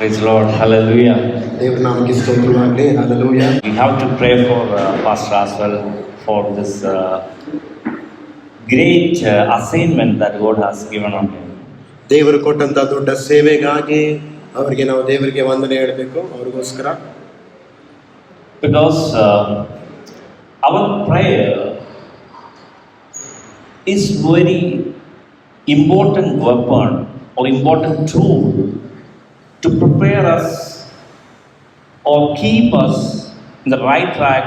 Praise the Lord. Hallelujah. ದೇವರ ನಾಮಕ್ಕೆ ಸ್ತೋತ್ರವಾಗಲಿ. Hallelujah. We have to pray for Pastor as well for this great assignment that God has given on him. ದೇವರು ಕೊಟ್ಟಂತ ದೊಡ್ಡ ಸೇವೆಗಾಗಿ ಅವರಿಗೆ ನಾವು ದೇವರಿಗೆ ವಂದನೆ ಹೇಳಬೇಕು ಅವರಿಗೋಸ್ಕರ. Because our prayer is very important weapon or important tool to prepare us or keep us in the right track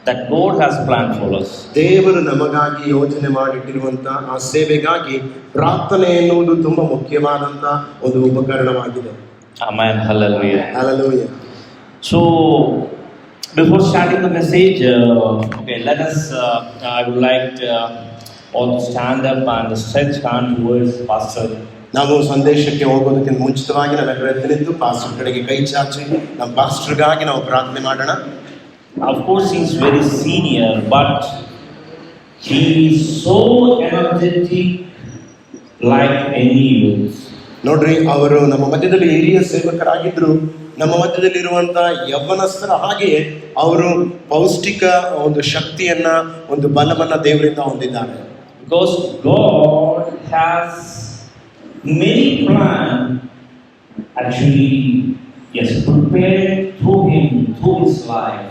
that God has planned for us. ದೇವರು ನಮಗಾಗಿ ಯೋಜನೆ ಮಾಡಿಟ್ಟಿರುವಂತ ಆ ಸೇವೆಗಾಗಿ ಪ್ರಾರ್ಥನೆ ಎನ್ನುವುದು ತುಂಬಾ ಮುಖ್ಯವಾದಂತ ಒಂದು ಉಪಕರಣವಾಗಿದೆ. Amen. Hallelujah. Hallelujah. So before starting the message, let us. I would like all to stand up and stretch hand towards Pastor. ನಾವು ಸಂದೇಶಕ್ಕೆ ಹೋಗೋದಕ್ಕಿಂತ ಮುಂಚಿತವಾಗಿ ನಾವೆಲ್ಲರೂ ಎದ್ದು ನಿಂತು ಪಾಸ್ಟರ್ ಕಡೆಗೆ ಕೈ ಚಾಚಿ ನಮ್ಮ ಪಾಸ್ಟರ್ಗಾಗಿ ನಾವು ಪ್ರಾರ್ಥನೆ ಮಾಡೋಣ. Of course, he is very senior, but he is so energetic, like any youth. ನೋಡ್ರಿ, ಅವರು ನಮ್ಮ ಮಧ್ಯದಲ್ಲಿ ಹಿರಿಯ ಸೇವಕರಾಗಿದ್ರು, ನಮ್ಮ ಮಧ್ಯದಲ್ಲಿ ಇರುವಂತ ಯೌವನಸ್ಥರ ಹಾಗೆಯೇ ಅವರು ಪೌಷ್ಟಿಕ ಒಂದು ಶಕ್ತಿಯನ್ನ, ಒಂದು ಬಲವನ್ನ ದೇವರಿಂದ ಹೊಂದಿದ್ದಾರೆ. Because God has many plans actually, yes, prepared through him, through his life.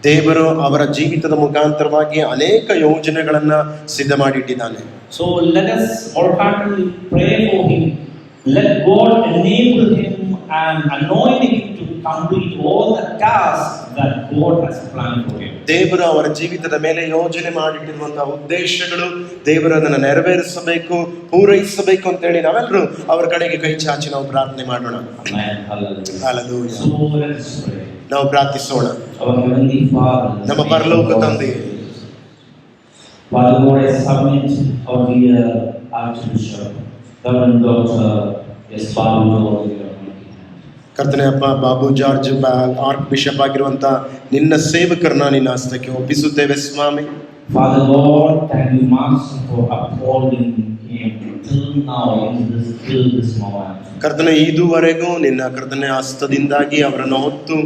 ದೇವರು ಅವರ ಜೀವಿತದ ಮುಖಾಂತರವಾಗಿ ಅನೇಕ ಯೋಜನೆಗಳನ್ನ ಸಿದ್ಧ ಮಾಡಿಟ್ಟಿದ್ದಾನೆ. So let us wholeheartedly pray for him. Let God enable him and anoint him to complete all the tasks that God has planned for him. ದೇವರು ಅವರ ಜೀವಿತದ ಮೇಲೆ ಯೋಜನೆ ಮಾಡಿಟ್ಟಿರುವಂತಹ ಉದ್ದೇಶಗಳು ದೇವರು ಅದನ್ನು ನೆರವೇರಿಸಬೇಕು, ಪೂರೈಸಬೇಕು ಅಂತ ಹೇಳಿ ನಾವೆಲ್ಲರೂ ಅವರ ಕಡೆಗೆ ಕೈ ಚಾಚಿ ನಾವು ಪ್ರಾರ್ಥನೆ ಮಾಡೋಣ. Hallelujah. So let us pray. ನಾವು ಪ್ರಾರ್ಥಿಸೋಣ. Our heavenly Father, ನಮ್ಮ ಪರಲೋಕ ತಂದೆ, Father God, I submit our dear Archbishop, Reverend Dr. S. Babu George. ಕರ್ತನೆ ಅಪ್ಪ, ಬಾಬು ಜಾರ್ಜ್ ಆರ್ಕ್ ಬಿಷಪ್ ಆಗಿರುವಂತ ನಿನ್ನ ಸೇವಕರನ್ನ ನಿನ್ನ ಹಸ್ತಕ್ಕೆ ಒಪ್ಪಿಸುತ್ತೇವೆ ಸ್ವಾಮಿ. Father God, thank you, Master, for upholding him till now till this moment. ಕರ್ತನೆ, ಇದುವರೆಗೂ ನಿನ್ನ ಕರ್ತನೆ ಹಸ್ತದಿಂದಾಗಿ ಅವರನ್ನು ಹೊತ್ತು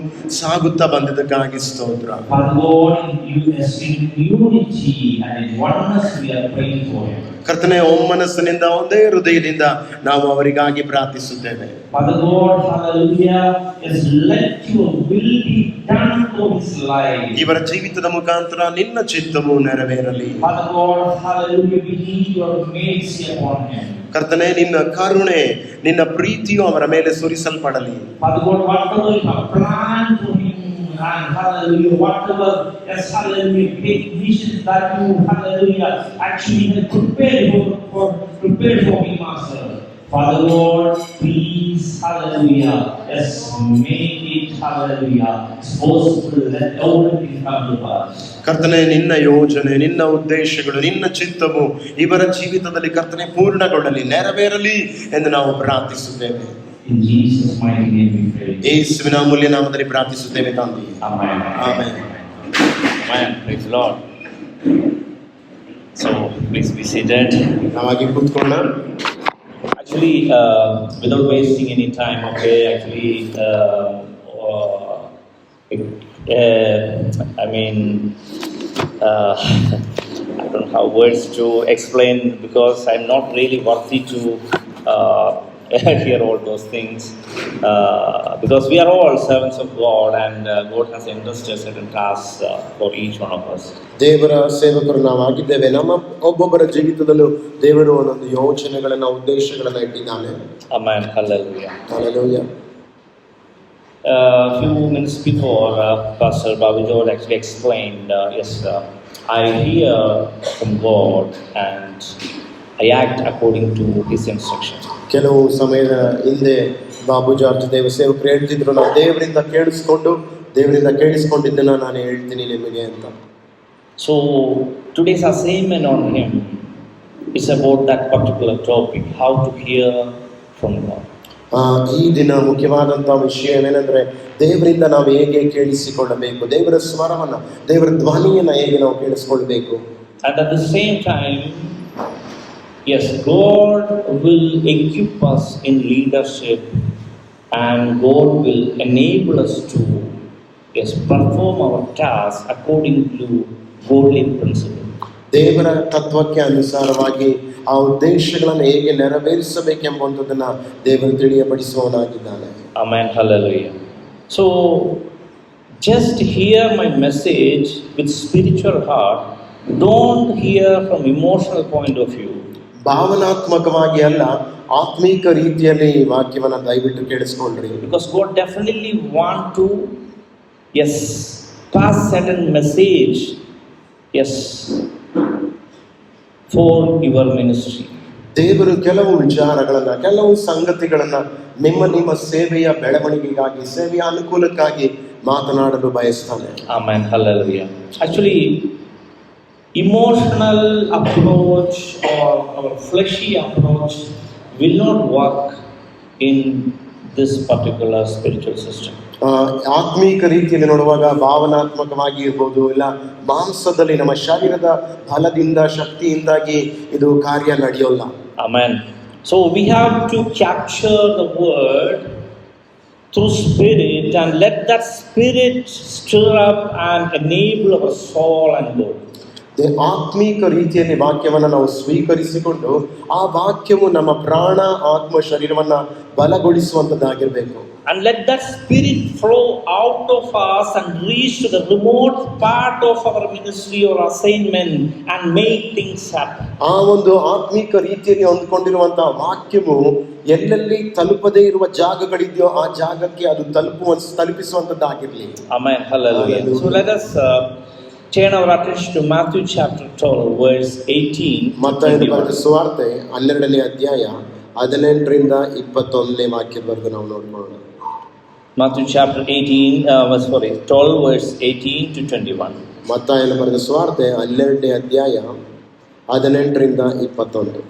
ಸಾಗುತ್ತಾ ಬಂದಿದ್ದಕ್ಕಾಗಿ ಸ್ತೋತ್ರ. Father God, in unity and in oneness we are praying for him. ಕರ್ತನೆ, ಒಮ್ಮನಸ್ಸಿನಿಂದ ಒಂದೇ ಹೃದಯದಿಂದ ನಾವು ಅವರಿಗಾಗಿ ಪ್ರಾರ್ಥಿಸುತ್ತೇವೆ. Father God, hallelujah, is let your will be done for his life. ಇವರ ಜೀವಿತದ ಮುಖಾಂತರ ನಿನ್ನ ಚಿತ್ತವು ನೆರವೇರಲಿ. Father God, hallelujah, we need your mercy upon him. ಕರ್ತನೆ, ನಿನ್ನ ಕರುಣೆ, ನಿನ್ನ ಪ್ರೀತಿಯು ಅವರ ಮೇಲೆ ಸುರಿಸಲ್ಪಡಲಿ. Father God, whatever you have planned for him, and hallelujah, whatever, yes, hallelujah, great visions that you, hallelujah, actually have prepared for me, Master. Father God, please, hallelujah, yes, make it, hallelujah, it's possible, let everything come to pass. ಕರ್ತನೆ, ನಿನ್ನ ಯೋಜನೆ, ನಿನ್ನ ಉದ್ದೇಶಗಳು, ನಿನ್ನ ಚಿತ್ತವು ಇವರ ಜೀವಿತದಲ್ಲಿ ಕರ್ತನೆ ಪೂರ್ಣಗೊಳ್ಳಲಿ, ನೆರವೇರಲಿ ಎಂದು ನಾವು ಪ್ರಾರ್ಥಿಸುತ್ತೇವೆ. In Jesus' mighty name we pray. ಯೇಸುವಿನ ಅಮೂಲ್ಯ ನಾಮದಲ್ಲಿ ಪ್ರಾರ್ಥಿಸುತ್ತೇವೆ ತಂದೆ. Amen. Amen. Amen. Praise the Lord. So please be seated. ನಾವಾಗಿ ಕೂತ್ಕೊಳ್ಳೋಣ. Actually, without wasting any time, okay. Actually, I mean, I don't have words to explain because I'm not really worthy to hear all those things. Because we are all servants of God, and God has entrusted certain tasks for each one of us. ದೇವರ ಸೇವಕರು ನಾವಾಗಿದ್ದೇವೆ. ನಮ್ಮ ಒಬ್ಬೊಬ್ಬರ ಜೀವಿತದಲ್ಲೂ ದೇವರು ಒಂದೊಂದು ಯೋಜನೆಗಳನ್ನ, ಉದ್ದೇಶಗಳನ್ನ ಇಟ್ಟಿದ್ದಾನೆ. Amen. Hallelujah. Hallelujah. A few minutes before, Pastor Babu George actually explained, I hear from God and I act according to His instructions. ಕೆಲವು ಸಮಯದ ಹಿಂದೆ ಬಾಬು ಜಾರ್ಜ್ ದೇವ ಸೇವಕರು ಹೇಳ್ತಿದ್ರು, ನಾವು ದೇವರಿಂದ ಕೇಳಿಸ್ಕೊಂಡಿದ್ದನ್ನ ನಾನು ಹೇಳ್ತೀನಿ ನಿಮಗೆ ಅಂತ. So today's assignment on him is about that particular topic, how to hear from God. ಈ ದಿನ ಮುಖ್ಯವಾದಂಥ ವಿಷಯವೇನೆಂದರೆ ದೇವರಿಂದ ನಾವು ಹೇಗೆ ಕೇಳಿಸಿಕೊಳ್ಳಬೇಕು, ದೇವರ ಸ್ವರವನ್ನ, ದೇವರ ಧ್ವನಿಯನ್ನ ಹೇಗೆ ನಾವು ಕೇಳಿಸಿಕೊಳ್ಬೇಕು. And at the same time, yes, God will equip us in leadership and God will enable us to perform our task according to godly principle. ದೇವರ ತತ್ವಕ್ಕೆ ಅನುಸಾರವಾಗಿ ಆ ಉದ್ದೇಶಗಳನ್ನು ಹೇಗೆ ನೆರವೇರಿಸಬೇಕೆಂಬುದನ್ನು ದೇವರು ತಿಳಿಯಪಡಿಸುವವನಾಗಿದ್ದಾನೆ. Amen. Hallelujah. So just hear my message with spiritual heart. Don't hear from emotional point of view. ಭಾವನಾತ್ಮಕವಾಗಿ ಅಲ್ಲ, ಆತ್ಮೀಕ ರೀತಿಯಲ್ಲಿ ಈ ವಾಕ್ಯವನ್ನು ದಯವಿಟ್ಟು ಕೇಳಿಸ್ಕೊಳ್ರಿ. Because God definitely want to pass certain message for your ministry. ದೇವರು ಕೆಲವು ವಿಚಾರಗಳನ್ನ, ಕೆಲವು ಸಂಗತಿಗಳನ್ನ ನಿಮ್ಮ ಸೇವೆಯ ಬೆಳವಣಿಗೆಗಾಗಿ, ಸೇವೆಯ ಅನುಕೂಲಕ್ಕಾಗಿ ಮಾತನಾಡಲು ಬಯಸ್ತಾನೆ. Amen. Hallelujah. Actually, emotional approach or our fleshy approach will not work in this particular spiritual system. ಆತ್ಮೀಕ ರೀತಿಯಲ್ಲಿ ನೋಡುವಾಗ ಭಾವನಾತ್ಮಕವಾಗಿ ಇರ್ಬೋದು, ಇಲ್ಲ ಮಾಂಸದಲ್ಲಿ ನಮ್ಮ ಶರೀರದ ಫಲದಿಂದ, ಶಕ್ತಿಯಿಂದಾಗಿ ಇದು ಕಾರ್ಯ ನಡೆಯೋಲ್ಲ. Amen. So we have to capture the word through spirit and let that spirit stir up and enable our soul and body. ಆತ್ಮೀಕ ರೀತಿಯಲ್ಲಿ ವಾಕ್ಯವನ್ನು ನಾವು ಸ್ವೀಕರಿಸಿಕೊಂಡು ಆ ವಾಕ್ಯವು ನಮ್ಮ ಪ್ರಾಣ, ಆತ್ಮ, ಶರೀರವನ್ನ ಬಲಗೊಳಿಸುವಂತದ್ದಾಗಿರ್ಬೇಕು. And let that spirit flow out of us and reach to the remote part of our ministry or assignment and make things happen. ಆ ಒಂದು ಆತ್ಮೀಕ ರೀತಿಯಲ್ಲಿ ಹೊಂದಿಕೊಂಡಿರುವಂತಹ ವಾಕ್ಯವು ಎಲ್ಲೆಲ್ಲಿ ತಲುಪದೇ ಇರುವ ಜಾಗಗಳಿದೆಯೋ ಆ ಜಾಗಕ್ಕೆ ಅದು ತಲುಪಿಸುವಂತದ್ದಾಗಿರ್ಲಿ. Amen. Hallelujah. So let us turn our attention to Matthew chapter 12 verse 18. ಮತ್ತಾಯನ ಬರೆದ ಸುವಾರ್ತೆ 12ನೇ ಅಧ್ಯಾಯ 18ರಿಂದ 21ನೇ ವಾಕ್ಯವರೆಗೂ ನಾವು ನೋಡೋಣ. Matthew chapter 12 verse 18 to 21. ಮತ್ತಾಯನ ಬರೆದ ಸುವಾರ್ತೆ 12ನೇ ಅಧ್ಯಾಯ 18ರಿಂದ 21.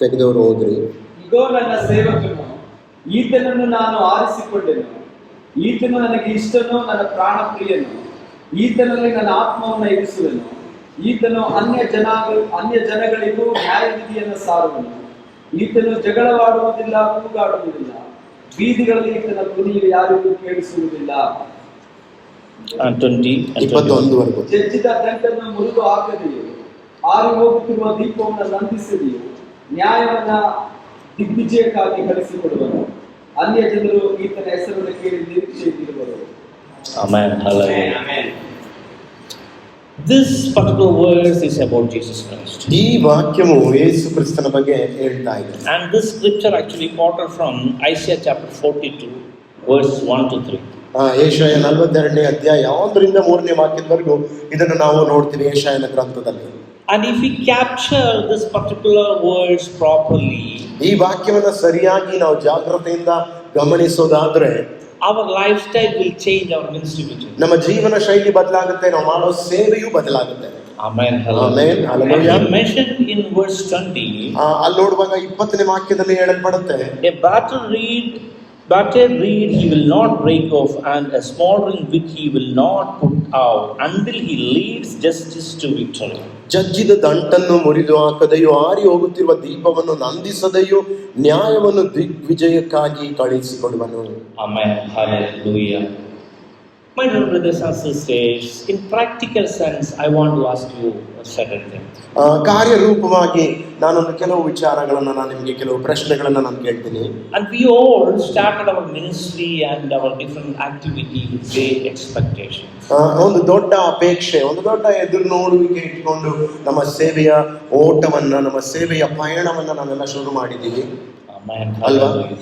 ತೆಗೆದವರು ಓದ್ರಿ. ಇಗೋ ನನ್ನ ಸೇವಕನು, ಈತನನ್ನು ನಾನು ಆರಿಸಿಕೊಂಡೆನು, ಈತನು ನನಗೆ ಇಷ್ಟನು, ನನ್ನ ಪ್ರಾಣ ಪ್ರಿಯನು, ಈತನಲ್ಲಿ ನನ್ನ ಆತ್ಮವನ್ನು ಇರಿಸುವೆನು. ಈತನು ಅನ್ಯ ಜನಗಳಿಗೂ ನ್ಯಾಯವಿಧಿಯನ್ನು ಸಾರುವನು. ಈತನು ಜಗಳವಾಡುವುದಿಲ್ಲ, ಕೂಗಾಡುವುದಿಲ್ಲ, ಬೀದಿಗಳಲ್ಲಿ ಈತನ ಧ್ವನಿಯು ಯಾರಿಗೂ ಕೇಳಿಸುವುದಿಲ್ಲ. 21 ಜಜ್ಜಿದ ದಂಟನ್ನು ಮುರಿದು ಹಾಕದೆಯೋ, ಆರಿ ಹೋಗುತ್ತಿರುವ ದೀಪವನ್ನು ನಂದಿಸದೆಯೋ, ನ್ಯಾಯವನ್ನ ದಿಗ್ವಿಜಯಕ್ಕಾಗಿ ಕಳಿಸಿಕೊಡುವನು. ಅನ್ಯ ಜನರು ಈತನ ಹೆಸರನ್ನು ಕೇಳಿ ನಿರೀಕ್ಷೆಯಿರುವರು. Amen. Hallelujah. Amen. This particular verse is about Jesus Christ. ಈ ವಾಕ್ಯವು ಯೇಸು ಕ್ರಿಸ್ತನ ಬಗ್ಗೆ ಹೇಳ್ತಾ ಇದೆ. And this scripture actually quoted from Isaiah chapter 42 verse 1 to 3. ಯೆಶಾಯ 42ನೇ ಅಧ್ಯಾಯ 1ರಿಂದ 3ನೇ ವಾಕ್ಯದವರೆಗೂ ಇದನ್ನು ನಾವು ನೋಡ್ತೀವಿ ಯೆಶಾಯನ ಗ್ರಂಥದಲ್ಲಿ. And if we capture this particular verse properly, ಈ ವಾಕ್ಯವನ್ನು ಸರಿಯಾಗಿ ನಾವು ಜಾಗೃತಿಯಿಂದ ಗಮನಿಸೋದಾದ್ರೆ our lifestyle will change, our ministry will change. ನಮ್ಮ ಜೀವನ ಶೈಲಿ ಬದಲಾಗುತ್ತೆ, ನಾವು ಮಾಡೋ ಸೇವೆಯೂ ಬದಲಾಗುತ್ತೆ. Amen. Amen. Hallelujah. And mentioned in verse 20, ಅಲ್ಲಿ ನೋಡುವಾಗ 20ನೇ ವಾಕ್ಯದಲ್ಲಿ ಹೇಳಲ್ಪಡುತ್ತೆ, a battle reed he will not break off, and a smoldering wick he will not put out, until he leads justice to victory. ಜಜ್ಜಿದ ದಂಟನ್ನು ಮುರಿದು ಹಾಕದೆಯೋ, ಆರಿ ಹೋಗುತ್ತಿರುವ ದೀಪವನ್ನು ನಂದಿಸದೆಯೋ, ನ್ಯಾಯವನ್ನು ದಿಗ್ವಿಜಯಕ್ಕಾಗಿ ಕಳುಹಿಸಿಕೊಡುವನು. Amen. Hallelujah. My dear brothers and sisters, in practical sense, I want to ask you a certain thing. ಕಾರ್ಯರೂಪವಾಗಿ ನಾನೊಂದು ಕೆಲವು ವಿಚಾರಗಳನ್ನು, ನಾನು ನಿಮಗೆ ಕೆಲವು ಪ್ರಶ್ನೆಗಳನ್ನು ನಾನು ಕೇಳ್ತೀನಿ. And we all started our ministry and our different activity with great expectation. ಒಂದು ದೊಡ್ಡ ಅಪೇಕ್ಷೆ, ಒಂದು ದೊಡ್ಡ ಎದುರು ನೋಡುವಿಕೆ ಇಟ್ಕೊಂಡು ನಮ್ಮ ಸೇವೆಯ ಓಟವನ್ನ, ನಮ್ಮ ಸೇವೆಯ ಪಯಣವನ್ನ ನಾವೆಲ್ಲ ಶುರು ಮಾಡಿದ್ದೀವಿ. Amen. Hallelujah.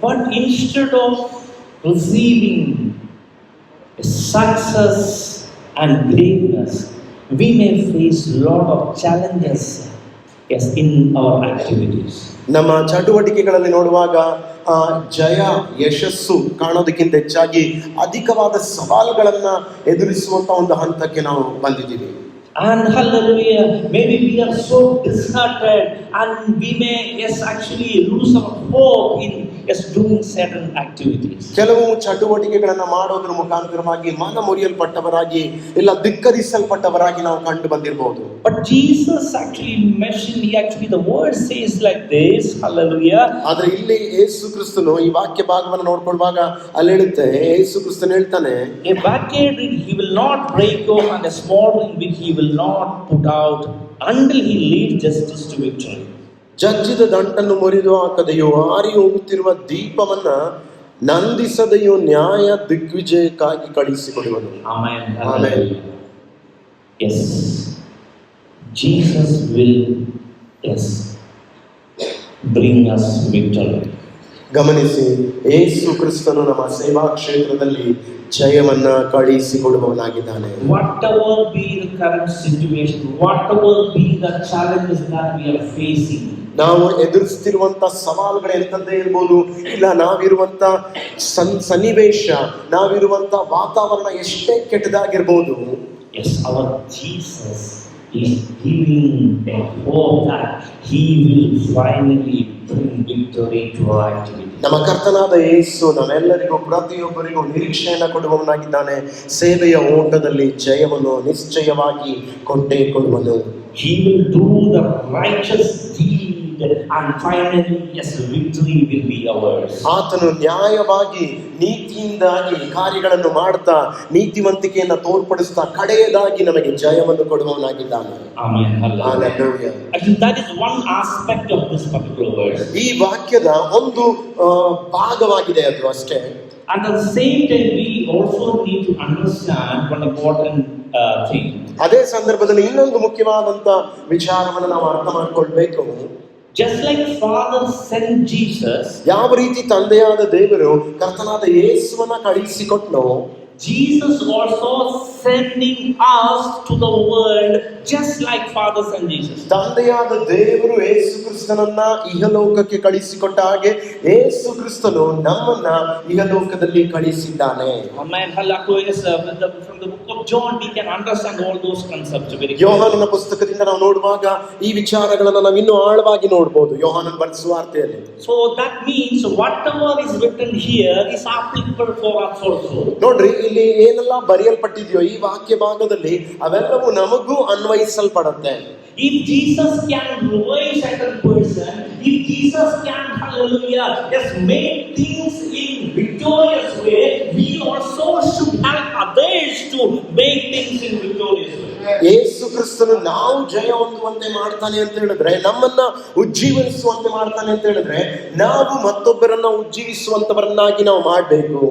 But instead of receiving success and greatness, we may face lot of challenges in our activities. ನಮ್ಮ ಚಟುವಟಿಕೆಗಳಲ್ಲಿ ನೋಡುವಾಗ ಜಯ, ಯಶಸ್ಸು ಕಾಣೋದಕ್ಕಿಂತ ಹೆಚ್ಚಾಗಿ ಅಧಿಕವಾದ ಸವಾಲುಗಳನ್ನ ಎದುರಿಸುವಂತ ಒಂದು ಹಂತಕ್ಕೆ ನಾವು ಬಂದಿದ್ದೀವಿ. And hallelujah, maybe we are so disheartened and we may actually lose our hope in is doing certain activities. ಕೆಲವು ಚಟುವಟಿಕೆಗಳನ್ನ ಮಾಡೋದ್ರ ಮುಖಾಂತರವಾಗಿ ಮನ ಮುರಿಯಲ್ಪಟ್ಟವರಾಗಿ ಇಲ್ಲ ಧಿಕ್ಕರಿಸಲ್ಪಟ್ಟವರಾಗಿ ನಾವು ಕಂಡು ಬಂದಿರಬಹುದು. But Jesus actually mentioned, the word says like this, hallelujah. ಆದ್ರೆ ಇಲ್ಲಿ ಯೇಸು ಕ್ರಿಸ್ತನು ಈ ವಾಕ್ಯ ಭಾಗವನ್ನು ನೋಡ್ಕೊಳ್ಳುವಾಗ ಅಲ್ಲಿ ಹೇಳುತ್ತೆ, ಯೇಸು ಕ್ರಿಸ್ತನು ಹೇಳ್ತಾನೆ, A backward ring he will not break off, and a small ring which he will not put out until he leads justice to victory. ಜಜ್ಜಿದ ದಂಟನ್ನು ಮುರಿದು ಹಾಕದೆಯೋ ಹಾರಿ ಹೋಗುತ್ತಿರುವ ದೀಪವನ್ನ ನಂದಿಸದೆಯೋ ನ್ಯಾಯ ದಿಗ್ವಿಜಯಕ್ಕಾಗಿ ಕಳಿಸಿಕೊಡುವನು. Amen. Hallelujah. Yes. Jesus will, yes, bring us victory. ಗಮನಿಸಿ, ಯೇಸು ಕ್ರಿಸ್ತನು ನಮ್ಮ ಸೇವಾ ಕ್ಷೇತ್ರದಲ್ಲಿ ಜಯವನ್ನ ಕಳಿಸಿಕೊಡುವವನಾಗಿದ್ದಾನೆ. Whatever be the current situation, whatever be the challenges that we are facing, ನಾವು ಎದುರಿಸ್ತಿರುವಂತ ಸವಾಲುಗಳು ಎಂತದ್ದೇ ಇರ್ಬೋದು, ಇಲ್ಲ ನಾವಿರುವಂತ ಸನ್ನಿವೇಶ, ನಾವಿರುವಂತ ವಾತಾವರಣ ಎಷ್ಟೇ ಕೆಟ್ಟದಾಗಿರ್ಬೋದು, yes, our Jesus is giving a hope that he will finally bring victory to our activity. ನಮ್ಮ ಕರ್ತನಾದ ಯೇಸು ನಮ್ಮೆಲ್ಲರಿಗೂ ಪ್ರತಿಯೊಬ್ಬರಿಗೂ ನಿರೀಕ್ಷೆಯನ್ನು ಕೊಡುವವನಾಗಿದ್ದಾನೆ. ಸೇವೆಯ ಓಟದಲ್ಲಿ ಜಯವನ್ನು ನಿಶ್ಚಯವಾಗಿ ಕೊಟ್ಟೇ ಕೊಡುವನು. He will do the righteous deed and finally, yes, victory will be ours. ಆತನು ನ್ಯಾಯವಾಗಿ ನೀತಿಯಿಂದಾಗಿ ಕಾರ್ಯಗಳನ್ನು ಮಾಡ್ತಾ ನೀತಿವಂತಿಕೆಯನ್ನು ತೋರ್ಪಡಿಸ್ತಾ ಕಡೆಯದಾಗಿ ನಮಗೆ ಜಯವನ್ನು ಕೊಡುವವನಾಗಿದ್ದಾನೆ. Amen. Hallelujah. Actually, that is one aspect of this particular verse. ಈ ವಾಕ್ಯದ ಒಂದು ಭಾಗವಾಗಿದೆ ಅದು ಅಷ್ಟೇ. And at the same time, we also need to understand one important thing. ಅದೇ ಸಂದರ್ಭದಲ್ಲಿ ಇನ್ನೊಂದು ಮುಖ್ಯವಾದಂತ ವಿಚಾರವನ್ನು ನಾವು ಅರ್ಥ ಮಾಡ್ಕೊಳ್ಬೇಕು. Just like Father sent Jesus, ಯಾವ ರೀತಿ ತಂದೆಯಾದ ದೇವರು ಕರ್ತನಾದ ಯೇಸುವನ್ನ ಕಳುಹಿಸಿಕೊಟ್ನೋ, Jesus also sending us to the world just like Father sent Jesus. ತಂದೆಯಾದ ದೇವರು ಯೇಸು ಕ್ರಿಸ್ತನನ್ನ ಇಹಲೋಕಕ್ಕೆ ಕಳಿಸಿಕೊಟ್ಟ ಹಾಗೆ ಯೇಸು ಕ್ರಿಸ್ತನು ನಮ್ಮನ್ನ ಇಹಲೋಕದಲ್ಲಿ ಕಳಿಸಿದ್ದಾನೆ. Amen. Hallelujah. From the book of John we can understand all those concepts very clearly. ಯೋಹಾನನ ಪುಸ್ತಕದಿಂದ ನಾವು ನೋಡುವಾಗ ಈ ವಿಚಾರಗಳನ್ನ ನಾವು ಇನ್ನೂ ಆಳವಾಗಿ ನೋಡಬಹುದು ಯೋಹಾನನ ಬರೆದ ಸುವಾರ್ತೆಯಲ್ಲಿ. So that means whatever is written here is applicable for us also. ನೋಡ್ರಿ, ಇಲ್ಲಿ ಏನೆಲ್ಲ ಬರೆಯಲ್ಪಟ್ಟಿದೆಯೋ ಈ ವಾಕ್ಯ ಭಾಗದಲ್ಲಿ ಅವೆಲ್ಲವೂ ನಮಗೂ ಅನ್ವಯಿಸಲ್ಪಡುತ್ತೆ. If Jesus can revive certain person, if Jesus can, hallelujah, just make things in victorious way, we also should help others to make things in victorious way. ಯೇಸು ಕ್ರಿಸ್ತನು ನಾವು ಜಯ ಹೊಂದುವಂತೆ ಮಾಡ್ತಾನೆ ಅಂತ ಹೇಳಿದ್ರೆ, ನಮ್ಮನ್ನ ಉಜ್ಜೀವಿಸುವಂತೆ ಮಾಡ್ತಾನೆ ಅಂತ ಹೇಳಿದ್ರೆ, ನಾವು ಮತ್ತೊಬ್ಬರನ್ನ ಉಜ್ಜೀವಿಸುವಂತವರನ್ನಾಗಿ ನಾವು ಮಾಡಬೇಕು.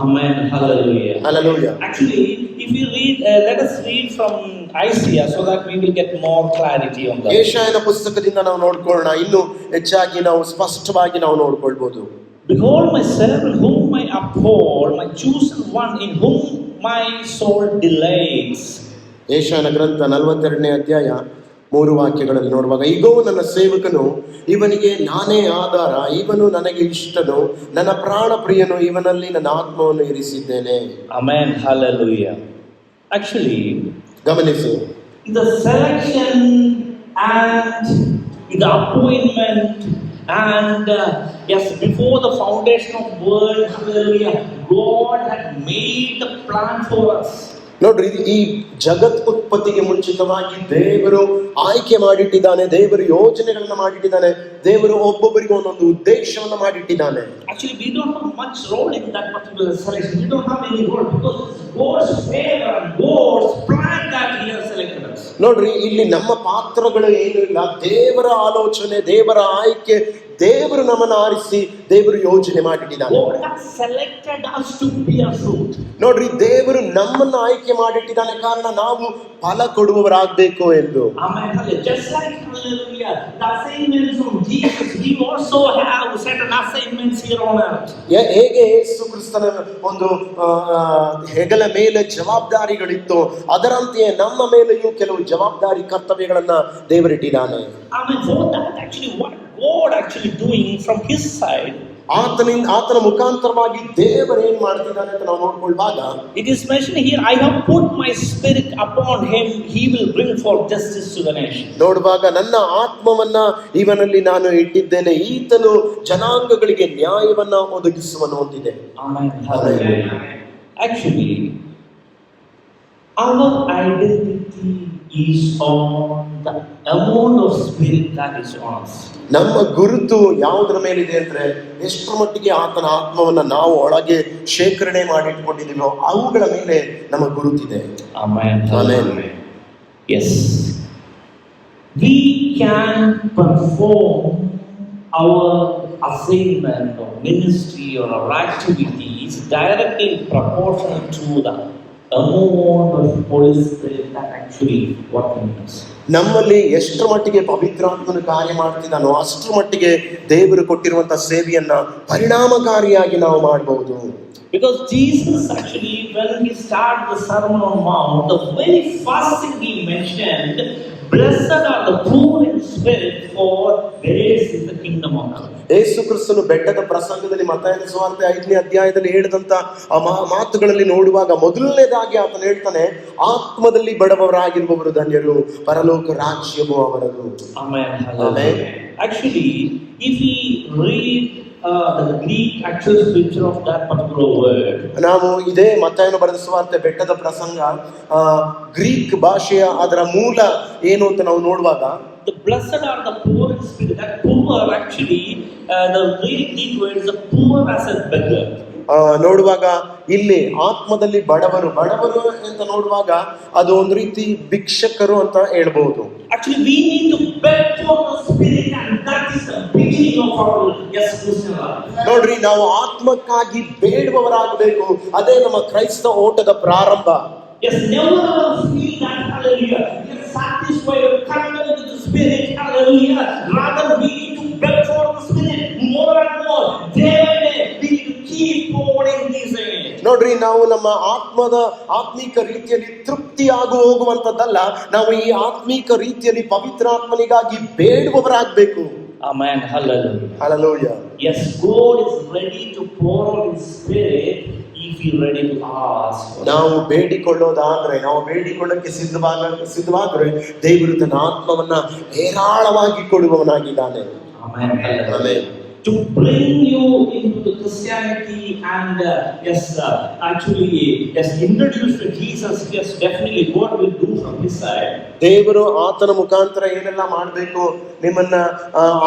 Amen. Hallelujah. Hallelujah. Actually, if you read, let us read from Isaiah so that we will get more clarity on that. ಯೆಶಾಯನ ಪುಸ್ತಕದಿಂದ ನಾವು ನೋಡ್ಕೊಳ್ಳೋಣ, ಇನ್ನು ಹೆಚ್ಚಾಗಿ ನಾವು ಸ್ಪಷ್ಟವಾಗಿ ನಾವು ನೋಡ್ಕೊಳ್ಬಹುದು. Behold my servant whom I uphold, my chosen one in whom my soul delights. ಯೆಶಾಯನ ಗ್ರಂಥ 42ನೇ ಅಧ್ಯಾಯ 3 ವಾಕ್ಯಗಳಲ್ಲಿ ನೋಡುವಾಗ, ಇಗೋ ನನ್ನ ಸೇವಕನು, ಇವನಿಗೆ ನಾನೇ ಆಧಾರ, ಇವನು ನನಗೆ ಇಷ್ಟನು, ನನ್ನ ಪ್ರಾಣ ಪ್ರಿಯನು, ಇವನಲ್ಲಿ ನನ್ನ ಆತ್ಮವನ್ನು ಇರಿಸಿದ್ದೇನೆ. Amen. Hallelujah. Actually, ಗಮನಿಸಿ, the selection and the appointment and yes, before the foundation of the world, hallelujah, God had made the plan for us. ನೋಡ್ರಿ, ಈ ಜಗತ್ ಉತ್ಪತ್ತಿಗೆ ಮುಂಚಿತವಾಗಿ ದೇವರು ಆಯ್ಕೆ ಮಾಡಿಟ್ಟಿದ್ದಾನೆ, ದೇವರು ಯೋಜನೆಗಳನ್ನ ಮಾಡಿಟ್ಟಿದ್ದಾನೆ, ದೇವರು ಒಬ್ಬೊಬ್ಬರಿಗೆ ಒಂದೊಂದು ಉದ್ದೇಶವನ್ನ ಮಾಡಿಟ್ಟಿದ್ದಾನೆ. Actually, we don't have much role in that particular selection. We don't have any role because it's God's favor and God's plan that He has selected us. ನೋಡ್ರಿ, ಇಲ್ಲಿ ನಮ್ಮ ಪಾತ್ರಗಳು ಏನು ಇಲ್ಲ, ದೇವರ ಆಲೋಚನೆ, ದೇವರ ಆಯ್ಕೆ, ದೇವರು ನಮ್ಮನ್ನು ಆರಿಸಿ ದೇವರು ಯೋಜನೆ ಮಾಡಿಟ್ಟಿದ್ದಾನೆ. God has selected us to bear fruit. ನೋಡ್ರಿ, ದೇವರು ನಮ್ಮನ್ನು ಆಯ್ಕೆ ಮಾಡಿಟ್ಟಿದ್ದಾನೆ, ಕಾರಣ ನಾವು ಫಲ ಕೊಡುವವರಾಗಬೇಕು ಎಂದು. Amen. Just like, hallelujah, the assignments from Jesus, He also have certain assignments here on earth. ಹೇಗೆ ಯೇಸು ಕ್ರಿಸ್ತನ ಒಂದು ಹೆಗಲ ಮೇಲೆ ಜವಾಬ್ದಾರಿಗಳಿತ್ತು, ಅದರಂತೆಯೇ ನಮ್ಮ ಮೇಲೆಯೂ ಕೆಲವು ಜವಾಬ್ದಾರಿ ಕರ್ತವ್ಯಗಳನ್ನ ದೇವರಿಟ್ಟಿದ್ದಾನೆ. Amen. For that, actually, what God actually doing from His side, ಆತನ ಮುಖಾಂತರವಾಗಿ ದೇವರೇನ್ ಮಾಡ್ತಿದ್ದಾನೆ ಅಂತ ನಾವು ನೋಡ್ಕೊಳ್ವಾಗ, it is mentioned here, I have put my spirit upon him, he will bring forth justice to the nation. ನೋಡುವಾಗ ನನ್ನ ಆತ್ಮವನ್ನ ಇವನಲ್ಲಿ ನಾನು ಇಟ್ಟಿದ್ದೇನೆ, ಈತನು ಜನಾಂಗಗಳಿಗೆ ನ್ಯಾಯವನ್ನ ಒದಗಿಸುವನು ಅಂತಿದೆ. Amen. Hallelujah. Actually, our identity is on the amount of spirit that is on us. ನಮ್ಮ ಗುರುತು ಯಾವುದರ ಮೇಲಿದೆ ಅಂದ್ರೆ ಎಷ್ಟರ ಮಟ್ಟಿಗೆ ಆತನ ಆತ್ಮವನ್ನ ನಾವು ಒಳಗೆ ಶೇಖರಣೆ ಮಾಡಿಟ್ಕೊಂಡಿದ್ದೀವೋ ಅವುಗಳ ಮೇಲೆ ನಮ್ಮ ಗುರುತಿದೆ. Amen. Amen. Yes. We can perform our assignment or ministry or our activities directly proportional to the amount of Holy Spirit that actually working in us. ನಮ್ಮಲ್ಲಿ ಎಷ್ಟರ ಮಟ್ಟಿಗೆ ಪವಿತ್ರಾತ್ಮನು ಕಾರ್ಯ ಮಾಡ್ತಿದ್ದಾನೋ ಅಷ್ಟರ ಮಟ್ಟಿಗೆ ದೇವರು ಕೊಟ್ಟಿರುವಂತಹ ಸೇವೆಯನ್ನ ಪರಿಣಾಮಕಾರಿಯಾಗಿ ನಾವು ಮಾಡಬಹುದು. Because Jesus actually, when he started the Sermon on Mount, the very first thing he mentioned, blessed are the poor in spirit, for theirs is the kingdom of God. ಯೇಸು ಕ್ರಿಸ್ತನು ಬೆಟ್ಟದ ಪ್ರಸಂಗದಲ್ಲಿ ಮತ್ತಾಯನ ಸುವಾರ್ತೆ 5ನೇ ಅಧ್ಯಾಯದಲ್ಲಿ ಹೇಳಿದಂತ ಆ ಮಾತುಗಳಲ್ಲಿ ನೋಡುವಾಗ ಮೊದಲನೇದಾಗಿ ಆತನು ಹೇಳ್ತಾನೆ, ಆತ್ಮದಲ್ಲಿ ಬಡವರಾಗಿರುವವರು ಧನ್ಯರು, ಪರಲೋಕ ರಾಜ್ಯವು ಅವರದು. Amen. Hallelujah. Actually, if we read the Greek actual scripture of that particular word, ನಾವು ಇದೇ ಮತ್ತಾಯನು ಬರೆದ ಸುವಾರ್ತೆ ಬೆಟ್ಟದ ಪ್ರಸಂಗ ಗ್ರೀಕ್ ಭಾಷೆಯ ಅದರ ಮೂಲ ಏನು ಅಂತ ನಾವು ನೋಡುವಾಗ, the blessed are the poor in spirit. That poor actually, the Greek word is the poor as a beggar. ನೋಡುವಾಗ ಇಲ್ಲಿ ಆತ್ಮದಲ್ಲಿ ಬಡವರು ಅಂತ ನೋಡುವಾಗ ಅದು ಒಂದು ರೀತಿ ಭಿಕ್ಷಕರು ಅಂತ ಹೇಳ್ಬಹುದು. Actually, we need to beg for the spirit, and that is the beginning of our Christian life. ನೋಡ್ರಿ, ನಾವು ಆತ್ಮಕ್ಕಾಗಿ ಬೇಡುವವರಾಗಬೇಕು, ಅದೇ ನಮ್ಮ ಕ್ರೈಸ್ತ ಓಟದ ಪ್ರಾರಂಭ. Yes, never feel that, hallelujah, get satisfied or content with the spirit, hallelujah. Rather, we need to beg for the spirit more and more, day by day. We need to keep pouring these in. ನೋಡ್ರಿ, ನಾವು ನಮ್ಮ ಆತ್ಮಿಕ ರೀತಿಯಲ್ಲಿ ತೃಪ್ತಿಯಾಗಿ ಹೋಗುವಂತದ್ದಲ್ಲ, ನಾವು ಈ ಆತ್ಮಿಕ ರೀತಿಯಲ್ಲಿ ಪವಿತ್ರಾತ್ಮನಿಗಾಗಿ ಬೇಡುವವರಾಗಬೇಕು. Amen. Hallelujah. Hallelujah. Yes, God is ready to pour out His Spirit if we are ready to ask. ನಾವು ಬೇಡಿಕೊಳ್ಳೋದಾದ್ರೆ, ನಾವು ಬೇಡಿಕೊಳ್ಳಕ್ಕೆ ಸಿದ್ಧವಾದ್ರೆ ದೇವರು ತನ್ನ ಆತ್ಮವನ್ನ ಹೇರಾಳವಾಗಿ ಕೊಡುವವನಾಗಿದ್ದಾನೆ. Amen. Amen. To bring you into the Christianity and introduce to Jesus, yes, definitely God will do from His side. ದೇವರು ಆತನ ಮುಖಾಂತರ ಏನೆಲ್ಲ ಮಾಡಬೇಕು, ನಿಮ್ಮನ್ನ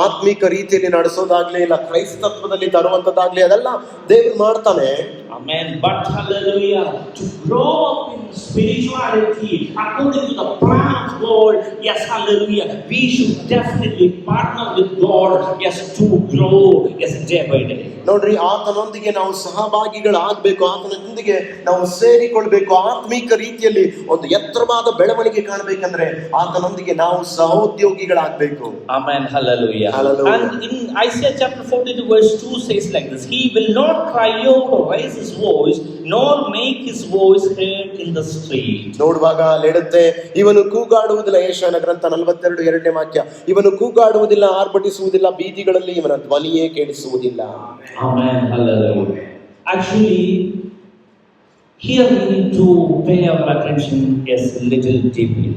ಆತ್ಮಿಕ ರೀತಿಯಲ್ಲಿ ನಡೆಸೋದಾಗ್ಲಿ, ಇಲ್ಲ ಕ್ರೈಸ್ತತ್ವದಲ್ಲಿ ತರುವಂತದ್ದಾಗ್ಲಿ, ಅದೆಲ್ಲ ದೇವರು ಮಾಡ್ತಾನೆ. Amen. But hallelujah, to grow up in spirituality according to the plan of God, yes, hallelujah, we should definitely partner with God, yes, to grow, yes, day by day. ನೋಡ್ರಿ, ಆತನೊಂದಿಗೆ ನಾವು ಸಹಭಾಗಿಗಳಾಗಬೇಕು, ಆತನೊಂದಿಗೆ ನಾವು ಸೇರಿಕೊಳ್ಬೇಕು. ಆತ್ಮಿಕ ರೀತಿಯಲ್ಲಿ ಒಂದು ಎತ್ತರವಾದ ಬೆಳವಣಿಗೆ ಕಾಣಬೇಕಂದ್ರೆ ಆತನೊಂದಿಗೆ ನಾವು ಸಹೋದ್ಯೋಗಿಗಳಾಗಬೇಕು. Amen. Hallelujah. Hallelujah. And in Isaiah chapter 42 verse 2 says like this, He will not cry out or raise His voice, nor make His voice heard in the street. ನೋಡುವಾಗ ಅಲ್ಲಿ ಹೇಳುತ್ತೆ, ಇವನು ಕೂಗಾಡುವುದಿಲ್ಲ. ಯೆಶಾಯನ ಗ್ರಂಥ 42:2 ವಾಕ್ಯ, ಇವನು ಕೂಗಾಡುವುದಿಲ್ಲ, ಆರ್ಭಟಿಸುವುದಿಲ್ಲ, ಬೀದಿಗಳಲ್ಲಿ ಇವನ ಧ್ವನಿಯೇ ಕೇಳಿಸುವುದಿಲ್ಲ. Amen. Hallelujah. Actually, here we need to pay our attention little deeply.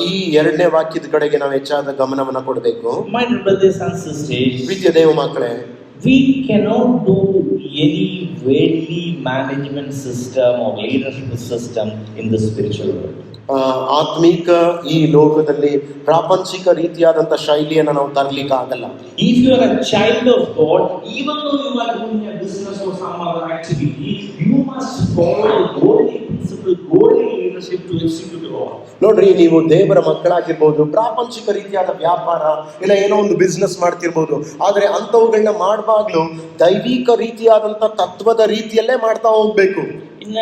ಈ ಎರಡನೇ ವಾಕ್ಯದ ಕಡೆಗೆ ನಾವು ಹೆಚ್ಚಾದ ಗಮನವನ್ನ ಕೊಡಬೇಕು. My brothers and sisters, ಪ್ರೀತಿಯ ದೇವ ಮಕ್ಕಳೇ, we cannot do any worldly management system or leadership system in the spiritual world. ಆತ್ಮಿಕ ಈ ಲೋಕದಲ್ಲಿ ಪ್ರಾಪಂಚಿಕ ರೀತಿಯಾದಂತ ಶೈಲಿಯನ್ನು ನಾವು ತರಲಿಕ್ಕೆ ಆಗಲ್ಲ. If you are a child of God, even though you are doing a business or some other activity, you must follow godly principle, godly leadership to execute the law. ನೋಡ್ರಿ, ನೀವು ದೇವರ ಮಕ್ಕಳಾಗಿರ್ಬೋದು, ಪ್ರಾಪಂಚಿಕ ರೀತಿಯಾದ ವ್ಯಾಪಾರ ಇಲ್ಲ ಏನೋ ಒಂದು ಬಿಸ್ನೆಸ್ ಮಾಡ್ತಿರ್ಬೋದು, ಆದ್ರೆ ಅಂತವುಗಳನ್ನ ಮಾಡುವಾಗ್ಲೂ ದೈವಿಕ ರೀತಿಯಾದಂತ ತತ್ವದ ರೀತಿಯಲ್ಲೇ ಮಾಡ್ತಾ ಹೋಗ್ಬೇಕು. In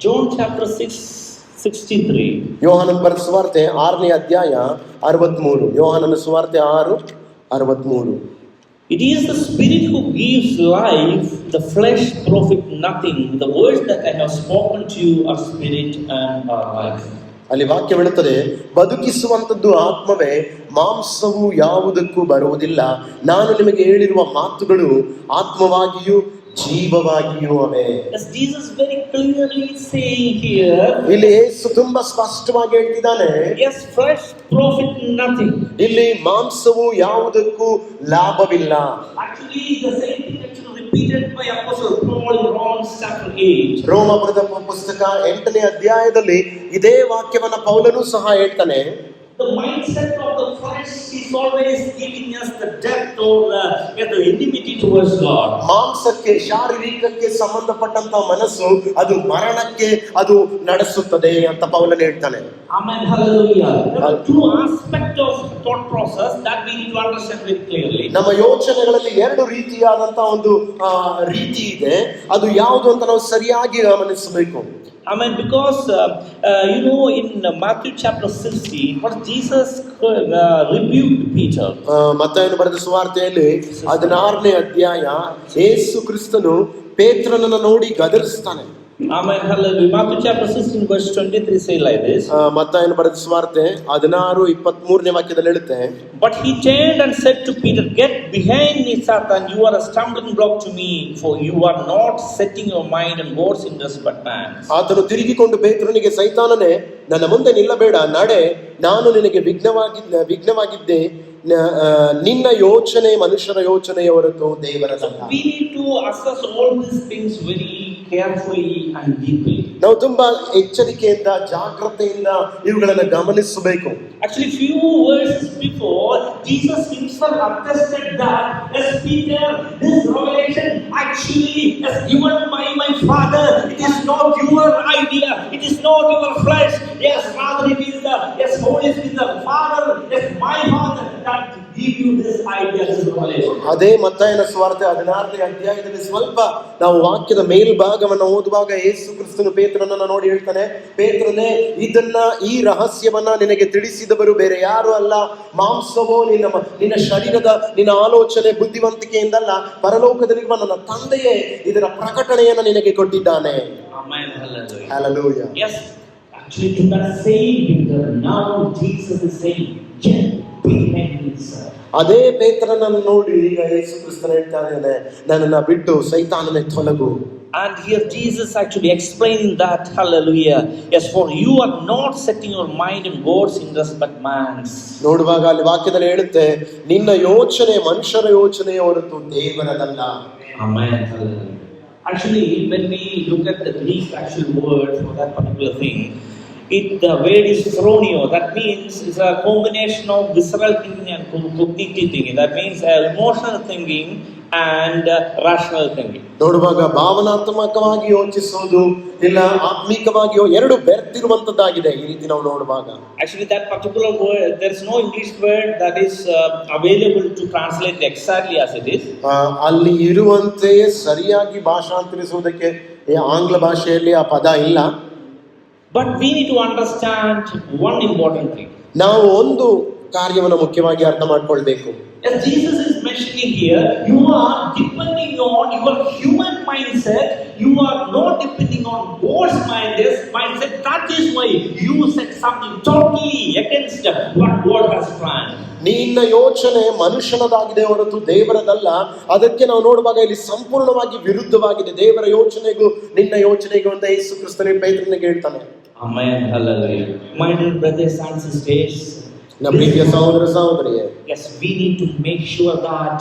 John chapter 6:63, ಯೋಹಾನನ ಬರೆದ ಸುವಾರ್ತೆ 6ನೇ ಅಧ್ಯಾಯ 63. ಯೋಹಾನನ ಸುವಾರ್ತೆ 6:63. It is the Spirit who gives life, the flesh profit nothing. The words that I have spoken to you are spirit and are life. ಅಲ್ಲಿ ವಾಕ್ಯ ಹೇಳುತ್ತದೆ, ಬದುಕಿಸುವಂತದ್ದು ಆತ್ಮವೇ, ಮಾಂಸವು ಯಾವುದಕ್ಕೂ ಬರುವುದಿಲ್ಲ. ನಾನು ನಿಮಗೆ ಹೇಳಿರುವ ಮಾತುಗಳು ಆತ್ಮವಾಗಿಯೂ ಜೀವವಾಗಿಯೂ ಅವೇ. As Jesus very clearly saying here, ಇಲ್ಲಿ ಯೇಸು ತುಂಬಾ ಸ್ಪಷ್ಟವಾಗಿ ಹೇಳ್ತಿದ್ದಾನೆ, yes, flesh profit nothing. ಇಲ್ಲಿ ಮಾಂಸವು ಯಾವುದಕ್ಕೂ ಲಾಭವಿಲ್ಲ. Actually, the same thing actually repeated by Apostle Paul in Romans chapter 8. ರೋಮಪುರದ ಪುಸ್ತಕ 8ನೇ ಅಧ್ಯಾಯದಲ್ಲಿ ಇದೇ ವಾಕ್ಯವನ್ನ ಪೌಲನು ಸಹ ಹೇಳ್ತಾನೆ. The mindset of the flesh is always giving us the death or the enmity towards God. ಮಾಂಸಕ್ಕೆ, ಶಾರೀರಿಕಕ್ಕೆ ಸಂಬಂಧಪಟ್ಟಂತ ಮನಸ್ಸು ಅದು ಮರಣಕ್ಕೆ ಅದು ನಡೆಸುತ್ತದೆ ಅಂತ ಪೌಲನು ಹೇಳ್ತಾನೆ. Amen, hallelujah. There are two aspects of thought process that we need to understand very clearly. ನಮ್ಮ ಯೋಚನೆಗಳಲ್ಲಿ ಎರಡು ರೀತಿಯಾದಂತ ಒಂದು ರೀತಿ ಇದೆ. ಅದು ಯಾವುದು ಅಂತ ನಾವು ಸರಿಯಾಗಿ ಗಮನಿಸಬೇಕು. Amen. Because in Matthew chapter 16, what Jesus rebuked Peter. ಮತ್ತಾಯನು ಬರೆದ ಸುವಾರ್ತೆಯಲ್ಲಿ 16ನೇ ಅಧ್ಯಾಯ ಯೇಸು ಕ್ರಿಸ್ತನು ಪೇತ್ರನನ್ನು ನೋಡಿ ಗದರಿಸ್ತಾನೆ. Amen. Hallelujah. Matthew chapter 16 verse 23 say like this. ಮತ್ತಾಯನು ಬರೆದ ಸುವಾರ್ತೆ 16:23ನೇ ವಾಕ್ಯದಲ್ಲಿ ಹೇಳುತ್ತೆ, But he turned and said to Peter, Get behind me, Satan, you are a stumbling block to me, for you are not setting your mind on God's interest but man's. ಆತನು ತಿರುಗಿಕೊಂಡು ಪೇತ್ರನಿಗೆ, ಸೈತಾನನೇ, ನನ್ನ ಮುಂದೆ ನಿಲ್ಲಬೇಡ, ನಡೆ, ನಾನು ನಿನಗೆ ವಿಘ್ನವಾಗಿದ್ದೆ, ನಿನ್ನ ಯೋಚನೆ ಮನುಷ್ಯರ ಯೋಚನೆಯ ಹೊರತು ದೇವರದಲ್ಲ. We need to assess all these things very carefully and deeply. ನಾವು ತುಂಬಾ ಎಚ್ಚರಿಕೆಯಿಂದ, ಜಾಗೃತೆಯಿಂದ ಇವುಗಳನ್ನು ಗಮನಿಸಬೇಕು. Actually, few verses before, Jesus himself attested that as Peter, this revelation actually is given by my Father. It is not your idea. It is not your flesh. Yes, Father, it is Holy Spirit, the Father, yes, my Father, that give you this idea, this revelation. ಅದೇ ಮತ್ತಾಯನ ಸುವಾರ್ತೆ 16ನೇ ಅಧ್ಯಾಯದಲ್ಲಿ ಸ್ವಲ್ಪ ನಾವು ವಾಕ್ಯದ ಮೇಲ್ಭಾಗವನ್ನು ಓದುವಾಗ ಯೇಸು ಕ್ರಿಸ್ತನು ಪೇತ್ರನನ್ನು ನೋಡಿ ಹೇಳ್ತಾನೆ, ಪೇತ್ರನೇ, ಈ ರಹಸ್ಯವನ್ನ ನಿನಗೆ ತಿಳಿಸಿದವರು ಬೇರೆ ಯಾರು ಅಲ್ಲ, ಮಾಂಸವೋ ನಿನ್ನ ಶರೀರದ ನಿನ್ನ ಆಲೋಚನೆ ಬುದ್ಧಿವಂತಿಕೆಯಿಂದಲ್ಲ, ಪರಲೋಕದಲ್ಲಿರುವ ನನ್ನ ತಂದೆಯೇ ಇದರ ಪ್ರಕಟಣೆಯನ್ನು ನಿನಗೆ ಕೊಟ್ಟಿದ್ದಾನೆ. Amen. Hallelujah. Hallelujah. Yes, actually to that same Peter, now Jesus is saying, Get behind me, sir. ಅದೇ ಪೇತ್ರನನ್ನು ನೋಡಿ ಈಗ ಯೇಸು ಕ್ರಿಸ್ತನು ಹೇಳ್ತಾ ಇದ್ದಾನೆ, ನನ್ನನ್ನ ಬಿಟ್ಟು ಸೈತಾನನೇ ತೊಲಗು. And here Jesus actually explaining that, hallelujah, yes, for you are not setting your mind in God's interest but man's. ನೋಡುವಾಗ ಅಲ್ಲಿ ವಾಕ್ಯದಲ್ಲಿ ಹೇಳುತ್ತೆ, ನಿನ್ನ ಯೋಚನೆ ಮನುಷ್ಯರ ಯೋಚನೆಯ ಹೊರತು ದೇವರದಲ್ಲ. Amen. Hallelujah. Actually, when we look at the Greek actual word for that particular thing, the word is phronio. That means it's a combination of visceral thinking and cognitive thinking. That means emotional thinking and rational thinking. ನೋಡುವಾಗ ಭಾವನಾತ್ಮಕವಾಗಿ ಯೋಚಿಸೋದು ಇಲ್ಲ ಆತ್ಮಿಕವಾಗಿ ಎರಡು ಬೆರ್ತಿರುವಂತದ್ದಾಗಿದೆ ಈ ರೀತಿ ನಾವು ನೋಡುವಾಗ. Actually, that particular word, there is no English word that is available to translate exactly as it is. ಅಲ್ಲಿ ಇರುವಂತೆಯೇ ಸರಿಯಾಗಿ ಭಾಷಾಂತರಿಸುವುದಕ್ಕೆ ಆಂಗ್ಲ ಭಾಷೆಯಲ್ಲಿ ಆ ಪದ ಇಲ್ಲ. But we need to understand one important thing. ನಾವು ಒಂದು ಕಾರ್ಯವನ್ನು ಮುಖ್ಯವಾಗಿ ಅರ್ಥ ಮಾಡ್ಕೊಳ್ಬೇಕು. As Jesus is mentioning here, you are depending on your human mindset. You are not depending on God's mindset. That is why you said something totally against what God has planned. ನಿನ್ನ ಯೋಚನೆ ಮನುಷ್ಯನದಾಗಿದೆ ಹೊರತು ದೇವರದಲ್ಲ. ಅದಕ್ಕೆ ನಾವು ನೋಡುವಾಗ ಇಲ್ಲಿ ಸಂಪೂರ್ಣವಾಗಿ ವಿರುದ್ಧವಾಗಿದೆ ದೇವರ ಯೋಚನೆಗೂ ನಿನ್ನ ಯೋಚನೆಗೂ ಅಂತ ಯೇಸು ಕ್ರಿಸ್ತನೇ ಪೇತ್ರನಿಗೆ ಹೇಳ್ತಾನೆ. Amen. Hallelujah. My dear brothers and sisters, ನಮ್ಮ ಪ್ರೀತಿಯ ಸಹೋದರ ಸಹೋದರಿಯೇ, yes, we need to make sure that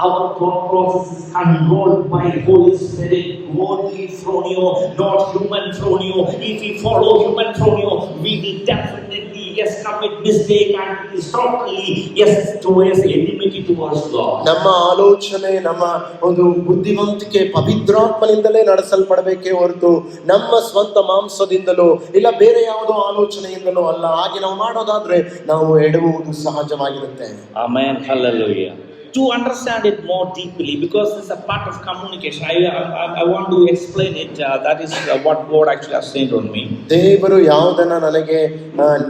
our thought process is controlled by Holy Spirit, godly phronio, not human phronio. If we follow human phronio, we will definitely commit mistake and it is totally towards enmity towards God. ನಮ್ಮ ಆಲೋಚನೆ, ನಮ್ಮ ಒಂದು ಬುದ್ಧಿವಂತಿಕೆ ಪವಿತ್ರಾತ್ಮನಿಂದಲೇ ನಡೆಸಲ್ಪಡಬೇಕೇ ಹೊರತು ನಮ್ಮ ಸ್ವಂತ ಮಾಂಸದಿಂದಲೋ ಇಲ್ಲ ಬೇರೆ ಯಾವುದೋ ಆಲೋಚನೆಯಿಂದಲೋ ಅಲ್ಲ. ಹಾಗೆ ನಾವು ಮಾಡೋದಾದ್ರೆ ನಾವು ಎಡವುವುದು ಸಹಜವಾಗಿರುತ್ತೆ. Amen. Hallelujah. To understand it more deeply, because it's a part of communication, I want to explain it. That is what God actually has sent on me. ದೇವರು ಯಾವುದನ್ನ ನನಗೆ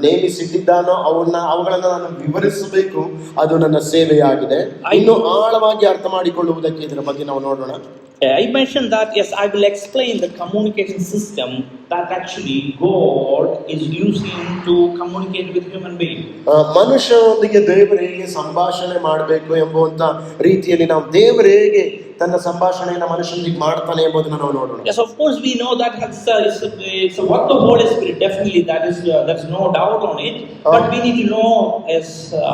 ನೇಮಿಸಿದ್ದಾನೋ ಅವುಗಳನ್ನು ನಾನು ವಿವರಿಸಬೇಕು. ಅದು ನನ್ನ ಸೇವೆಯಾಗಿದೆ. ಇನ್ನು ಆಳವಾಗಿ ಅರ್ಥ ಮಾಡಿಕೊಳ್ಳುವುದಕ್ಕೆ ಇದರ ಬಗ್ಗೆ ನಾವು ನೋಡೋಣ. I mentioned that, yes, I will explain the communication system that actually God is using to communicate with human beings. ಮನುಷ್ಯನೊಂದಿಗೆ ದೇವರು ಹೇಗೆ ಸಂಭಾಷಣೆ ಮಾಡಬೇಕು ಎಂಬುವಂತ ರೀತಿಯಲ್ಲಿ ನಾವು ದೇವರು ಹೇಗೆ ತನ್ನ ಸಂಭಾಷಣೆಯನ್ನು ಮನುಷ್ಯನಿಗೆ ಮಾಡ್ತಾನೆ ಎಂಬುದನ್ನು ನಾವು ನೋಡೋಣ. Yes, of course we know that it's a work of Holy Spirit. Definitely, that's no doubt on it. But we need to know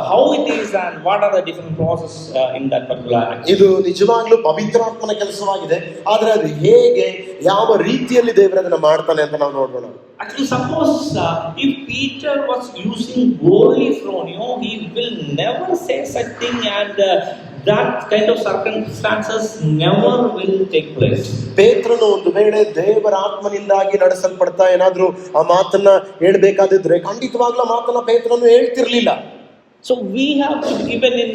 how it is and what are the different processes in that particular act. ಇದು ನಿಜವಾಗ್ಲೂ ಪವಿತ್ರಾತ್ಮನ ಕೆಲಸವಾಗಿದೆ. ಆದ್ರೆ ಅದು ಹೇಗೆ ಯಾವ ರೀತಿಯಲ್ಲಿ ದೇವರು ಅದನ್ನ ಮಾಡ್ತಾನೆ ಅಂತ ನಾವು ನೋಡೋಣ. Actually, suppose if Peter was using gold from you, he will never say such thing, and that kind of circumstances never will take place. ಪೇತ್ರನು ಒಂದು ವೇಳೆ ದೇವರ ಆತ್ಮನಿಂದಾಗಿ ನಡೆಸಲ್ಪಡ್ತಾ ಏನಾದ್ರೂ ಆ ಮಾತನ್ನ ಹೇಳ್ಬೇಕಾದಿದ್ರೆ ಖಂಡಿತವಾಗ್ಲೂ ಆ ಮಾತನ್ನ ಪೇತ್ರನು ಹೇಳ್ತಿರ್ಲಿಲ್ಲ. So we have to, given in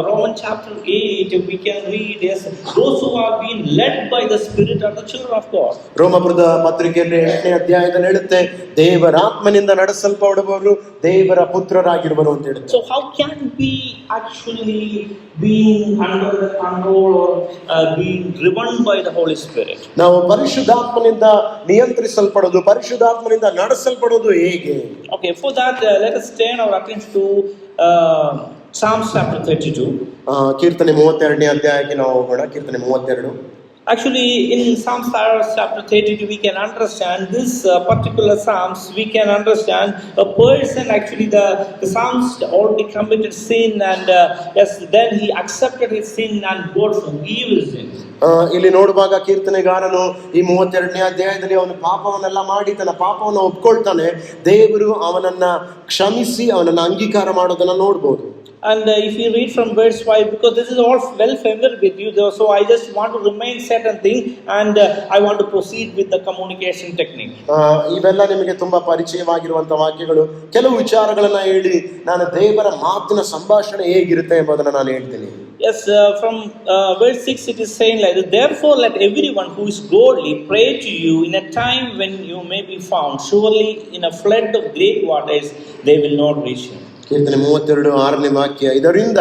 Romans chapter 8, we can read, yes, those who are being led by the Spirit are the children of God. ರೋಮಪುರದ ಪತ್ರಿಕೆಯಲ್ಲಿ 8ನೇ ಅಧ್ಯಾಯದಲ್ಲಿ ಹೇಳುತ್ತೆ, ದೇವರ ಆತ್ಮನಿಂದ ನಡೆಸಲ್ಪಡುವವರು ದೇವರ ಪುತ್ರರಾಗಿರುವರು ಅಂತ ಹೇಳುತ್ತೆ. So how can we actually being under the control or being driven by the Holy Spirit? ನಾವು ಪರಿಶುದ್ಧಾತ್ಮನಿಂದ ನಿಯಂತ್ರಿಸಲ್ಪಡೋದು, ಪರಿಶುದ್ಧಾತ್ಮನಿಂದ ನಡೆಸಲ್ಪಡೋದು ಹೇಗೆ? Okay, for that let us turn our attention to Psalms chapter 32. ಕೀರ್ತನೆ 32ನೇ ಅಧ್ಯಾಯಕ್ಕೆ ನಾವು ಹೋಗೋಣ. ಕೀರ್ತನೆ 32. Actually, in Psalms chapter 32, we can understand this particular Psalms. We can understand a person, actually, the Psalms already committed sin, and yes, then he accepted his sin, and God forgave his sin. ಇಲ್ಲಿ ನೋಡುವಾಗ ಕೀರ್ತನೆಗಾರನು ಈ 32ನೇ ಅಧ್ಯಾಯದಲ್ಲಿ ಅವನು ಪಾಪವನ್ನೆಲ್ಲ ಮಾಡಿ ತನ್ನ ಪಾಪವನ್ನು ಒಪ್ಕೊಳ್ತಾನೆ. ದೇವರು ಅವನನ್ನ ಕ್ಷಮಿಸಿ ಅವನನ್ನ ಅಂಗೀಕಾರ ಮಾಡೋದನ್ನ ನೋಡ್ಬೋದು. And if you read from verse 5, because this is all well familiar with you, so I just want to remind certain thing, and I want to proceed with the communication technique. ಇವೆಲ್ಲ ನಿಮಗೆ ತುಂಬಾ ಪರಿಚಯವಾಗಿರುವಂತ ವಾಕ್ಯಗಳು. ಕೆಲವು ವಿಚಾರಗಳನ್ನ ಹೇಳಿ ನಾನು ದೇವರ ಮಾತಿನ ಸಂಭಾಷಣೆ ಹೇಗಿರುತ್ತೆ ಎಂಬುದನ್ನ ನಾನು ಹೇಳ್ತೀನಿ. Yes, from verse 6 it is saying like this, therefore let everyone who is godly pray to you in a time when you may be found. Surely in a flood of great waters they will not reach you. ಕೀರ್ತನೆ 32:6ನೇ ವಾಕ್ಯ, ಇದರಿಂದ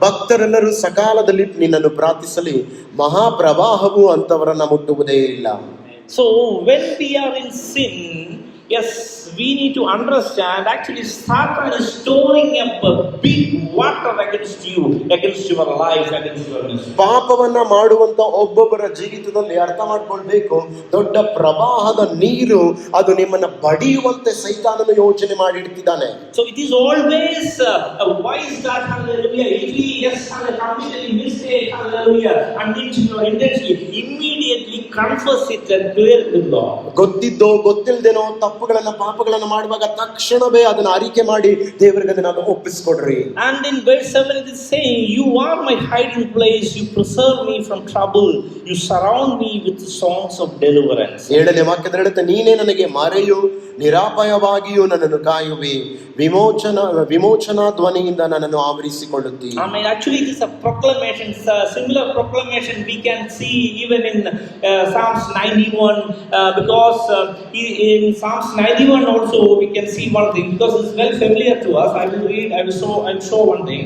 ಭಕ್ತರೆಲ್ಲರೂ ಸಕಾಲದಲ್ಲಿ ನಿನ್ನನ್ನು ಪ್ರಾರ್ಥಿಸಲಿ, ಮಹಾಪ್ರವಾಹವು ಅಂತವರನ್ನ ಮುಟ್ಟುವುದೇ ಇಲ್ಲ. So when we are in sin, yes, we need to understand actually Satan is storing up a big water against you, against your life, against your ministry. ಪಾಪವನ್ನ ಮಾಡುವಂತ ಒಬ್ಬೊಬ್ಬರ ಜೀವಿತದಲ್ಲಿ ಅರ್ಥ ಮಾಡ್ಕೊಳ್ಬೇಕು, ದೊಡ್ಡ ಪ್ರವಾಹದ ನೀರು ಅದು ನಿಮ್ಮನ್ನ ಬಡಿಯುವಂತೆ ಸೈತಾನನು ಯೋಚನೆ ಮಾಡಿಡ್ತಿದ್ದಾನೆ. So it is always wise that, hallelujah, if we yes committed a mistake, hallelujah, and intentionally immediately confess it and clear it with God. ಗೊತ್ತಿದ್ದೋ ಗೊತ್ತಿಲ್ಲದೇನೋ ತಪ್ಪುಗಳನ್ನ ಪಾಪಗಳನ್ನ ಮಾಡುವಾಗ ತಕ್ಷಣವೇ ಅದನ್ನ ಅರಿಕೆ ಮಾಡಿ ದೇವರಿಗೆ ಅದನ್ನ ಒಪ್ಪಿಸಿಕೊಡ್ರಿ. And in verse 7 it is saying, you are my hiding place, you preserve me from trouble, you surround me with songs of deliverance. 7ನೇ ವಾಕ್ಯದಲ್ಲಿ ಹೇಳುತ್ತೆ, ನೀನೇ ನನಗೆ ಮರೆಯು, ನಿರಾಪಾಯವಾಗಿಯೂ ನನ್ನನ್ನು ಕಾಯುವೆ, ವಿಮೋಚನಾ ಧ್ವನಿಯಿಂದ ನನ್ನನ್ನು ಆವರಿಸಿಕೊಳ್ಳುತ್ತಿ. I mean, actually it is a proclamation, similar proclamation we can see even in Psalms 91, because in Psalms 91 also we can see one thing, because it's well familiar to us. I will show one thing.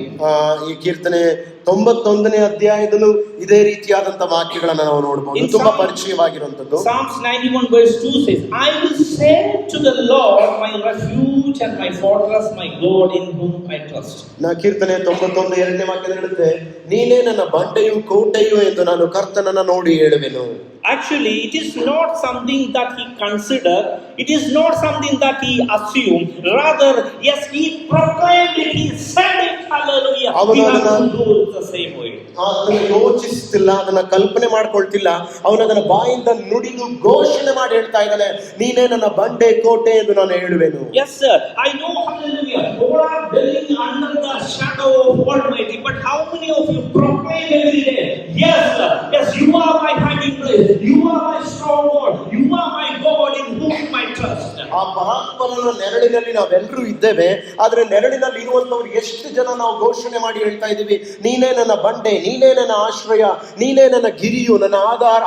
ಈ ಕೀರ್ತನೆ 91ನೇ ಅಧ್ಯಾಯದಲ್ಲೂ ಇದೇ ರೀತಿಯಾದಂತ ವಾಕ್ಯಗಳನ್ನು ನಾವು ನೋಡಬಹುದು, ತುಂಬಾ ಪರಿಚಯವಾಗಿರುವಂತದ್ದು. Psalms 91 verse 2 says, I will say to the Lord, my refuge and my fortress, my God in whom I trust. ಕೀರ್ತನೆ 91 2ನೇ ವಾಕ್ಯದಲ್ಲಿ ಹೇಳುತ್ತೆ, ನೀನೇ ನನ್ನ ಬಂಡೆಯು ಕೋಟೆಯು ಎಂದು ನಾನು ಕರ್ತನನ್ನ ನೋಡಿ ಹೇಳುವೆನು. Actually, it is not something that he considered, it is not something that he assumed, rather, yes, he proclaimed it, he said it, hallelujah. We have to do it the same way. ಅದನ್ನ ಯೋಚಿಸ್ತಿಲ್ಲ, ಅದನ್ನ ಕಲ್ಪನೆ ಮಾಡ್ಕೊಳ್ತಿಲ್ಲ, ಅವನದನ್ನ ಬಾಯಿಂದ ನುಡಿದು ಘೋಷಣೆ ಮಾಡಿ ಹೇಳ್ತಾ ಇದ್ದಾನೆ, ನೀನೇ ನನ್ನ ಬಂಡೆ ಕೋಟೆ ಎಂದು ನಾನು ಹೇಳುವೆನು. Yes sir, I know, hallelujah, all are dwelling under the shadow of Almighty, but how many of you proclaim every day, yes sir, yes, you are my hiding place, you are my stronghold, you are my God in whom I trust. ಆ ಪರಾತ್ಪರನ ನೆರಳಿನಲ್ಲಿ ನಾವೆಲ್ಲರೂ ಇದ್ದೇವೆ, ಆದ್ರೆ ನೆರಳಿನಲ್ಲಿ ಇರುವಂತವ್ರು ಎಷ್ಟು ಜನ ನಾವು ಘೋಷಣೆ ಮಾಡಿ ಹೇಳ್ತಾ ಇದ್ದೀವಿ, ನೀನೇ ನನ್ನ ಬಂಡೆ, ನೀನೇ ನನ್ನ ಆಶ್ರಯ, ನೀನೇ ನನ್ನ ಗಿರಿಯು, ನನ್ನ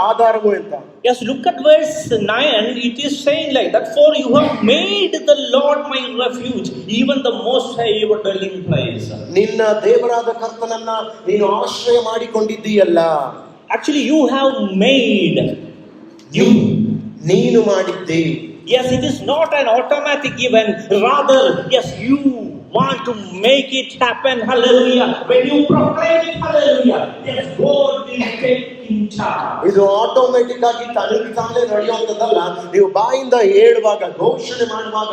ಆಧಾರವು ಅಂತ. Yes, look at verse 9, it is saying like that, for you have made the Lord my refuge, even the most high your dwelling place. ನಿನ್ನ ದೇವರಾದ ಕರ್ತನನ್ನ ನೀನು ಆಶ್ರಯ ಮಾಡಿಕೊಂಡಿದ್ದೀಯಲ್ಲ. Actually, you have made. ನೀನು ಮಾಡಿದ್ದೆ. Yes, it is not an automatic event. Rather, yes, you want to make it happen. Hallelujah. When you proclaim it, hallelujah, yes, God will take in charge. ಇದು automatic ಆಗಿ ತಾನೇ ನಡೆಯುವಂತದ್ದಲ್ಲ. ನೀವು ಬಾಯಿಂದ ಹೇಳುವಾಗ, ಘೋಷಣೆ ಮಾಡುವಾಗ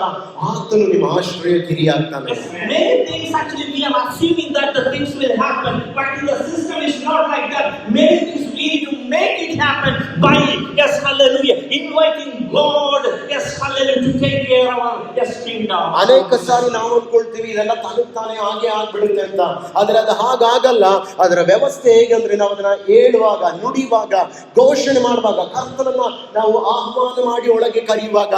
ಆತನು ನಿಮ್ಮ ಆಶ್ರಯ ಗಿರಿಯಾಗ್ತಾನೆ. Many things actually we are assuming that the things will happen, but in the system is not like that. Many things we need to make it happen by, yes, hallelujah, inviting God, yes, hallelujah, to take care of our, yes, kingdom. ಅನೇಕ ಸಾರಿ ನಾವು ಅನ್ಕೊಳ್ತೀವಿ ಇದೆಲ್ಲ ತಾನೇ ಹಾಗೆ ಆಗ್ಬಿಡುತ್ತೆ ಅಂತ. ಆದ್ರೆ ಅದು ಹಾಗಾಗಲ್ಲ. ಅದರ ವ್ಯವಸ್ಥೆ ಹೇಗೆ ಅಂದ್ರೆ, ನಾವು ಅದನ್ನ ಹೇಳುವಾಗ, ನುಡಿಯುವಾಗ, ಘೋಷಣೆ ಮಾಡುವಾಗ, ಕರ್ತನನ್ನ ನಾವು ಆಹ್ವಾನ ಮಾಡಿ ಒಳಗೆ ಕರೆಯುವಾಗ,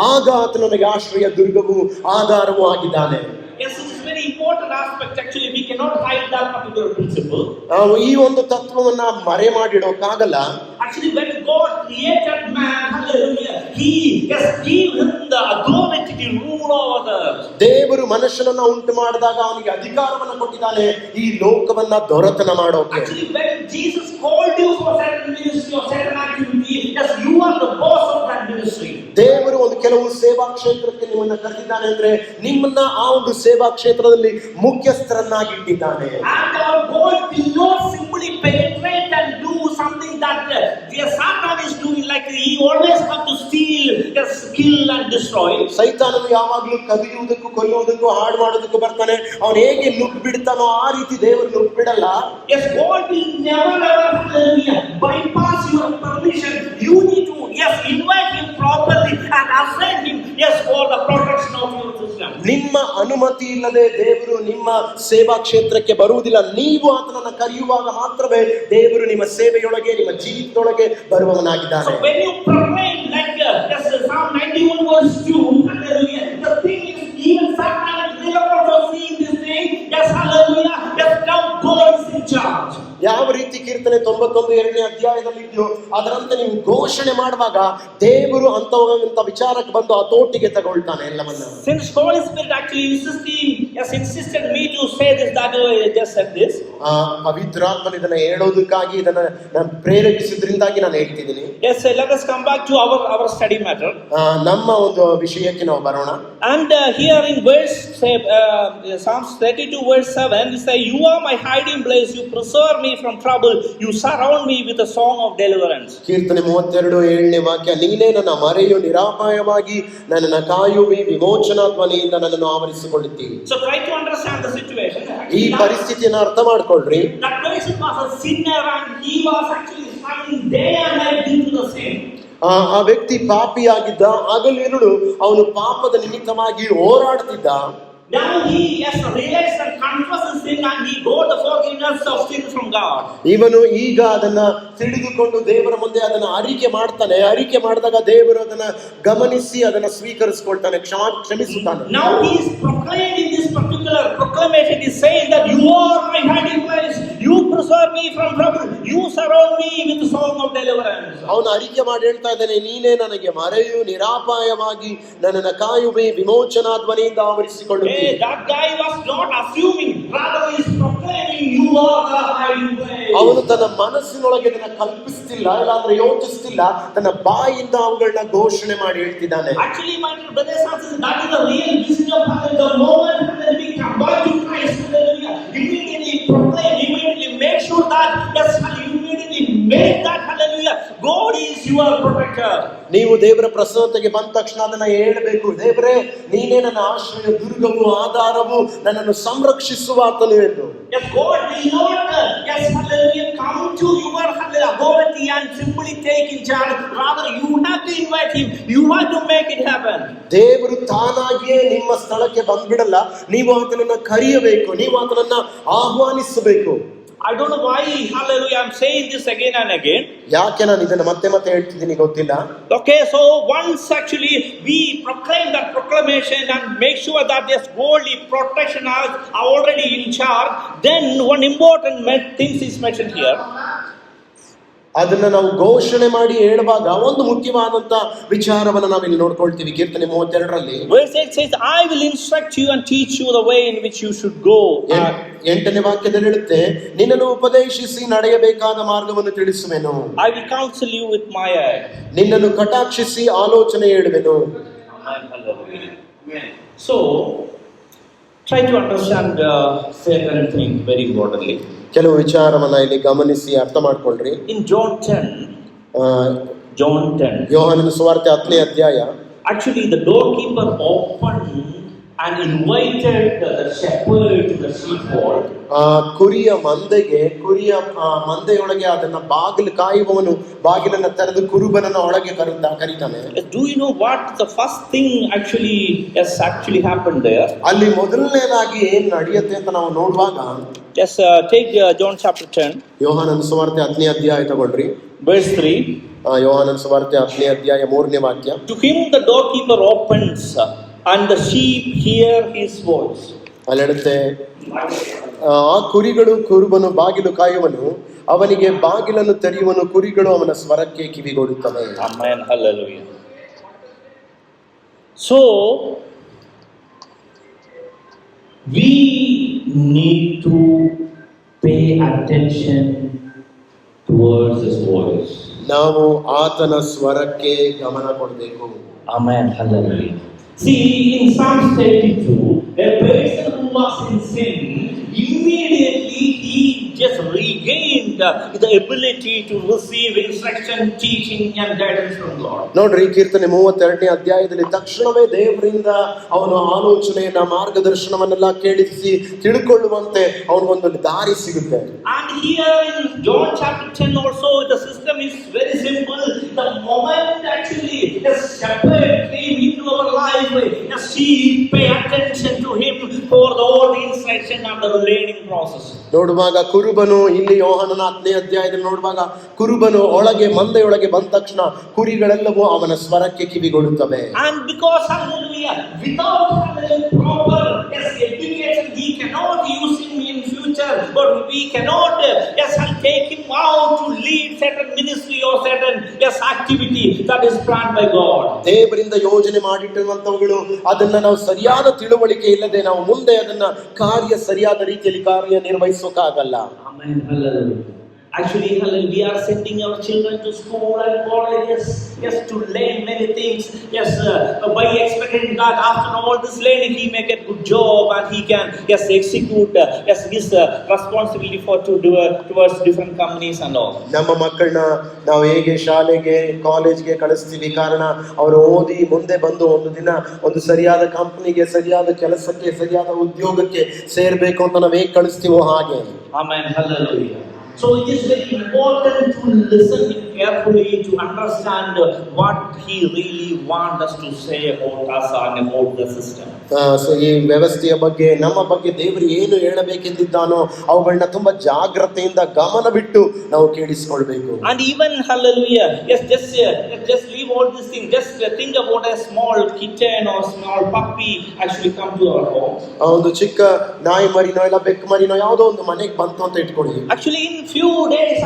ಆಗ ಆತ ನಮಗೆ ಆಶ್ರಯ ದುರ್ಗವು ಆಧಾರವೂ ಆಗಿದ್ದಾನೆ. Yes, it is very important aspect. Actually, we cannot hide that particular principle. ನಾವು ಈ ಒಂದು ತತ್ವವನ್ನ ಮರೆ ಮಾಡಿಡೋಕ್ಕಾಗಲ್ಲ. Actually, when God created man, hallelujah, He has given the authority to rule over the earth. ದೇವರು ಮನುಷ್ಯನನ್ನ ಉಂಟು ಮಾಡಿದಾಗ ಅವನಿಗೆ ಅಧಿಕಾರವನ್ನ ಕೊಟ್ಟಿದ್ದಾನೆ ಈ ಲೋಕವನ್ನ ದೊರೆತನ ಮಾಡೋಕೆ. Actually, when Jesus called you for certain ministry or certain activity, yes, you are the boss of that ministry. ದೇವರು ಒಂದು ಕೆಲವು ಸೇವಾ ಕ್ಷೇತ್ರಕ್ಕೆ ನಿಮ್ಮನ್ನ ಕರೆದಿದ್ದಾನೆ ಅಂದ್ರೆ, ನಿಮ್ಮನ್ನ ಆ ಒಂದು ಸೇವಾ ಕ್ಷೇತ್ರದಲ್ಲಿ ಮುಖ್ಯಸ್ಥರನ್ನಾಗಿಟ್ಟಿದ್ದಾನೆ. And our God will not simply penetrate and do something that the Satan is doing, like he always have to steal, yes, kill and destroy. ಸೈತಾನನು ಯಾವಾಗಲೂ ಕದಿಯುವುದಕ್ಕೂ, ಕೊಲ್ಲುವುದಕ್ಕೂ, ಹಾಳು ಮಾಡೋದಕ್ಕೂ ಬರ್ತಾನೆ. ಅವನು ಹೇಗೆ ನುಗ್ಗಿ ಬಿಡ್ತಾನೋ ಆ ರೀತಿ ದೇವರು ನುಗ್ಗಿ ಬಿಡಲ್ಲ. Yes, God will never ever bypass your permission. You need to, yes, invite him properly and assign him, yes, for the protection of your system. ನಿಮ್ಮ ಅನುಮತಿ ಇಲ್ಲದೆ ದೇವರು ನಿಮ್ಮ ಸೇವಾ ಕ್ಷೇತ್ರಕ್ಕೆ ಬರುವುದಿಲ್ಲ. ನೀವು ಆತನನ್ನ ಕರೆಯುವಾಗ ಮಾತ್ರವೇ ದೇವರು ನಿಮ್ಮ ಸೇವೆಯೊಳಗೆ, ನಿಮ್ಮ ಜೀವಿತದೊಳಗೆ ಬರುವವನಾಗಿದ್ದಾನೆ. So when you proclaim like yes, Psalm 91 verse 2, hallelujah, the thing is, even Satan will also see in this day, yes, hallelujah, yes, now God is in charge. ಯಾವ ರೀತಿ ಕೀರ್ತನೆ 91 ಅಧ್ಯಾಯದಲ್ಲಿ ಇದೆಯೋ ಅದರಂತೆ ನೀವು ಘೋಷಣೆ ಮಾಡುವಾಗ ದೇವರು ಅಂತ ವಿಚಾರಕ್ಕೆ ಬಂದು ಆ ತೋಟಿಗೆ ತಗೊಳ್ತಾನೆ ಎಲ್ಲವನ್ನ. Since Holy Spirit actually insisted me to say this, that I just said this. ಪವಿತ್ರಾತ್ಮನ ಇದನ್ನ ಹೇಳೋದಕ್ಕಾಗಿ ಇದನ್ನ ನಾನು ಪ್ರೇರೇಪಿಸಿದ್ರಿಂದಾಗಿ ನಾನು ಹೇಳ್ತಿದ್ದೀನಿ. Yes, let us come back to our study matter. ನಮ್ಮ ಒಂದು ವಿಷಯಕ್ಕೆ ನಾವು ಬರೋಣ. And here in verse Psalms 32 verse 7, we say, you are my hiding place, you preserve me from trouble, you surround me with a song of deliverance. ಕೀರ್ತನೆ 32 ವಾಕ್ಯ, ನೀನೇ ನನ್ನ ಮರೆಯು, ನಿರಾಪಾಯವಾಗಿ ನನ್ನನ್ನು ಕಾಯುವಿ, ವಿಮೋಚನಾ ಧ್ವನಿಯಿಂದ ನನ್ನನ್ನು ಆವರಿಸಿಕೊಳ್ಳುತ್ತೀವಿ. So try to understand the situation. ಈ ಪರಿಸ್ಥಿತಿಯನ್ನು ಅರ್ಥ ಮಾಡ್ಕೊಳ್ರಿ. That person was a sinner and he was actually struggling day and night due to the sin. ಆ ವ್ಯಕ್ತಿ ಪಾಪಿಯಾಗಿದ್ದ, ಹಗಲಿರುಳು ಅವನು ಪಾಪದ ನಿಮಿತ್ತವಾಗಿ ಹೋರಾಡುತ್ತಿದ್ದ. Now he has realized and confessed his sin and he got the forgiveness of sin from God. ಇವನು ಈಗ ಅದನ್ನ ತಿಳಿದುಕೊಂಡು ದೇವರ ಮುಂದೆ ಅದನ್ನ ಅರಿಕೆ ಮಾಡ್ತಾನೆ. ಅರಿಕೆ ಮಾಡಿದಾಗ ದೇವರು ಅದನ್ನ ಗಮನಿಸಿ ಅದನ್ನ ಸ್ವೀಕರಿಸಿಕೊಳ್ತಾನೆ, ಕ್ಷಮಿಸುತ್ತಾನೆ. Now he is proclaiming this particular proclamation, is saying that you are my hiding place, you preserve me from trouble, you surround me with the song of deliverance. ಅವನು ಅರಿಕೆ ಮಾಡಿ ಹೇಳ್ತಾ ಇದ್ದಾನೆ, ನೀನೇ ನನಗೆ ಮರೆಯು, ನಿರಾಪಾಯವಾಗಿ ನನ್ನನ್ನು ಕಾಯುವೆ, ವಿಮೋಚನಾ ಧ್ವನಿಯಿಂದ ಆವರಿಸಿಕೊಳ್ಳು. That guy was not assuming, rather he is proclaiming, you are the hiding place. ಅವನು ತನ್ನ ಮನಸ್ಸಿನೊಳಗೆ ಇದನ್ನ ಕಲ್ಪಿಸ್ತಿಲ್ಲ, ಇಲ್ಲಾಂದ್ರೆ ಯೋಚಿಸ್ತಿಲ್ಲ, ತನ್ನ ಬಾಯಿಂದ ಅವುಗಳನ್ನ ಘೋಷಣೆ ಮಾಡಿ ಹೇಳ್ತಿದ್ದಾನೆ. Actually, my brothers and sisters, that is the real wisdom. The moment that we come back to Christ, hallelujah, immediately proclaim, immediately make sure that, yes, immediately make that, hallelujah, God is your protector. ನೀವು ದೇವರ ಪ್ರಸನ್ನತೆಗೆ ಬಂದ ತಕ್ಷಣ ಅದನ್ನ ಹೇಳಬೇಕು, ದೇವರೇ ನೀನೇ ನನ್ನ ಆಶ್ರಯ ದುರ್ಗವು, ಆಧಾರವು, ನನ್ನನ್ನು ಸಂರಕ್ಷಿಸುವ ಆತನು ಎಂದು. Yes, God will not, yes, hallelujah, come to your authority and simply take in charge. Rather, you have to invite him, you have to make it happen. ದೇವರು ತಾನಾಗಿಯೇ ನಿಮ್ಮ ಸ್ಥಳಕ್ಕೆ ಬಂದ್ಬಿಡಲ್ಲ, ನೀವು ಆತನನ್ನ ಕರೆಯಬೇಕು, ನೀವು ಆತನನ್ನ ಆಹ್ವಾನಿಸಬೇಕು. I don't know why, hallelujah, I'm saying this again and again. ಯಾಕೆ ನಾನು ಇದನ್ನ ಮತ್ತೆ ಮತ್ತೆ ಹೇಳ್ತಿದ್ದೀನಿ ಗೊತ್ತಿಲ್ಲ. Okay, so once actually we proclaim that proclamation and make sure that this godly protection are already in charge, then one important thing is mentioned here. ಅದನ್ನ ನಾವು ಘೋಷಣೆ ಮಾಡಿ ಹೇಳುವಾಗ ಒಂದು ಮುಖ್ಯವಾದಂತ ವಿಚಾರವನ್ನ ನಾವಿಲ್ಲಿ ನೋಡ್ಕೊಳ್ತೀವಿ. ಕೀರ್ತನೆ 32ರಲ್ಲಿ verse 8 says, I will instruct you and teach you the way in which you should go. 8ನೇ ವಾಕ್ಯದಲ್ಲಿ ಹೇಳುತ್ತೆ, ನಿನ್ನನ್ನು ಉಪದೇಶಿಸಿ ನಡೆಯಬೇಕಾದ ಮಾರ್ಗವನ್ನು ತಿಳಿಸುವೆನು. I will counsel you with my eye. ನಿನ್ನನ್ನು ಕಟಾಕ್ಷಿಸಿ ಆಲೋಚನೆ ಹೇಳುವೆನು. So try to understand certain things very broadly. ಕೆಲವು ವಿಚಾರವನ್ನ ಇಲ್ಲಿ ಗಮನಿಸಿ ಅರ್ಥ ಮಾಡ್ಕೊಳ್ರಿ. In John 10, ಯೋಹಾನನ ಸುವಾರ್ತೆ 10ನೇ ಅಧ್ಯಾಯ, actually the doorkeeper opened and invited the shepherd to the sheepfold. ಕುರಿಯ ಮಂದೆಯೊಳಗೆ ಅದನ್ನ ಬಾಗಿಲು ಕಾಯುವವನು ಬಾಗಿಲನ್ನ ತೆರೆದು ಕುರುಬನನ್ನ ಒಳಗೆ ಕರೀತಾನೆ. Do you know what the first thing has actually happened there? ಅಲ್ಲಿ ಮೊದಲನೇದಾಗಿ ಏನ್ ನಡೆಯುತ್ತೆ ಅಂತ ನಾವು ನೋಡುವಾಗ, just take John chapter 10, ಯೋಹಾನನ ಸುವಾರ್ತೆ 10ನೇ ಅಧ್ಯಾಯ ತಗೊಳ್ರಿ. verse 3. ಯೋಹಾನನ ಸುವಾರ್ತೆ 10ನೇ ಅಧ್ಯಾಯ 3ನೇ ವಾಕ್ಯ. To him the doorkeeper opens and the sheep hear his voice. ಅಲ್ಲಿ ಹೇಳುತ್ತೆ, ಆ ಕುರಿಗಳು ಕುರುಬನು ಬಾಗಿಲು ಕಾಯುವನು, ಅವನಿಗೆ ಬಾಗಿಲನ್ನು ತೆರೆಯುವನು, ಕುರಿಗಳು ಅವನ ಸ್ವರಕ್ಕೆ ಕಿವಿಗೊಡುತ್ತವೆ. Amen, hallelujah. So we need to pay attention towards his voice. ನಾವು ಆತನ ಸ್ವರಕ್ಕೆ ಗಮನ ಕೊಡಬೇಕು. Amen, hallelujah. See, in Psalm 32, a person who was in sin, immediately he just regained the ability to receive instruction, teaching and guidance from God. ನೋಡ್ರಿ, ಕೀರ್ತನೆ 32ನೇ ಅಧ್ಯಾಯದಲ್ಲಿ ತಕ್ಷಣವೇ ದೇವರಿಂದ ಅವನ ಆಲೋಚನೆಯನ್ನ, ಮಾರ್ಗದರ್ಶನವನ್ನೆಲ್ಲ ಕೇಳಿಸಿ ತಿಳ್ಕೊಳ್ಳುವಂತೆ ಅವನಿಗೊಂದು ದಾರಿ ಸಿಗುತ್ತೆ. And here in John chapter 10 also, the system is very simple. The moment actually a shepherd came into our life, a sheep pay attention to him for all the instruction and the learning process. ನೋಡುವಾಗ ಕುರುಬನು, ಇಲ್ಲಿ ಯೋಹಾನನ 10ನೇ ಅಧ್ಯಾಯದಲ್ಲಿ ನೋಡುವಾಗ ಕುರುಬನು ಮಂದೆಯೊಳಗೆ ಬಂದ ತಕ್ಷಣ ಕುರಿಗಳೆಲ್ಲವೂ ಅವನ ಸ್ವರಕ್ಕೆ ಕಿವಿಗೊಡುತ್ತವೆ. And because hallelujah, without proper education, he cannot use him in future, or we cannot take him out to lead certain ministry or certain activity that is planned by God. ದೇವರಿಂದ ಯೋಜನೆ ಮಾಡಿಟ್ಟಿರುವಂತವುಗಳು, ಅದನ್ನ ನಾವು ಸರಿಯಾದ ತಿಳುವಳಿಕೆ ಇಲ್ಲದೆ ನಾವು ಮುಂದೆ ಅದನ್ನ ಸರಿಯಾದ ರೀತಿಯಲ್ಲಿ ಕಾರ್ಯ ನಿರ್ವಹಿಸೋಕಾಗಲ್ಲ. Amen, hallelujah. Actually, we are sending our children to school and colleges, to learn many things. By expecting that after all this learning, he may get good job and he can execute his responsibility towards different companies and all. ನಮ್ಮ ಮಕ್ಕಳನ್ನ ನಾವು ಹೇಗೆ ಶಾಲೆಗೆ, ಕಾಲೇಜ್ಗೆ ಕಳಿಸ್ತೀವಿ, ಕಾರಣ ಅವರು ಓದಿ ಮುಂದೆ ಬಂದು ಒಂದು ದಿನ ಒಂದು ಸರಿಯಾದ ಕಂಪನಿಗೆ, ಸರಿಯಾದ ಕೆಲಸಕ್ಕೆ, ಸರಿಯಾದ ಉದ್ಯೋಗಕ್ಕೆ ಸೇರ್ಬೇಕು ಅಂತ ನಾವು ಹೇಗೆ ಕಳಿಸ್ತೀವೋ ಹಾಗೆ. Amen, hallelujah. So it is very important to listen carefully to understand what he really wants us to say about us and about the system. ಈ ವ್ಯವಸ್ಥೆಯ ಬಗ್ಗೆ, ನಮ್ಮ ಬಗ್ಗೆ ದೇವರು ಏನು ಹೇಳಬೇಕೆಂದಿದ್ದಾನೋ ಅವುಗಳನ್ನ ತುಂಬಾ ಜಾಗ್ರತೆಯಿಂದ ಗಮನ ಬಿಟ್ಟು ನಾವು ಕೇಳಿಸಿಕೊಳ್ಬೇಕು. And even hallelujah, just leave all these things. Just think about a small kitten or small puppy actually come to our home. ಒಂದು ಚಿಕ್ಕ ನಾಯಿ ಮರಿನೋ ಇಲ್ಲ ಬೆಕ್ಕು ಮರಿನೋ ಯಾವುದೋ ಒಂದು ಮನೆಗೆ ಬಂತು ಅಂತ ಇಟ್ಕೊಳ್ಳಿ. Actually in few days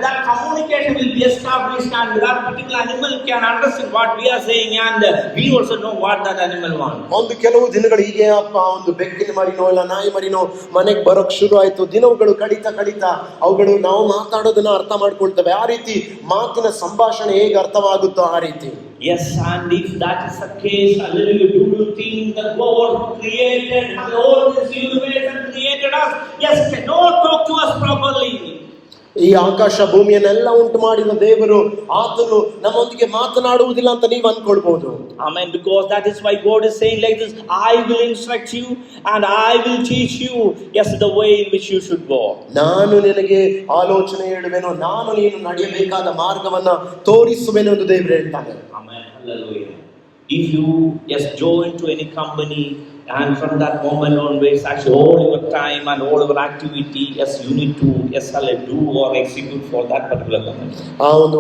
that communication will be established and that particular animal can understand what we are saying and we also know what that animal wants. ಒಂದು ಕೆಲವು ದಿನಗಳು ಹೀಗೆ ಒಂದು ಬೆಕ್ಕಿನ ಮರಿನೋ ಇಲ್ಲ ನಾಯಿ ಮರಿನೋ ಮನೆಗೆ ಬರೋಕ್ ಶುರು ಆಯ್ತು. ದಿನಗಳು ಕಡಿತಾ ಅವುಗಳು ನಾವು ಮಾತಾಡೋದನ್ನ ಅರ್ಥ ಮಾಡ್ಕೊಳ್ತವೆ. ಆ ರೀತಿ ಮಾತಿನ ಸಂಭಾಷಣೆ ಹೇಗೆ ಅರ್ಥವಾಗುತ್ತೋ ಆ ರೀತಿ. Yes, and if that is the case, hallelujah, do you think that God who created all this universe and created us, cannot talk to us properly? ಈ ಆಕಾಶ ಭೂಮಿಯನ್ನೆಲ್ಲ ಉಂಟು ಮಾಡಿದ ದೇವರು, ಆತನು ನಮ್ಮೊಂದಿಗೆ ಮಾತನಾಡುವುದಿಲ್ಲ ಅಂತ ನೀವು ಅನ್ಕೊಳ್ಬಹುದು. Amen. Because that is why God is saying like this, I will instruct you and I will teach you the way in which you should go. ನಾನು ನಿನಗೆ ಆಲೋಚನೆ ಹೇಳುವೆನು, ನಾನು ನೀನು ನಡೆಯಬೇಕಾದ ಮಾರ್ಗವನ್ನ ತೋರಿಸುವೆನು ಎಂದು ದೇವರು ಹೇಳ್ತಾನೆ. Amen. Hallelujah. If you join to any company, and from that moment onwards, actually all your time and all your activity, you need to do or execute for that particular company.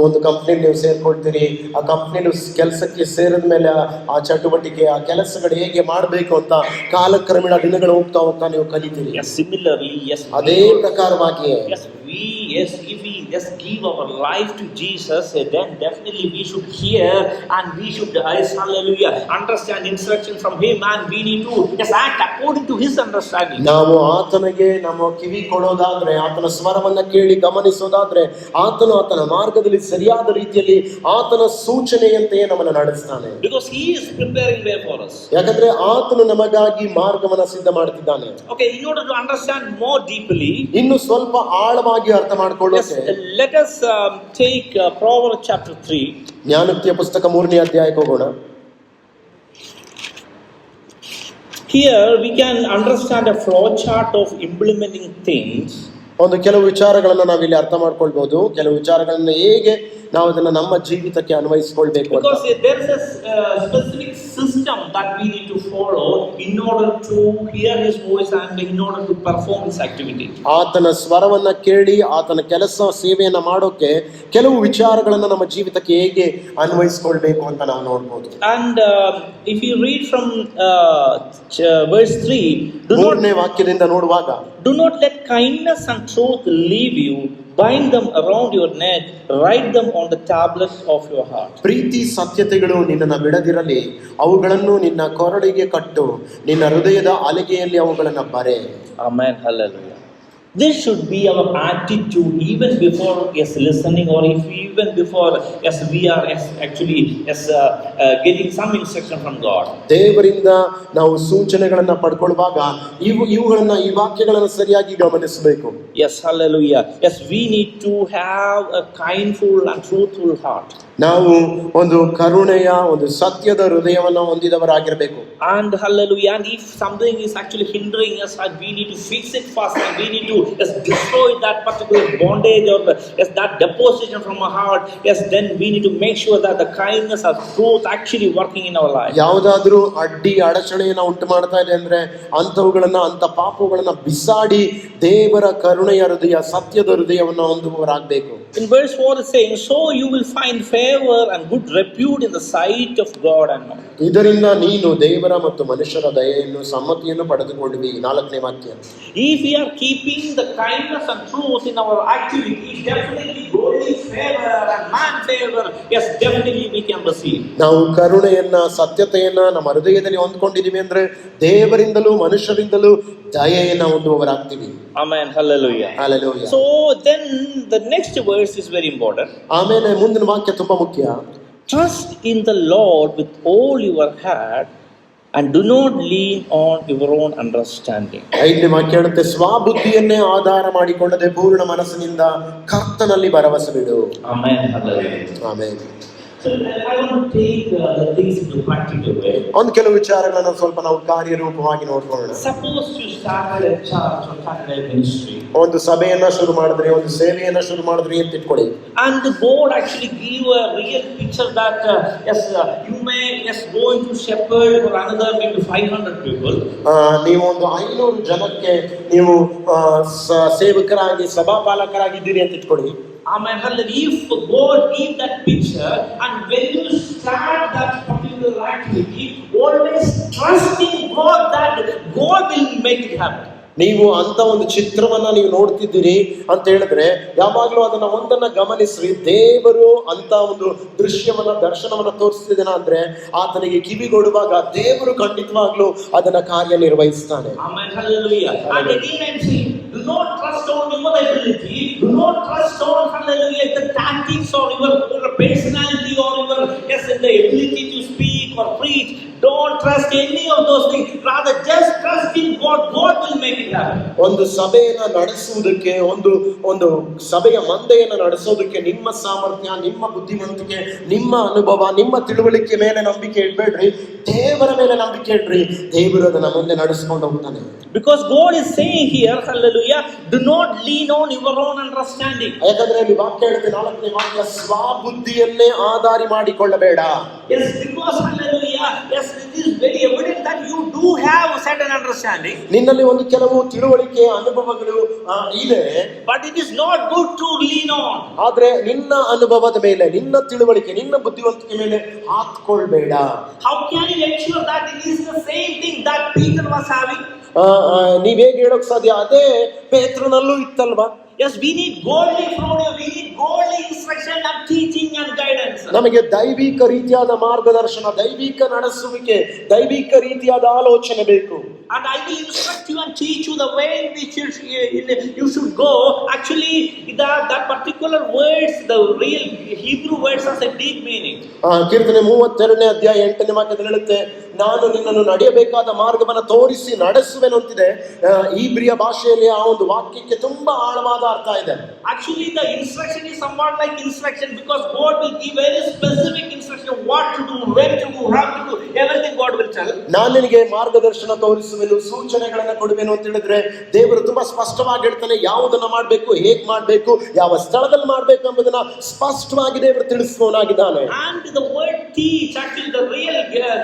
ಒಂದು company ನೀವು ಸೇರ್ಕೊಳ್ತೀರಿ, ಆ company ಕೆಲಸಕ್ಕೆ ಸೇರಿದ ಮೇಲೆ ಆ ಚಟುವಟಿಕೆ, ಆ ಕೆಲಸಗಳು ಹೇಗೆ ಮಾಡಬೇಕು ಅಂತ ಕಾಲಕ್ರಮೇಣ ದಿನಗಳು ಹೋಗ್ತಾ ನೀವು ಕಲಿತೀರಿ. Similarly, ಅದೇ ಪ್ರಕಾರವಾಗಿ if we just give our life to Jesus, then definitely we should hear and we should, hallelujah, understand instruction from Him, and we need to just act according to His understanding. ನಾವು ಆತನಿಗೆ ನಮ್ಮ ಕಿವಿ ಕೊಡೋದಾದ್ರೆ, ಆತನ ಸ್ವರವನ್ನ ಕೇಳಿ ಗಮನಿಸೋದಾದ್ರೆ, ಆತನು ಆತನ ಮಾರ್ಗದಲ್ಲಿ ಸರಿಯಾದ ರೀತಿಯಲ್ಲಿ ಆತನ ಸೂಚನೆಯಂತೆಯೇ ನಮ್ಮನ್ನು ನಡೆಸ್ತಾನೆ. Because He is preparing way for us. ಯಾಕಂದ್ರೆ ಆತನು ನಮಗಾಗಿ ಮಾರ್ಗವನ್ನ ಸಿದ್ಧ ಮಾಡ್ತಿದ್ದಾನೆ. Okay, in order to understand more deeply, ಇನ್ನು ಸ್ವಲ್ಪ ಆಳವಾಗಿ ಅರ್ಥ ಮಾಡ್ಕೊಳ್ಳೋಕೆ let us take Proverbs chapter 3. ಜ್ಞಾನೋಕ್ತಿಯ ಪುಸ್ತಕ 3ನೇ ಅಧ್ಯಾಯಕ್ಕೆ ಹೋಗೋಣ. Here we can understand a flow chart of implementing things. ಒಂದು ಕೆಲವು ವಿಚಾರಗಳನ್ನ ನಾವಿಲ್ಲಿ ಅರ್ಥ ಮಾಡ್ಕೊಳ್ಬಹುದು. ಕೆಲವು ವಿಚಾರಗಳನ್ನ ಹೇಗೆ ನಾವು ಅದನ್ನ ನಮ್ಮ ಜೀವಿತಕ್ಕೆ ಅನ್ವಯಿಸಿಕೊಳ್ಬೇಕು ಅಂತ. Because there is a specific system that we need to follow in order to hear His voice and in order to perform His activity. ಆತನ ಸ್ವರವನ್ನ ಕೇಳಿ ಆತನ ಕೆಲಸ ಸೇವೆಯನ್ನ ಮಾಡೋಕೆ ಕೆಲವು ವಿಚಾರಗಳನ್ನ ನಮ್ಮ ಜೀವಿತಕ್ಕೆ ಹೇಗೆ ಅನ್ವಯಿಸಿಕೊಳ್ಬೇಕು ಅಂತ ನಾವು ನೋಡ್ಬೋದು. And if you read from verse 3, 3ನೇ ವಾಕ್ಯದಿಂದ ನೋಡುವಾಗ, do not let kindness and truth leave you. Bind them around your neck, write them on the tablets of your heart. ಪ್ರೀತಿ ಸತ್ಯತೆಗಳು ನಿನ್ನನ್ನು ಬಿಡದಿರಲಿ, ಅವುಗಳನ್ನು ನಿನ್ನ ಕೊರಳಿಗೆ ಕಟ್ಟು, ನಿನ್ನ ಹೃದಯದ ಅಲಿಗೆಯಲ್ಲಿ ಅವುಗಳನ್ನು ಬರೆ. Amen. Hallelujah. This should be our attitude even before listening, or if even before we are actually getting some instruction from God. ದೇವರಿಂದ ನಾವು ಸೂಚನೆಗಳನ್ನ ಪಡ್ಕೊಳ್ಳುವಾಗ ಇವುಗಳನ್ನ ಈ ವಾಕ್ಯಗಳನ್ನ ಸರಿಯಾಗಿ ಗಮನಿಸಬೇಕು. Yes, hallelujah. Yes, we need to have a kindful and truthful heart. ನಾವು ಒಂದು ಕರುಣೆಯ, ಒಂದು ಸತ್ಯದ ಹೃದಯವನ್ನ ಹೊಂದಿದವರಾಗಿರಬೇಕು. And hallelujah, and if something is actually hindering us, and we need to fix it fast, and we need to destroy that particular bondage or that deposition from our heart, then we need to make sure that the kindness of truth actually working in our life. ಯಾವುದಾದ್ರೂ ಅಡ್ಡಿ ಅಡಚಣೆಯನ್ನ ಉಂಟು ಮಾಡ್ತಾ ಇದೆ ಅಂದ್ರೆ ಅಂಥವುಗಳನ್ನ, ಅಂಥ ಪಾಪಗಳನ್ನ ಬಿಸಾಡಿ ದೇವರ ಕರುಣೆಯ ಹೃದಯ, ಸತ್ಯದ ಹೃದಯವನ್ನ ಹೊಂದುವವರಾಗಬೇಕು. In verse 4 is saying, so you will find favor and good repute in the sight of God and man. ಇದರಿಂದ ನೀನು ದೇವರ ಮತ್ತು ಮನುಷ್ಯರ ದಯೆಯನ್ನು, ಸಮ್ಮತಿಯನ್ನು ಪಡೆದುಕೊಳ್ಳುವಿ. 4ನೇ ವಾಕ್ಯ. If we are keeping the kindness and truth in our activity, definitely godly favor and man favor, yes, definitely we can receive. ನಾವು ಕರುಣೆಯನ್ನ, ಸತ್ಯತೆಯನ್ನ ನಮ್ಮ ಹೃದಯದಲ್ಲಿ ಹೊಂದ್ಕೊಂಡಿದೀವಿ ಅಂದ್ರೆ ದೇವರಿಂದಲೂ ಮನುಷ್ಯರಿಂದಲೂ ದಯೆಯನ್ನ ಹೊಂದುವವರಾಗ್ತೀವಿ. Amen. Hallelujah. Hallelujah. So then the next verse is very important. ಆಮೇಲೆ ಮುಂದಿನ ವಾಕ್ಯ ತುಂಬಾ ಮುಖ್ಯ. Trust in the Lord with all your heart and do not lean on your own understanding. 5ನೇ ವಾಕ್ಯ ಹೇಳುತ್ತೆ, ಸ್ವಬುದ್ಧಿಯನ್ನೇ ಆಧಾರ ಮಾಡಿಕೊಳ್ಳದೆ ಪೂರ್ಣ ಮನಸ್ಸಿನಿಂದ ಕರ್ತನಲ್ಲಿ ಭರವಸವಿಡು. Amen. Hallelujah. Amen. So I want to take the things into practical way. ಒಂದು ಕೆಲವು ವಿಚಾರಗಳನ್ನ ಸ್ವಲ್ಪ ನಾವು ಕಾರ್ಯರೂಪವಾಗಿ ನೋಡ್ಕೊಳ್ಳೋಣ. Suppose you started a church or started a ministry. ಒಂದು ಸಭೆಯನ್ನ ಶುರು ಮಾಡಿದ್ರಿ, ಒಂದು ಸೇವೆಯನ್ನ ಶುರು ಮಾಡಿದ್ರಿ ಅಂತ ಇಟ್ಕೊಳ್ಳಿ. And God actually give a real picture that you may go into shepherd for another maybe 500 people. ನೀವು ಒಂದು 500 ಜನಕ್ಕೆ ನೀವು ಸೇವಕರಾಗಿ, ಸಭಾಪಾಲಕರಾಗಿದ್ದೀರಿ ಅಂತ ಇಟ್ಕೊಳ್ಳಿ. Amen. If God give that picture, and when you start that particular activity, always trust in God that God will make it happen. ನೀವು ಅಂತ ಒಂದು ಚಿತ್ರವನ್ನ ನೀವು ನೋಡ್ತಿದ್ದೀರಿ ಅಂತ ಹೇಳಿದ್ರೆ ಯಾವಾಗ್ಲೂ ಅದನ್ನ ಒಂದನ್ನ ಗಮನಿಸ್ರಿ. ದೇವರು ಅಂತ ಒಂದು ದೃಶ್ಯವನ್ನ, ದರ್ಶನವನ್ನ ತೋರಿಸ್ತಿದ್ದಾನ ಅಂದ್ರೆ ಆತನಿಗೆ ಕಿವಿಗೊಡುವಾಗ ದೇವರು ಖಂಡಿತವಾಗ್ಲೂ ಅದನ್ನ ಕಾರ್ಯನಿರ್ವಹಿಸ್ತಾನೆ. Amen. Hallelujah. And again I'm saying, do not trust on your ability, do not trust on, hallelujah, the tactics or your personality or your the ability to speak or preach. Don't trust any of those things. Rather, just trust in God. God will make it happen. ಒಂದು ಸಭೆಯನ್ನ ನಡೆಸುವುದಕ್ಕೆ, ಒಂದು ಸಭೆಯ ಮಂದೆಯನ್ನ ನಡೆಸೋದಕ್ಕೆ ನಿಮ್ಮ ಸಾಮರ್ಥ್ಯ, ನಿಮ್ಮ ಬುದ್ಧಿವಂತಿಕೆ, ನಿಮ್ಮ ಅನುಭವ, ನಿಮ್ಮ ತಿಳುವಳಿಕೆ ಮೇಲೆ ನಂಬಿಕೆ ಇಡಬೇಡ್ರಿ. ದೇವರ ಮೇಲೆ ನಂಬಿಕೆ ಇಡ್ರಿ. ದೇವರು ಅದನ್ನ ಮುಂದೆ ನಡೆಸಿಕೊಂಡು ಹೋಗ್ತಾನೆ. Because God is saying here, hallelujah, do not lean on your own understanding. ಯಾಕಂದ್ರೆ ಇಲ್ಲಿ ವಾಕ್ಯ ಹೇಳುತ್ತೆ, 4ನೇ ವಾಕ್ಯ, ಸ್ವಬುದ್ಧಿಯನ್ನೇ ಆಧಾರಿ ಮಾಡಿಕೊಳ್ಳಬೇಡ. Yes, because hallelujah, yes, it is very evident that you do have a certain understanding. ನಿನ್ನಲ್ಲಿ ಒಂದು ಕೆಲವು ತಿಳುವಳಿಕೆ, ಅನುಭವಗಳು ಇದೆ. But it is not good to lean on. ಆದ್ರೆ ನಿನ್ನ ಅನುಭವದ ಮೇಲೆ, ನಿನ್ನ ತಿಳುವಳಿಕೆ, ನಿನ್ನ ಬುದ್ಧಿವಂತಿಕೆ ಮೇಲೆ ಹಾಕ್ಕೊಳ್ಬೇಡ. How can you ensure that it is the same thing that Peter was having? ನೀವ್ ಹೇಗೆ ಹೇಳೋಕ್ ಸಾಧ್ಯ? ಅದೇ ಪೇತ್ರನಲ್ಲೂ ಇತ್ತಲ್ವಾ? Yes, we need godly from you. We need godly instruction and teaching and guidance. ನಮಗೆ ದೈವಿಕ ರೀತಿಯಾದ ಮಾರ್ಗದರ್ಶನ, ದೈವಿಕ ನಡೆಸುವಿಕೆ, ದೈವಿಕ ರೀತಿಯಾದ ಆಲೋಚನೆ ಬೇಕು. And I will instruct you and teach you the way in which you should go. Actually, that particular words, the real Hebrew words, has a deep meaning. ಕೀರ್ತನೆ 32ನೇ ಅಧ್ಯಾಯ 8ನೇ ವಾಕ್ಯದಲ್ಲಿ ಹೇಳುತ್ತೆ, ನಾನು ನಿನ್ನನ್ನು ನಡೆಯಬೇಕಾದ ಮಾರ್ಗವನ್ನು ತೋರಿಸಿ ನಡೆಸುವೆನು ಅಂತಿದೆ. ಹೀಬ್ರಿಯ ಭಾಷೆಯಲ್ಲಿ ಆ ಒಂದು ವಾಕ್ಯಕ್ಕೆ ತುಂಬಾ ಆಳವಾದ ಅರ್ಥ ಇದೆ. Actually, the instruction is somewhat like instruction, because God will give very specific instruction what to do, when to do, how to do, everything God will tell. ನಾನು ನಿನಗೆ ಮಾರ್ಗದರ್ಶನ ತೋರಿಸುವೆನು, ಸೂಚನೆಗಳನ್ನು ಕೊಡುವೆನು ಅಂತ ಹೇಳಿದ್ರೆ ದೇವರು ತುಂಬಾ ಸ್ಪಷ್ಟವಾಗಿ ಹೇಳ್ತಾನೆ. ಯಾವುದನ್ನ ಮಾಡಬೇಕು, ಹೇಗ್ ಮಾಡಬೇಕು, ಯಾವ ಸ್ಥಳದಲ್ಲಿ ಮಾಡಬೇಕು ಎಂಬುದನ್ನ ಸ್ಪಷ್ಟವಾಗಿ ದೇವರು ತಿಳಿಸುವವನಾಗಿದ್ದಾನೆ. And the word teach, actually the real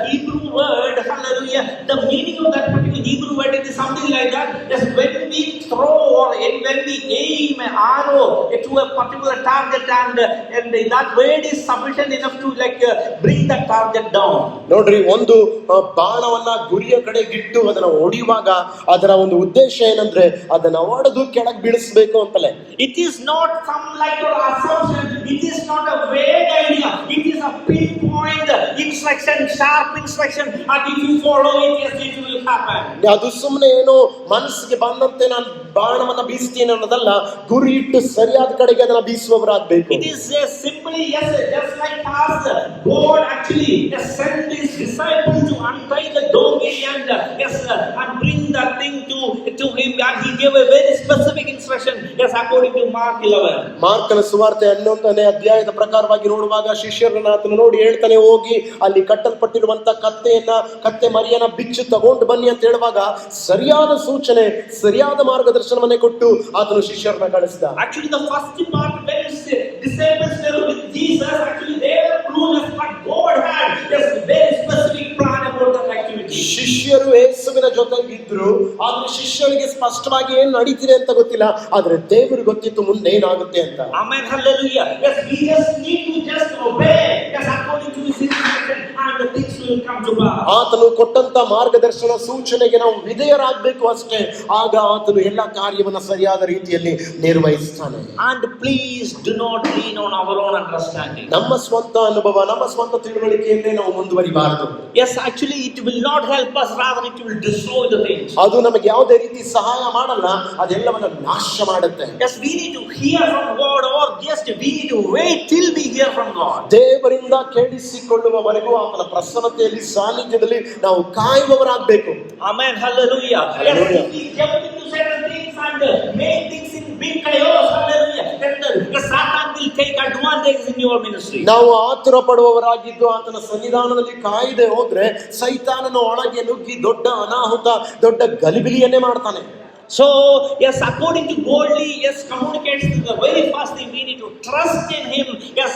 Hebrew word, hallelujah, the meaning of that particular Hebrew word is something like that. Yes, when we throw or when we aim an arrow to a particular target, and that word is sufficient enough to bring that target down. ನೋಡ್ರಿ, ಒಂದು ಬಾಣವನ್ನ ಗುರಿಯ ಕಡೆಗಿಟ್ಟು ಅದನ್ನ ಹೊಡೆಯುವಾಗ ಅದರ ಒಂದು ಉದ್ದೇಶ ಏನಂದ್ರೆ ಅದನ್ನ ಹೊಡೆದು ಕೆಳಗೆ ಬೀಳಿಸಬೇಕು ಅಂತಲೇ. It is not some like your assumption. It is not a vague idea. It is a pinpoint instruction, sharp instruction, and if you follow it, yes, it will happen. ಅದು ಸುಮ್ಮನೆ ಏನೋ ಮನಸ್ಸಿಗೆ ಬಂದಂತೆ ನಾನು ಬಾಣವನ್ನ ಬೀಸ್ತೀನಿ ಅನ್ನೋದಲ್ಲ, ಗುರಿ ಇಟ್ಟು ಸರಿಯಾದ ಕಡೆಗೆ ಅದನ್ನ ಬೀಸುವವರಾಗಬೇಕು. It is simply, yes, just like as God actually sent his disciples to untie the donkey and and bring that thing to him, and he gave a very specific instruction, yes, according to Mark 11. ಮಾರ್ಕನ ಸುವಾರ್ತೆ 11ನೇ ಅಧ್ಯಾಯದ ಪ್ರಕಾರವಾಗಿ ನೋಡುವಾಗ ಶಿಷ್ಯರನ್ನ ಆತನು ನೋಡಿ ಹೇಳ್ತಾನೆ, ಹೋಗಿ ಅಲ್ಲಿ ಕಟ್ಟಲ್ಪಟ್ಟಿರುವಂತ ಕತ್ತೆ ಮರಿಯನ್ನ ಬಿಚ್ಚು ತಗೊಂಡು ಬನ್ನಿ ಅಂತ ಹೇಳುವಾಗ ಸರಿಯಾದ ಸೂಚನೆ, ಸರಿಯಾದ ಮಾರ್ಗದರ್ಶನವನ್ನೇ ಕೊಟ್ಟು ಆತನು ಶಿಷ್ಯರನ್ನ ಕಳಿಸಿದ. Actually, the first part when disciples were with Jesus, actually they were clueless, but God had a very specific plan about that activity. ಶಿಷ್ಯರು ಯೇಸುವಿನ ಜೊತೆಗಿದ್ರು, ಆದ್ರೆ ಶಿಷ್ಯರಿಗೆ ಸ್ಪಷ್ಟವಾಗಿ ಏನ್ ನಡೀತಿದೆ ಅಂತ ಗೊತ್ತಿಲ್ಲ, ಆದ್ರೆ ದೇವರು ಗೊತ್ತಿತ್ತು ಮುಂದೆ ಏನಾಗುತ್ತೆ ಅಂತ. Amen, hallelujah. Yes, we just need to just obey, yes, according to his instruction, and the things will come to pass. ಆತನು ಕೊಟ್ಟಂತ ಮಾರ್ಗದರ್ಶನ ಸೂಚನೆಗೆ ನಾವು ವಿಧೇಯರಾಗಬೇಕು ಅಷ್ಟೇ, ಆಗ ಆತನು ಎಲ್ಲ ಕಾರ್ಯವನ್ನ ಸರಿಯಾದ ರೀತಿಯಲ್ಲಿ ನಿರ್ವಹಿಸ್ತಾನೆ. And please do not lean on our own understanding. ನಮ್ಮ ಸ್ವಂತ ಅನುಭವ, ನಮ್ಮ ಸ್ವಂತ ತಿಳುವಳಿಕೆಯಲ್ಲೇ ನಾವು ಮುಂದುವರಿಬಾರದು. Yes, actually it will not help us, rather it will destroy the things. ಅದು ನಮಗೆ ಯಾವುದೇ ರೀತಿ ಸಹಾಯ ಮಾಡಲ್ಲ, ಅದೆಲ್ಲವನ್ನ ನಾಶ ಮಾಡುತ್ತೆ. Yes, we need to hear from God, or just we need to wait till we hear from God. ದೇವರಿಂದ ಕೇಳಿಸಿಕೊಳ್ಳುವವರೆಗೂ ಆತನ ಪ್ರಸನ್ನತೆಯಲ್ಲಿ, ಸಾನ್ನಿಧ್ಯದಲ್ಲಿ ನಾವು ಕಾಯುವವರಾಗಬೇಕು. Amen, hallelujah. Yes, if we jump into certain things and make things in big chaos, hallelujah, then the Satan will take advantage in your ministry. ನಾವು ಆತುರ ಪಡುವವರಾಗಿದ್ದು ಆತನ ಸನ್ನಿಧಾನದಲ್ಲಿ ಕಾಯದೆ ಹೋದ್ರೆ ಸೈತಾನನ ಒಳಗೆ ನುಗ್ಗಿ ದೊಡ್ಡ ಅನಾಹುತ, ದೊಡ್ಡ ಗಲಿಬಿಲಿಯನ್ನೇ ಮಾಡ್ತಾನೆ. So, yes, according to godly, yes, communicates the very first thing, we need to trust in him. Yes,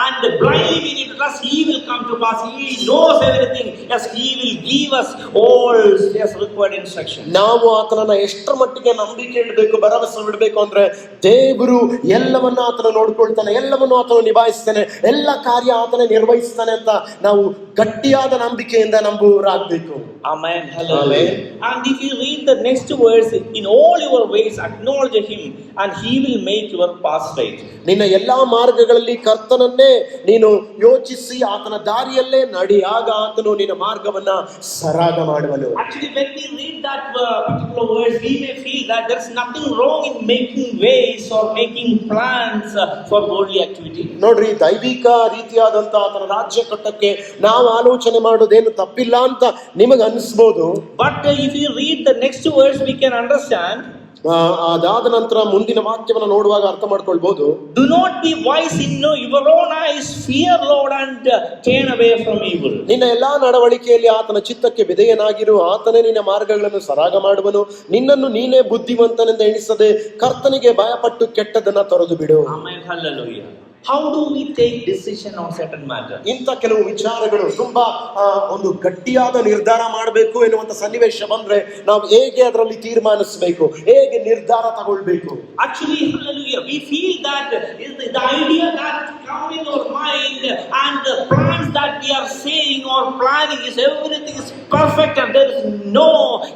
and blindly we need to trust. He will come to pass. He knows everything. Yes, he will give us all, yes, required instruction. ನಾವು ಆತನನ್ನ ಎಷ್ಟರ ಮಟ್ಟಿಗೆ ನಂಬಿಕೆ ಇಡಬೇಕು, ಭರವಸೆ ಬಿಡಬೇಕು ಅಂದ್ರೆ ದೇವರು ಎಲ್ಲವನ್ನ ಆತನ ನೋಡ್ಕೊಳ್ತಾನೆ, ಎಲ್ಲವನ್ನು ಆತನು ನಿಭಾಯಿಸ್ತಾನೆ, ಎಲ್ಲ ಕಾರ್ಯ ಆತನೇ ನಿರ್ವಹಿಸ್ತಾನೆ ಅಂತ ನಾವು ಗಟ್ಟಿಯಾದ ನಂಬಿಕೆಯಿಂದ ನಂಬುವರಾಗಬೇಕು. Amen, hallelujah. And if you read the next verse, in all your ways acknowledge him, and he will make your path straight. ನಿನ್ನ ಎಲ್ಲಾ ಮಾರ್ಗಗಳಲ್ಲಿ ಕರ್ತನನ್ನೇ ನೀನು ಯೋಚಿಸಿ ಆತನ ದಾರಿಯಲ್ಲೇ ನಡಿ, ಆಗ ಆತನು ನಿನ್ನ ಮಾರ್ಗವನ್ನ ಸರಾಗ ಮಾಡುವನು. Actually, when we read that particular verse, we may feel that there's nothing wrong in making ways or making plans for godly activity. ನೋಡ್ರಿ, ದೈವಿಕ ರೀತಿಯಾದಂತ ಆತನ ರಾಜ್ಯ ಕಟ್ಟಕ್ಕೆ ನಾವು ಆಲೋಚನೆ ಮಾಡೋದೇನು ತಪ್ಪಿಲ್ಲ ಅಂತ ನಿಮಗೆ ಅನಿಸ್ಬೋದು. But if you read the next verse, we can understand. ಅದಾದ ನಂತರ ಮುಂದಿನ ವಾಕ್ಯವನ್ನು ನೋಡುವಾಗ ಅರ್ಥ ಮಾಡ್ಕೊಳ್ಬಹುದು. Do not be wise in your own eyes, fear Lord and turn away from evil. ನಿನ್ನ ಎಲ್ಲಾ ನಡವಳಿಕೆಯಲ್ಲಿ ಆತನ ಚಿತ್ತಕ್ಕೆ ವಿಧೇಯನಾಗಿರು, ಆತನೇ ನಿನ್ನ ಮಾರ್ಗಗಳನ್ನು ಸರಾಗ ಮಾಡುವನು. ನಿನ್ನನ್ನು ನೀನೇ ಬುದ್ಧಿವಂತನೆಂದು ಎಣಿಸದೆ ಕರ್ತನಿಗೆ ಭಯಪಟ್ಟು ಕೆಟ್ಟದನ್ನ ತೊರೆದು ಬಿಡು. Amen, hallelujah. How do we take decision on certain matters? ಇಂಥ ಕೆಲವು ವಿಚಾರಗಳು ತುಂಬಾ ಒಂದು ಗಟ್ಟಿಯಾದ ನಿರ್ಧಾರ ಮಾಡಬೇಕು ಎನ್ನುವಂತ ಸನ್ನಿವೇಶ ಬಂದ್ರೆ ನಾವು ಹೇಗೆ ಅದರಲ್ಲಿ ತೀರ್ಮಾನಿಸಬೇಕು, ಹೇಗೆ ನಿರ್ಧಾರ ತಗೊಳ್ಬೇಕು? Actually, hallelujah, we feel that is the idea that come in our mind and the plans that we are saying or planning is everything is perfect and there is no,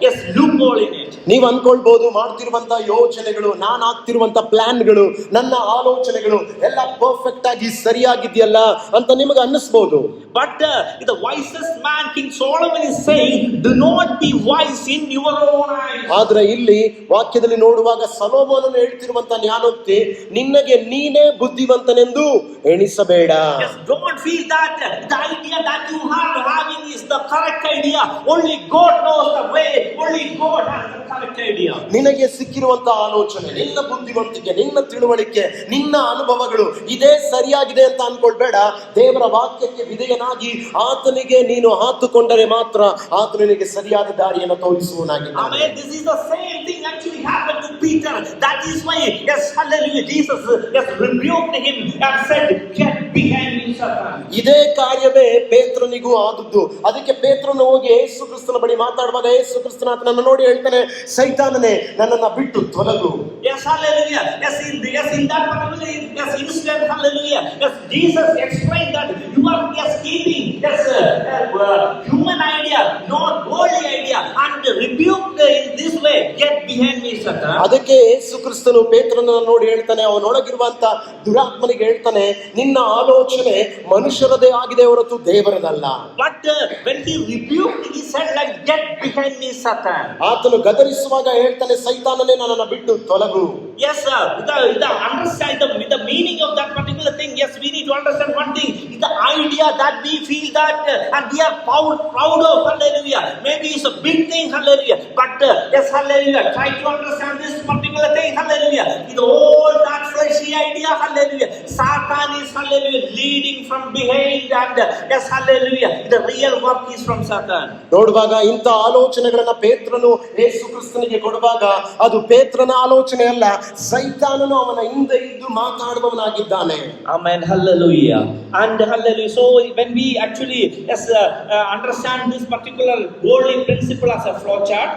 yes, loop beautiful in it. ನೀವು ಅನ್ಕೊಳ್ಬಹುದು ಮಾಡ್ತಿರುವಂತ ಯೋಜನೆಗಳು, ನಾನು ಹಾಕ್ತಿರುವಂತ ಪ್ಲಾನ್ಗಳು, ನನ್ನ ಆಲೋಚನೆಗಳು ಎಲ್ಲ perfect ಆಗಿ ಸರಿಯಾಗಿದೆಯಲ್ಲ ಅಂತ ನಿಮಗೆ ಅನ್ನಿಸ್ಬೋದು. But the wisest man, King Solomon, is saying, do not be wise in your own eyes. ಆದ್ರೆ ಇಲ್ಲಿ ವಾಕ್ಯದಲ್ಲಿ ನೋಡುವಾಗ ಸೊಲೊಮೋನನು ಹೇಳ್ತಿರುವಂತ ಜ್ಞಾನೋಕ್ತಿ, ನಿನ್ನಗೆ ನೀನೇ ಬುದ್ಧಿವಂತನೆಂದು ಎಣಿಸಬೇಡ. Yes, don't feel that the idea that you are having is the correct idea. Only God knows the way. Only God has the correct idea. ನಿನಗೆ ಸಿಕ್ಕಿರುವಂತ ಆಲೋಚನೆ, ನಿನ್ನ ಬುದ್ಧಿವಂತಿಕೆ, ನಿನ್ನ ತಿಳುವಳಿಕೆ, ನಿನ್ನ ಅನುಭವಗಳು ಇದೇ ಸರಿಯಾಗಿದೆ ಅಂತ ಅನ್ಕೊಳ್ಬೇಡ. ದೇವರ ವಾಕ್ಯಕ್ಕೆ ವಿಧೇಯನಾಗಿ ಆತನಿಗೆ ನೀನು ಹಾತುಕೊಂಡರೆ ಮಾತ್ರ ಆತ ನಿನಗೆ ಸರಿಯಾದ ದಾರಿಯನ್ನು ತೋರಿಸುವನಾಗಿದ್ದಾನೆ. Amen. This is the same thing actually happened to Peter. That is why, yes, hallelujah, Jesus has rebuked him and said, get behind me, Satan. ಇದೇ ಕಾರ್ಯವೇ ಪೇತ್ರನಿಗೂ ಆದದ್ದು. ಅದಕ್ಕೆ ಪೇತ್ರನು ಹೋಗಿ ಯೇಸು ಕ್ರಿಸ್ತನ ಬಳಿ ಮಾತಾಡುವಾಗ ಯೇಸು ಕ್ರಿಸ್ತನ ಆತನನ್ನು ನೋಡಿ ಹೇಳ್ತಾನೆ, ಸೈತಾನನೇ ನನ್ನನ್ನು ಬಿಟ್ಟು ತೊಲಗು. Yes, hallelujah. Yes, in that particular incident, hallelujah. Yes, Jesus explained that you are keeping human idea, not worldly idea, and rebuked in this way. Get behind me, Satan. ಅದಕ್ಕೆ ಯೇಸು ಕ್ರಿಸ್ತನು ಪೇತ್ರನನ್ನು ನೋಡಿ ಹೇಳ್ತಾನೆ, ಅವನೊಳಗಿರುವಂತ ದುರಾತ್ಮನಿಗೆ ಹೇಳ್ತಾನೆ, ನಿನ್ನ ಆಲೋಚನೆ ಮನುಷ್ಯರದೇ ಆಗಿದೆ ಹೊರತು ದೇವರದಲ್ಲ. But when he rebuked, he said like, get behind me, Satan. ಆತನು ಗದರಿಸುವಾಗ ಹೇಳ್ತಾನೆ, ಸೈತಾನನೇ ನನ್ನನ್ನು ಬಿಟ್ಟು ತೊಲಗು. Yes, the understand the meaning of that particular thing. Yes, we need to understand one thing. The idea that we feel that and we are proud of, hallelujah. Maybe it's a big thing, hallelujah. But yes, hallelujah. Try to understand this particular thing, hallelujah. With all that fleshy idea, hallelujah. Satan is, hallelujah, leading from behind, and yes, hallelujah. The real work is from Satan. ನೋಡುವಾಗ ಇಂಥ ಆಲೋಚನೆಗಳನ್ನ ಪೇತ್ರನು ಯೇಸು ಕ್ರಿಸ್ತನಿಗೆ ಕೊಡುವಾಗ ಅದು ಪೇತ್ರನ ಆಲೋಚನೆ ಅಲ್ಲ, ಸೈತಾನನು ಅವನ ಹಿಂದೆ ಇದ್ದು ಮಾತಾಡುವವನಾಗಿದ್ದಾನೆ. Amen, hallelujah. And hallelujah. So when we actually understand this particular worldly principle as a flow chart,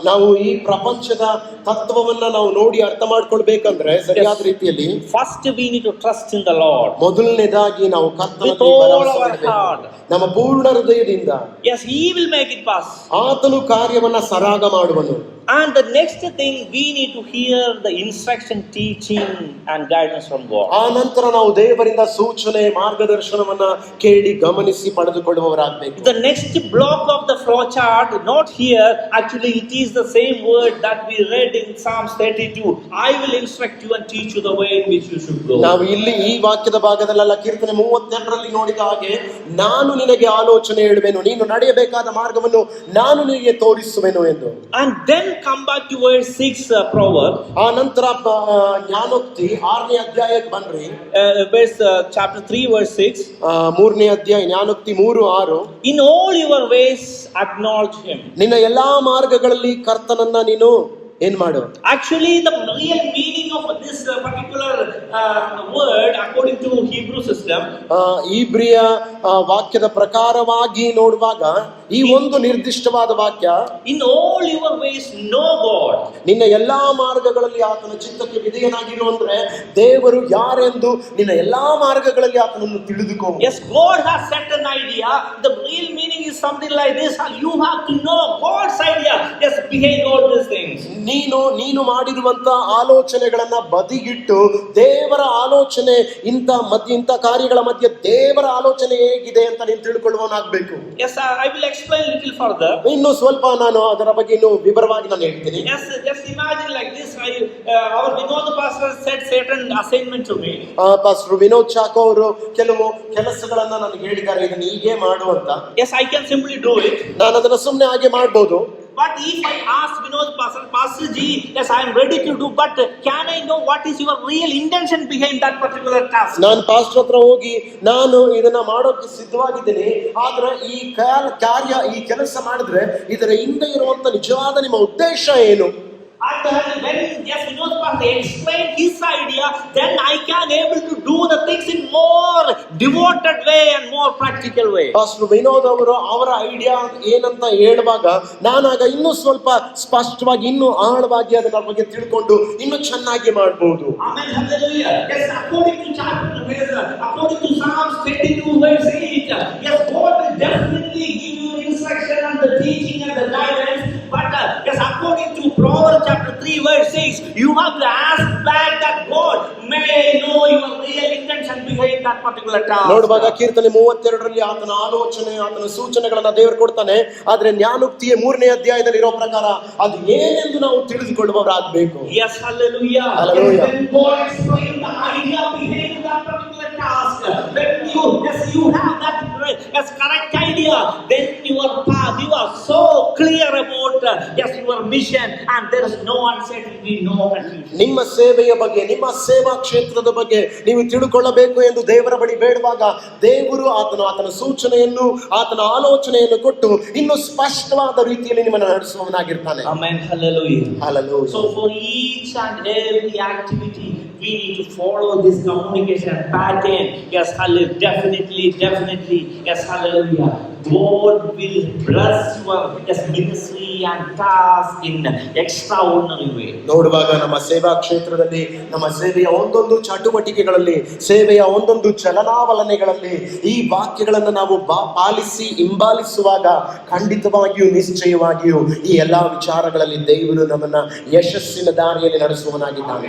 ನಾವು ಈ ಪ್ರಪಂಚದ ತತ್ವವನ್ನ ನಾವು ನೋಡಿ ಅರ್ಥ ಮಾಡ್ಕೊಳ್ಬೇಕಂದ್ರೆ ಸರಿಯಾದ ರೀತಿಯಲ್ಲಿ first we need to trust in the Lord. ಮೊದಲನೇದಾಗಿ ನಾವು With all our heart. ನಮ್ಮ ಪೂರ್ಣ ಹೃದಯದಿಂದ. Yes, He will make it pass. ಆತನು ಕಾರ್ಯವನ್ನ ಸರಾಗ ಮಾಡುವನು. And the next thing, we need to hear the instruction, teaching and guidance from God. ಆ ನಂತರ ನಾವು ದೇವರಿಂದ ಸೂಚನೆ ಮಾರ್ಗದರ್ಶನವನ್ನ ಕೇಳಿ ಗಮನಿಸಿ ಪಡೆದುಕೊಳ್ಳುವವರಾಗಬೇಕು. The next block of the flow chart, not here, actually it is the same word that we read in Psalms 32. I will instruct you and teach you the way in which you should go. ನಾವು ಇಲ್ಲಿ ಈ ವಾಕ್ಯದ ಭಾಗದಲ್ಲೆಲ್ಲ ಕೀರ್ತನೆ 32ರಲ್ಲಿ ನೋಡಿದ ಹಾಗೆ, ನಾನು ನಿನಗೆ ಆಲೋಚನೆ ಹೇಳುವೆನು, ನೀನು ನಡೆಯಬೇಕಾದ ಮಾರ್ಗವನ್ನು ನಾನು ನಿನಗೆ ತೋರಿಸುವೆನು ಎಂದು. And then come back to verse 6, proverb. ಆ ನಂತರ ಜ್ಞಾನೋಕ್ತಿ 6ನೇ ಅಧ್ಯಾಯಕ್ಕೆ ಬನ್ರಿ. Chapter 3 verse 6. 3ನೇ ಅಧ್ಯಾಯ ಜ್ಞಾನೋಕ್ತಿ 3:6. In all your ways acknowledge him. ನಿನ್ನ ಎಲ್ಲಾ ಮಾರ್ಗಗಳಲ್ಲಿ ಕರ್ತನನ್ನ ನೀನು ಏನ್ ಮಾಡು. Actually the real meaning of this particular word according to Hebrew system, ಇಬ್ರಿಯ ವಾಕ್ಯದ ಪ್ರಕಾರವಾಗಿ ನೋಡುವಾಗ ಈ ಒಂದು ನಿರ್ದಿಷ್ಟವಾದ ವಾಕ್ಯ, in all your ways know God. ನಿನ್ನ ಎಲ್ಲಾ ಮಾರ್ಗಗಳಲ್ಲಿ ಆತನ ಚಿತ್ತಕ್ಕೆ ವಿಧೇಯನಾಗಿರು ಅಂದ್ರೆ ದೇವರು ಯಾರೆಂದು ನಿನ್ನ ಎಲ್ಲಾ ಮಾರ್ಗಗಳಲ್ಲಿ ಆತನನ್ನು ತಿಳಿದುಕೋ. Yes, God has set an idea. The real meaning is something like this. You have to know God's idea. Yes, behind all these things. ನೀನು ಮಾಡಿರುವಂತ ಆಲೋಚನೆಗಳನ್ನ ಬದಿಗಿಟ್ಟು ದೇವರ ಆಲೋಚನೆ ಇಂಥ ಕಾರ್ಯಗಳ ಮಧ್ಯೆ ದೇವರ ಆಲೋಚನೆ ಹೇಗಿದೆ ಅಂತ ನೀನು ತಿಳ್ಕೊಳ್ಳುವನಾಗಬೇಕು. Yes, I will explain little further. ಇನ್ನು ಸ್ವಲ್ಪ ನಾನು ಅದರ ಬಗ್ಗೆ ಇನ್ನು ವಿವರವಾಗಿ ನಾನು ಹೇಳ್ತೀನಿ. Yes, just imagine like this. Our Vinod pastor said certain assignment to me. Pastor Vinod Chacko ಅವರು ಕೆಲವು ಕೆಲಸಗಳನ್ನ ನನಗೆ ಹೇಳಿದ್ದಾರೆ, ಇದನ್ನ ಹೀಗೆ ಮಾಡು ಅಂತ. Yes, I can simply do it. ನಾನು ಅದನ್ನ ಸುಮ್ಮನೆ ಹಾಗೆ ಮಾಡ್ಬೋದು. But if I ask Vinod Pastor Ji, yes, I am ready to do, but can I know what is your real intention behind that particular task? ನಾನು pastor ಹತ್ರ ಹೋಗಿ ನಾನು ಇದನ್ನ ಮಾಡೋಕೆ ಸಿದ್ಧವಾಗಿದ್ದೀನಿ, ಆದ್ರೆ ಈ ಕೆಲಸ ಮಾಡಿದ್ರೆ ಇದರ ಹಿಂದೆ ಇರುವಂತ ನಿಜವಾದ ನಿಮ್ಮ ಉದ್ದೇಶ ಏನು? And when yes, Vinod Pastor explained his idea, then I can able to do the things in more devoted way and more practical way. Pastor Vinod ಅವರು ಅವರ ಐಡಿಯಾ ಏನಂತ ಹೇಳುವಾಗ ನಾನಾಗ ಇನ್ನೂ ಸ್ವಲ್ಪ ಸ್ಪಷ್ಟವಾಗಿ ಇನ್ನೂ ಆಳವಾಗಿ ಅದರ ಬಗ್ಗೆ ತಿಳ್ಕೊಂಡು ಇನ್ನೂ ಚೆನ್ನಾಗಿ ಮಾಡಬಹುದು. Amen, hallelujah. Yes, according to Psalms 32 verse 8, yes, God will definitely give you instruction and the teaching and the guidance, but yes, according verse 6, you have to ask back that God, may I know your real intention behind that particular task. ನೋಡುವಾಗ ಕೀರ್ತನೆ 32ರಲ್ಲಿ ಆತನ ಆಲೋಚನೆ ಆತನ ಸೂಚನೆಗಳನ್ನ ದೇವರು ಕೊಡ್ತಾನೆ. ಆದ್ರೆ ಜ್ಞಾನೋಕ್ತಿಯ 3ನೇ ಅಧ್ಯಾಯದಲ್ಲಿ ಇರೋ ಪ್ರಕಾರ ಅದು ಏನೆಂದು ನಾವು ತಿಳಿದುಕೊಳ್ಳುವವರಾಗಬೇಕು. Yes, hallelujah. Hallelujah. When God explains the idea behind that particular task, when you have that correct idea, then your path, you are so clear about your mission, and there is no uncertainty, no confusion. ನಿಮ್ಮ ಸೇವೆಯ ಬಗ್ಗೆ, ನಿಮ್ಮ ಸೇವಾ ಕ್ಷೇತ್ರದ ಬಗ್ಗೆ ನೀವು ತಿಳುಕೊಳ್ಳಬೇಕು ಎಂದು ದೇವರ ಬಳಿ ಬೇಡುವಾಗ ದೇವರು ಆತನ ಸೂಚನೆಯನ್ನು ಆತನ ಆಲೋಚನೆಯನ್ನು ಕೊಟ್ಟು ಇನ್ನು ಸ್ಪಷ್ಟವಾದ ರೀತಿಯಲ್ಲಿ ನಿಮ್ಮನ್ನು ನಡೆಸುವವನಾಗಿರ್ತಾನೆ. Amen. Hallelujah. Hallelujah. So for each and every activity, we need to follow this communication pattern. Yes, hallelujah. Definitely. Yes, hallelujah. God will bless your ministry and task in extraordinary way. ನೋಡುವಾಗ ನಮ್ಮ ಸೇವಾ ಕ್ಷೇತ್ರದಲ್ಲಿ ನಮ್ಮ ಸೇವೆಯ ಒಂದೊಂದು ಚಟುವಟಿಕೆಗಳಲ್ಲಿ ಸೇವೆಯ ಒಂದೊಂದು ಚಲನಾವಲನೆಗಳಲ್ಲಿ ಈ ವಾಕ್ಯಗಳನ್ನು ನಾವು ಪಾಲಿಸಿ ಹಿಂಬಾಲಿಸುವಾಗ ಖಂಡಿತವಾಗಿಯೂ ನಿಶ್ಚಯವಾಗಿಯೂ ಈ ಎಲ್ಲಾ ವಿಚಾರಗಳಲ್ಲಿ ದೇವರು ನಮ್ಮನ್ನ ಯಶಸ್ಸಿನ ದಾರಿಯಲ್ಲಿ ನಡೆಸುವವನಾಗಿದ್ದಾನೆ.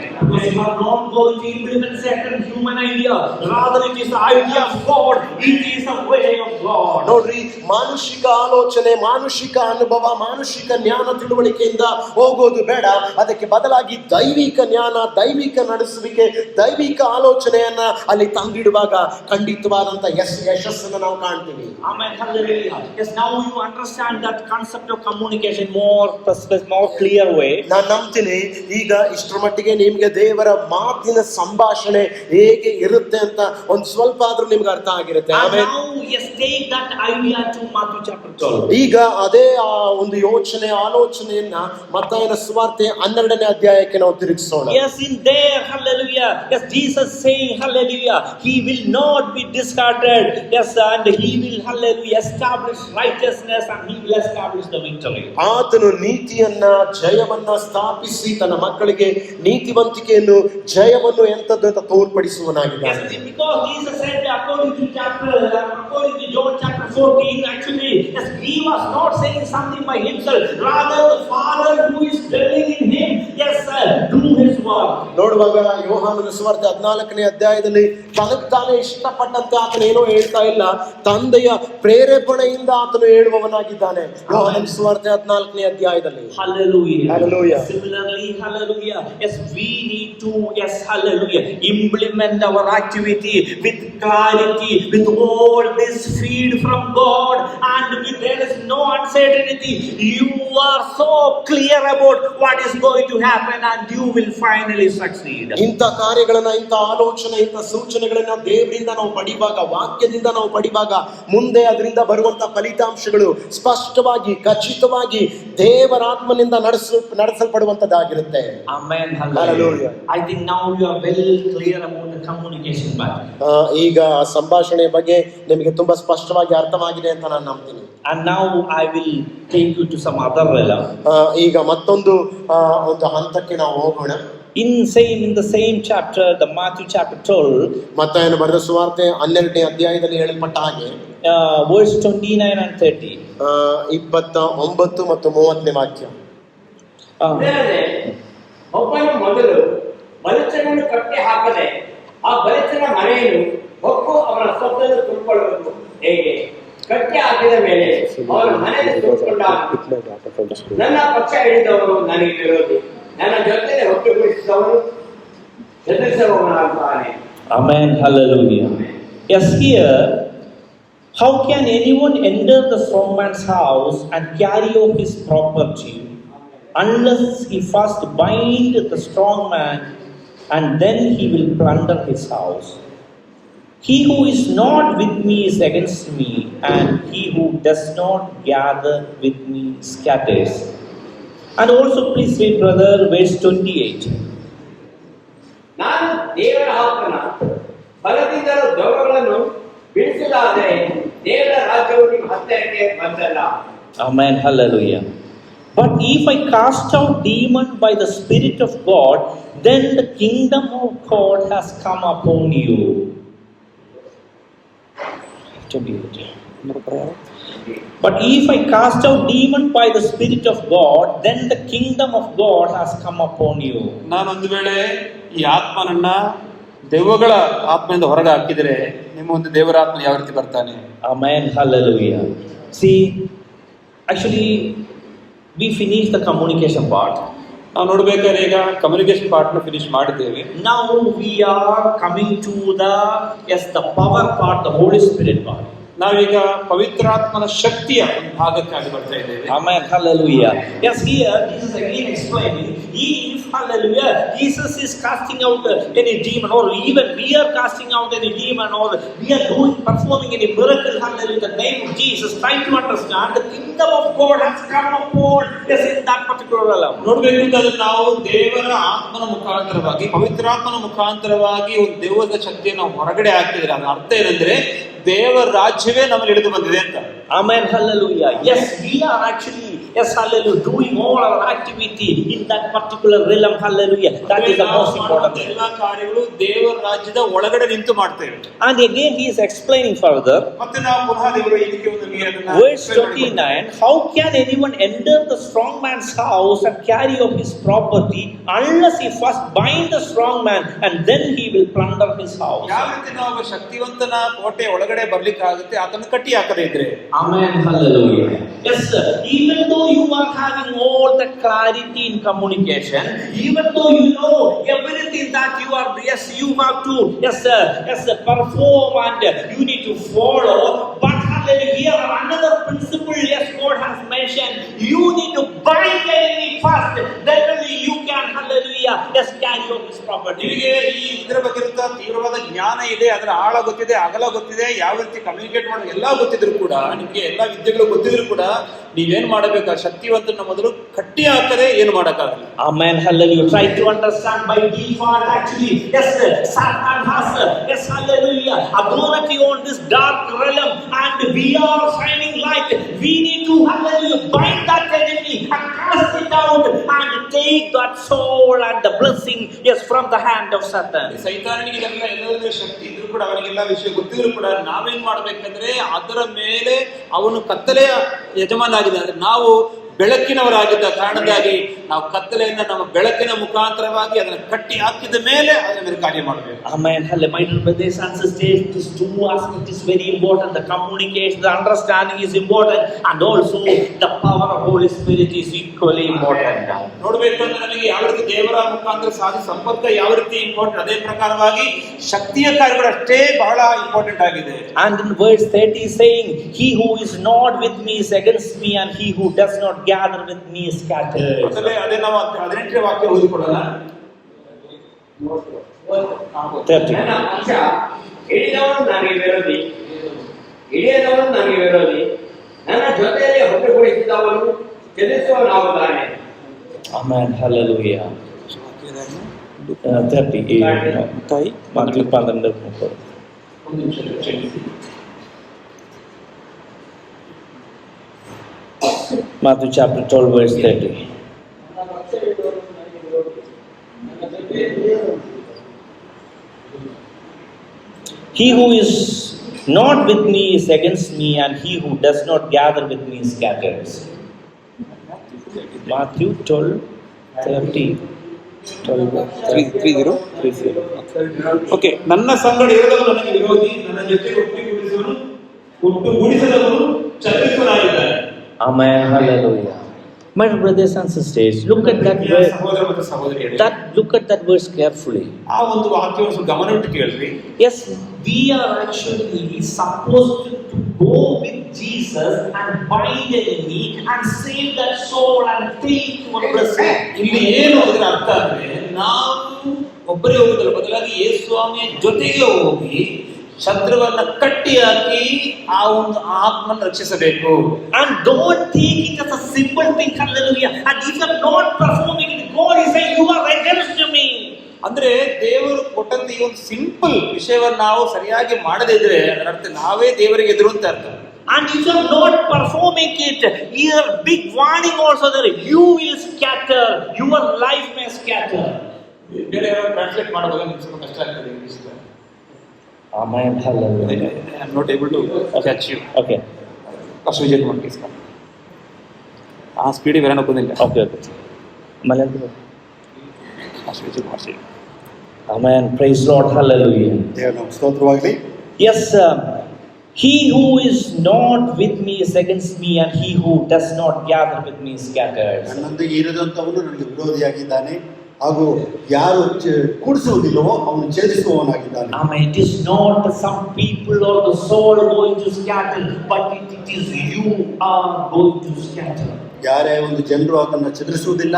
Not going to implement certain human idea, rather it is the idea of God, it is the way of God. ನೋಡ್ರಿ, ಮಾನುಷಿಕ ಆಲೋಚನೆ, ಮಾನುಷಿಕ ಅನುಭವ, ಮಾನುಷಿಕ ಜ್ಞಾನ ತಿಳುವಳಿಕೆಯಿಂದ ಹೋಗೋದು ಬೇಡ. ಅದಕ್ಕೆ ಬದಲಾಗಿ ದೈವಿಕ ಜ್ಞಾನ, ದೈವಿಕ ನಡೆಸುವಿಕೆ, ದೈವಿಕ ಆಲೋಚನೆಯನ್ನ ಅಲ್ಲಿ ತಂದಿಡುವಾಗ ಖಂಡಿತವಾದಂತ ಯಶಸ್ಸನ್ನು ನಾವು ಕಾಣ್ತೀವಿ. Amen. Hallelujah. Yes, now you understand that concept of communication more clear way. ನಾನು ನಂಬ್ತೀನಿ ಈಗ ಇಷ್ಟರ ಮಟ್ಟಿಗೆ ನಿಮ್ಗೆ ದೇವರ ಮಾತಿನ ಸಂಭಾಷಣೆ ಹೇಗೆ ಇರುತ್ತೆ ಅಂತ ಒಂದು ಸ್ವಲ್ಪ ಆದ್ರೂ ನಿಮ್ಗೆ ಅರ್ಥ ಆಗಿರುತ್ತೆ. Take that idea to Matthew chapter 12. ಈಗ ಅದೇ ಒಂದು ಯೋಚನೆ ಆಲೋಚನೆಯನ್ನ ಮತ್ತಾಯನ ಸುವಾರ್ತೆ 12ನೇ ಅಧ್ಯಾಯಕ್ಕೆ ನಾವು ತಿರುಗಿಸೋಣ. Yes, in there, hallelujah. Yes, Jesus saying, hallelujah, he will not be discarded. Yes, and he will, hallelujah, establish righteousness and he will establish the victory. ಆತನು ನೀತಿಯನ್ನ ಜಯವನ್ನ ಸ್ಥಾಪಿಸಿ ತನ್ನ ಮಕ್ಕಳಿಗೆ ನೀತಿವಂತಿಕೆಯನ್ನು ಜಯವನ್ನು ಎಂತದ್ದು ಅಂತ ತೋರ್ಪಡಿಸುವನಾಗಿದ್ದಾನೆ. Yes, because Jesus said according to John chapter 14, actually, yes, he was not saying something by himself, rather the Father who is dwelling in him, yes, do his work. ನೋಡುವಾಗ ಯೋಹಾನನ ಸುವಾರ್ತೆ 14ನೇ ಅಧ್ಯಾಯದಲ್ಲಿ ತನಗೆ ತಾನೇ ಇಷ್ಟಪಟ್ಟಂತೆ ಆತನ ಏನೋ ಹೇಳ್ತಾ ಇಲ್ಲ, ತಂದೆಯ ಪ್ರೇರೇಪಣೆಯಿಂದ ಆತನು ಹೇಳುವವನಾಗಿದ್ದಾನೆ. ಯೋಹಾನನ ಸುವಾರ್ತೆ 14ನೇ ಅಧ್ಯಾಯದಲ್ಲಿ. Hallelujah. Similarly, hallelujah, yes, we need to, yes, hallelujah, implement our activity with clarity, with all this feed from God, and there is no uncertainty. You are so clear about what is going to happen, and you will finally succeed. ಇಂಥ ಕಾರ್ಯಗಳನ್ನ, ಇಂಥ ಆಲೋಚನೆ, ಇಂಥ ಸೂಚನೆಗಳನ್ನ ದೇವರಿಂದ ನಾವು ಪಡಿವಾಗ, ವಾಕ್ಯದಿಂದ ನಾವು ಪಡಿವಾಗ ಮುಂದೆ ಅದರಿಂದ ಬರುವಂತ ಫಲಿತಾಂಶಗಳು ಸ್ಪಷ್ಟವಾಗಿ ಖಚಿತವಾಗಿ ದೇವರಾತ್ಮನಿಂದ ನಡೆಸಲ್ಪಡುವಂತದ್ದಾಗಿರುತ್ತೆ. Amen. Hallelujah. I think now you are well clear about the communication part. ಈಗ ಸಂಭಾಷಣೆಯ ಬಗ್ಗೆ ನಿಮಗೆ ತುಂಬಾ ಸ್ಪಷ್ಟವಾಗಿ ಅರ್ಥವಾಗಿದೆ ಅಂತ ನಾನು ನಂಬ್ತೀನಿ. And now I will take you to some other realm. ಈಗ ಮತ್ತೊಂದು ಒಂದು ಹಂತಕ್ಕೆ ನಾವು ಹೋಗೋಣ. In the same chapter, the Matthew chapter 12, ಮತ್ತಾಯನ ಬರೆದ ಸುವಾರ್ತೆ 12ನೇ ಅಧ್ಯಾಯದಲ್ಲಿ ಹೇಳಲ್ಪಟ್ಟ ಹಾಗೆ verse 29 and 30. 29 ಮತ್ತು 30ನೇ ವಾಕ್ಯ. ಒಬ್ಬನು ಮೊದಲು ಬಲಿಷ್ಠನನ್ನು ಕಟ್ಟಿ ಹಾಕದೆ ಆ ಬಲಿಷ್ಠನ ಮನೆಯನ್ನು ಹೊಕ್ಕು ಅವನ ಸ್ವತ್ತನ್ನು ತುಂಬಿಕೊಳ್ಳುವುದು ಹೇಗೆ? ಕಟ್ಟಿ ಹಾಕಿದ ಮೇಲೆ ಅವನ ಮನೆಯನ್ನು ತುಂಬಿಕೊಂಡ ನನ್ನ ಪಕ್ಷ ಹಿಡಿದವನು ನನಗೆ ವಿರೋಧಿ, ನನ್ನ ಜೊತೆ ಒಟ್ಟುಗೂಡಿಸಿದವನು ಎದುರಿಸುವವನಾಗುತ್ತಾನೆ. Amen. Hallelujah. Yes, here, how can anyone enter the strong man's house and carry off his property unless he first bind the strong man, and then he will plunder his house? He who is not with me is against me, and he who does not gather with me scatters. And also please read, brother, verse 28. ನಾನು ದೇವರ ಆತ್ಮನ ಬಲದಿಂದಲೂ ದೆವ್ವಗಳನ್ನು ಬಿಡಿಸುವುದಾದರೆ ದೇವರ ರಾಜ್ಯವು ನಿಮ್ಮ ಹತ್ತಿರಕ್ಕೆ ಬಂದಲ್ಲ. Amen. Hallelujah. But if I cast out demon by the Spirit of God, then the kingdom of God has come upon you. 28. But if I cast out demon by the Spirit of God, then the kingdom of God has come upon you. ನಾನೊಂದು ವೇಳೆ ಈ ಆತ್ಮನನ್ನ ದೆವ್ವಗಳ ಆತ್ಮದಿಂದ ಹೊರಗೆ ಹಾಕಿದರೆ ನಿಮ್ಮ ಒಂದು ದೇವರ ಆತ್ಮ ಯಾವ ರೀತಿ ಬರ್ತಾನೆ? Amen. Hallelujah. See, actually, we finished the communication part. ನಾವು ನೋಡ್ಬೇಕಾದ್ರೆ ಈಗ ಕಮ್ಯುನಿಕೇಶನ್ ಪಾರ್ಟ್ ಫಿನಿಶ್ ಮಾಡಿದ್ದೇವೆ. Now we are coming to the power part, the Holy Spirit part. ನಾವೀಗ ಪವಿತ್ರಾತ್ಮನ ಶಕ್ತಿಯ ಒಂದು ಭಾಗಕ್ಕಾಗಿ ಬರ್ತಾ ಇದ್ದೇವೆ. Amen. Hallelujah. Yes, here Jesus again explaining, if, hallelujah, Jesus is casting out any demon, or even we are casting out any demon, or we are performing any miracle, hallelujah, in the name of Jesus, try to understand the kingdom of God has come upon us in that particular realm. ನೋಡ್ಬೇಕು ಅಂತಂದ್ರೆ ನಾವು ದೇವರ ಆತ್ಮನ ಮುಖಾಂತರವಾಗಿ, ಪವಿತ್ರಾತ್ಮನ ಮುಖಾಂತರವಾಗಿ ಒಂದು ದೇವರ ಶಕ್ತಿಯನ್ನು ಹೊರಗಡೆ ಹಾಕಿದ್ರೆ ಅದರ ಅರ್ಥ ಏನಂದ್ರೆ ದೇವರ ರಾಜ್ಯವೇ ನಮ್ಮಲ್ಲಿ ಇಳಿದು ಬಂದಿದೆ ಅಂತ. Amen. Hallelujah. Yes, we are actually, yes, hallelujah, doing all our activity in that particular realm. Hallelujah. That is the most important thing. ಎಲ್ಲ ಕಾರ್ಯಗಳು ದೇವರ ರಾಜ್ಯದ ಒಳಗಡೆ ನಿಂತು ಮಾಡ್ತೇವೆ. And again he is explaining further. ಮತ್ತೆ ನಾವು ಪುನಃ ದೇವರ ಇದಕ್ಕೆ ಒಂದು Verse 29, how can anyone enter the strong man's house and carry off his property unless he first bind the strong man and then he will plunder his house? ಯಾವ ರೀತಿ ನಾವು ಒಬ್ಬ ಶಕ್ತಿವಂತನ ಕೋಟೆ ಒಳಗಡೆ ಬರ್ಲಿಕ್ಕೆ ಆಗುತ್ತೆ ಅದನ್ನು ಕಟ್ಟಿ ಹಾಕದೇ ಇದ್ರೆ? Amen. Hallelujah. Yes, sir. Even though you are having all the clarity in communication, even though you know everything that you are, yes, you have to, yes, sir, perform and you need to follow. But hallelujah, here another principle, yes, God has mentioned. You need to bind the enemy first. Then only you can, hallelujah, yes, carry out his property. ನಿಮಗೆ ಈ ಇದರ ಬಗ್ಗೆ ತೀವ್ರವಾದ ಜ್ಞಾನ ಇದೆ, ಅದರ ಆಳ ಗೊತ್ತಿದೆ, ಅಗಲ ಗೊತ್ತಿದೆ, ಯಾವ ರೀತಿ ಕಮ್ಯುನಿಕೇಟ್ ಮಾಡೋದು ಎಲ್ಲ ಗೊತ್ತಿದ್ರು ಕೂಡ, ನಿಮಗೆ ಎಲ್ಲ ವಿದ್ಯೆಗಳು ಗೊತ್ತಿದ್ರು ಕೂಡ ನೀವೇನ್ ಮಾಡಬೇಕು? ಶಕ್ತಿವಂತನ ಮೊದಲು ಕಟ್ಟಿ ಹಾಕದೆ ಏನು ಮಾಡಕ್ಕಾಗಲ್ಲ. Amen. Hallelujah. Try to understand by default actually. Yes, Satan has, yes, hallelujah, authority on this dark realm, and we are shining light. We need to, hallelujah, bind that enemy and cast it out and take that soul and the blessing, yes, from the hand of Satan. ಸೈತಾನನಿಗೆ ಎಲ್ಲದರ ಶಕ್ತಿ ಇದ್ರು ಕೂಡ, ಅವನಿಗೆಲ್ಲ ವಿಷಯ ಗೊತ್ತಿದ್ರು ಕೂಡ ನಾವೇನ್ ಮಾಡ್ಬೇಕಂದ್ರೆ ಅದರ ಮೇಲೆ ಅವನು ಕತ್ತಲೆಯ ಯಜಮಾನ ಆಗಿದೆ. ಅಂದ್ರೆ ನಾವು ಬೆಳಕಿನವರಾಗಿದ್ದ ಕಾರಣಕ್ಕಾಗಿ ನಾವು ಕತ್ತಲೆಯನ್ನ ನಮ್ಮ ಬೆಳಕಿನ ಮುಖಾಂತರವಾಗಿ ಅದನ್ನು ಕಟ್ಟಿ ಹಾಕಿದ ಮೇಲೆ ಅದರ ಮೇಲೆ ಕಾರ್ಯ ಮಾಡಬೇಕು. Amen. My dear brothers and sisters, these two aspects is very important. The communication, the understanding is important, and also the power of Holy Spirit is equally important. ನೋಡ್ಬೇಕು ಅಂದ್ರೆ ನಮಗೆ ಯಾವ ರೀತಿ ದೇವರ ಮುಖಾಂತರ ಸಾಧಿ ಸಂಪರ್ಕ ಯಾವ ರೀತಿ ಇಂಪಾರ್ಟೆಂಟ್, ಅದೇ ಪ್ರಕಾರವಾಗಿ ಶಕ್ತಿಯ ಕಾರ್ಯಗಳು ಅಷ್ಟೇ ಬಹಳ ಇಂಪಾರ್ಟೆಂಟ್ ಆಗಿದೆ. And in verse 30 saying, he who is not with me is against me, and he who does not gather with me is scattered. ಅದೇ ನಾವು 18ನೇ ವಾಕ್ಯ ಓದಿಕೊಳ್ಳೋಣ. 30. ನನ್ನ ಅಂಶ ಹಿಡಿದವನು ನನಗೆ ವಿರೋಧಿ, ಹಿಡಿಯದವನು ನನಗೆ ವಿರೋಧಿ, ನನ್ನ ಜೊತೆಯಲ್ಲಿ ಹೊಟ್ಟೆಗೊಳಿಸಿದವನು ಚಲಿಸುವವನಾಗುತ್ತಾನೆ. Amen. Hallelujah. 30. Matthew 12:30. Matthew chapter 12 verse 30. He who is not with me is against me, and he who does not gather with me scatters. Matthew 12:30. 30. Okay, ನನ್ನ ಸಂಗಡ ಇರದವನು ನನಗೆ ವಿರೋಧಿ, ನನ್ನ ಜೊತೆ ಒಟ್ಟುಗೂಡಿಸದವನು ಚಲಿಸುವನಾಗಿದ್ದಾನೆ. Amen. Hallelujah. My brothers and sisters, look at that verse. Look at that verse carefully. ಆ ಒಂದು ವಾಕ್ಯವನ್ನು ಗಮನವಿಟ್ಟು ಕೇಳ್ರಿ. Yes, we are actually supposed to go with Jesus and bind the enemy and save that soul and take one blessing. ಇಲ್ಲಿ ಏನು ಅದರ ಅರ್ಥ ಅಂದ್ರೆ, ನಾವು ಒಬ್ಬರೇ ಹೋಗುವುದರ ಬದಲಾಗಿ ಯೇಸು ಸ್ವಾಮಿಯ ಜೊತೆಗೆ ಹೋಗಿ ಶತ್ರುವನ್ನ ಕಟ್ಟಿ ಹಾಕಿ ಆ ಒಂದು ಆತ್ಮನ ರಕ್ಷಿಸಬೇಕು. And don't take it as a simple thing. Hallelujah. And if you are not performing it, God is saying you are against me. ಅಂದ್ರೆ ದೇವರು ಕೊಟ್ಟಂತ ಈ ಒಂದು ಸಿಂಪಲ್ ವಿಷಯವನ್ನು ನಾವು ಸರಿಯಾಗಿ ಮಾಡದೇ ಇದ್ರೆ ಅದರ ಅರ್ಥ ನಾವೇ ದೇವರಿಗೆ ಎದುರು ಅಂತ ಅರ್ಥ. And if you are not performing it, here big warning also there, you will scatter, your life may scatter. ಬೇರೆ ಯಾರು ಟ್ರಾನ್ಸ್ಲೇಟ್ ಮಾಡೋವಾಗ ನಿಮ್ಗೆ ಸ್ವಲ್ಪ ಕಷ್ಟ ಆಗ್ತದೆ English. Amen. Hallelujah. I am not able to catch you. Okay. Pastor Vijay Kumar, please come. ಆ ಸ್ಪೀಡಿಗೆ ಬೇರೆ ಹೋಗೋದಿಲ್ಲ. Okay. Malayalam. Pastor Vijay Kumar say. Amen. Praise Lord. Hallelujah. ದೇವರ ಸ್ತೋತ್ರವಾಗಲಿ. Yes, he who is not with me is against me, and he who does not gather with me is scattered. ನನ್ನೊಂದಿಗೆ ಇರದಂತವನು ನನಗೆ ವಿರೋಧಿಯಾಗಿದ್ದಾನೆ, ಹಾಗೂ ಯಾರು ಕೂಡಿಸುವುದಿಲ್ಲವೋ ಅವನು ಛೇದಿಸುವವನಾಗಿದ್ದಾನೆ. Amen. It is not some people or the soul going to scatter, but it is you are going to scatter. ಯಾರೇ ಒಂದು ಜನರು ಅದನ್ನು ಚದುರಿಸುವುದಿಲ್ಲ,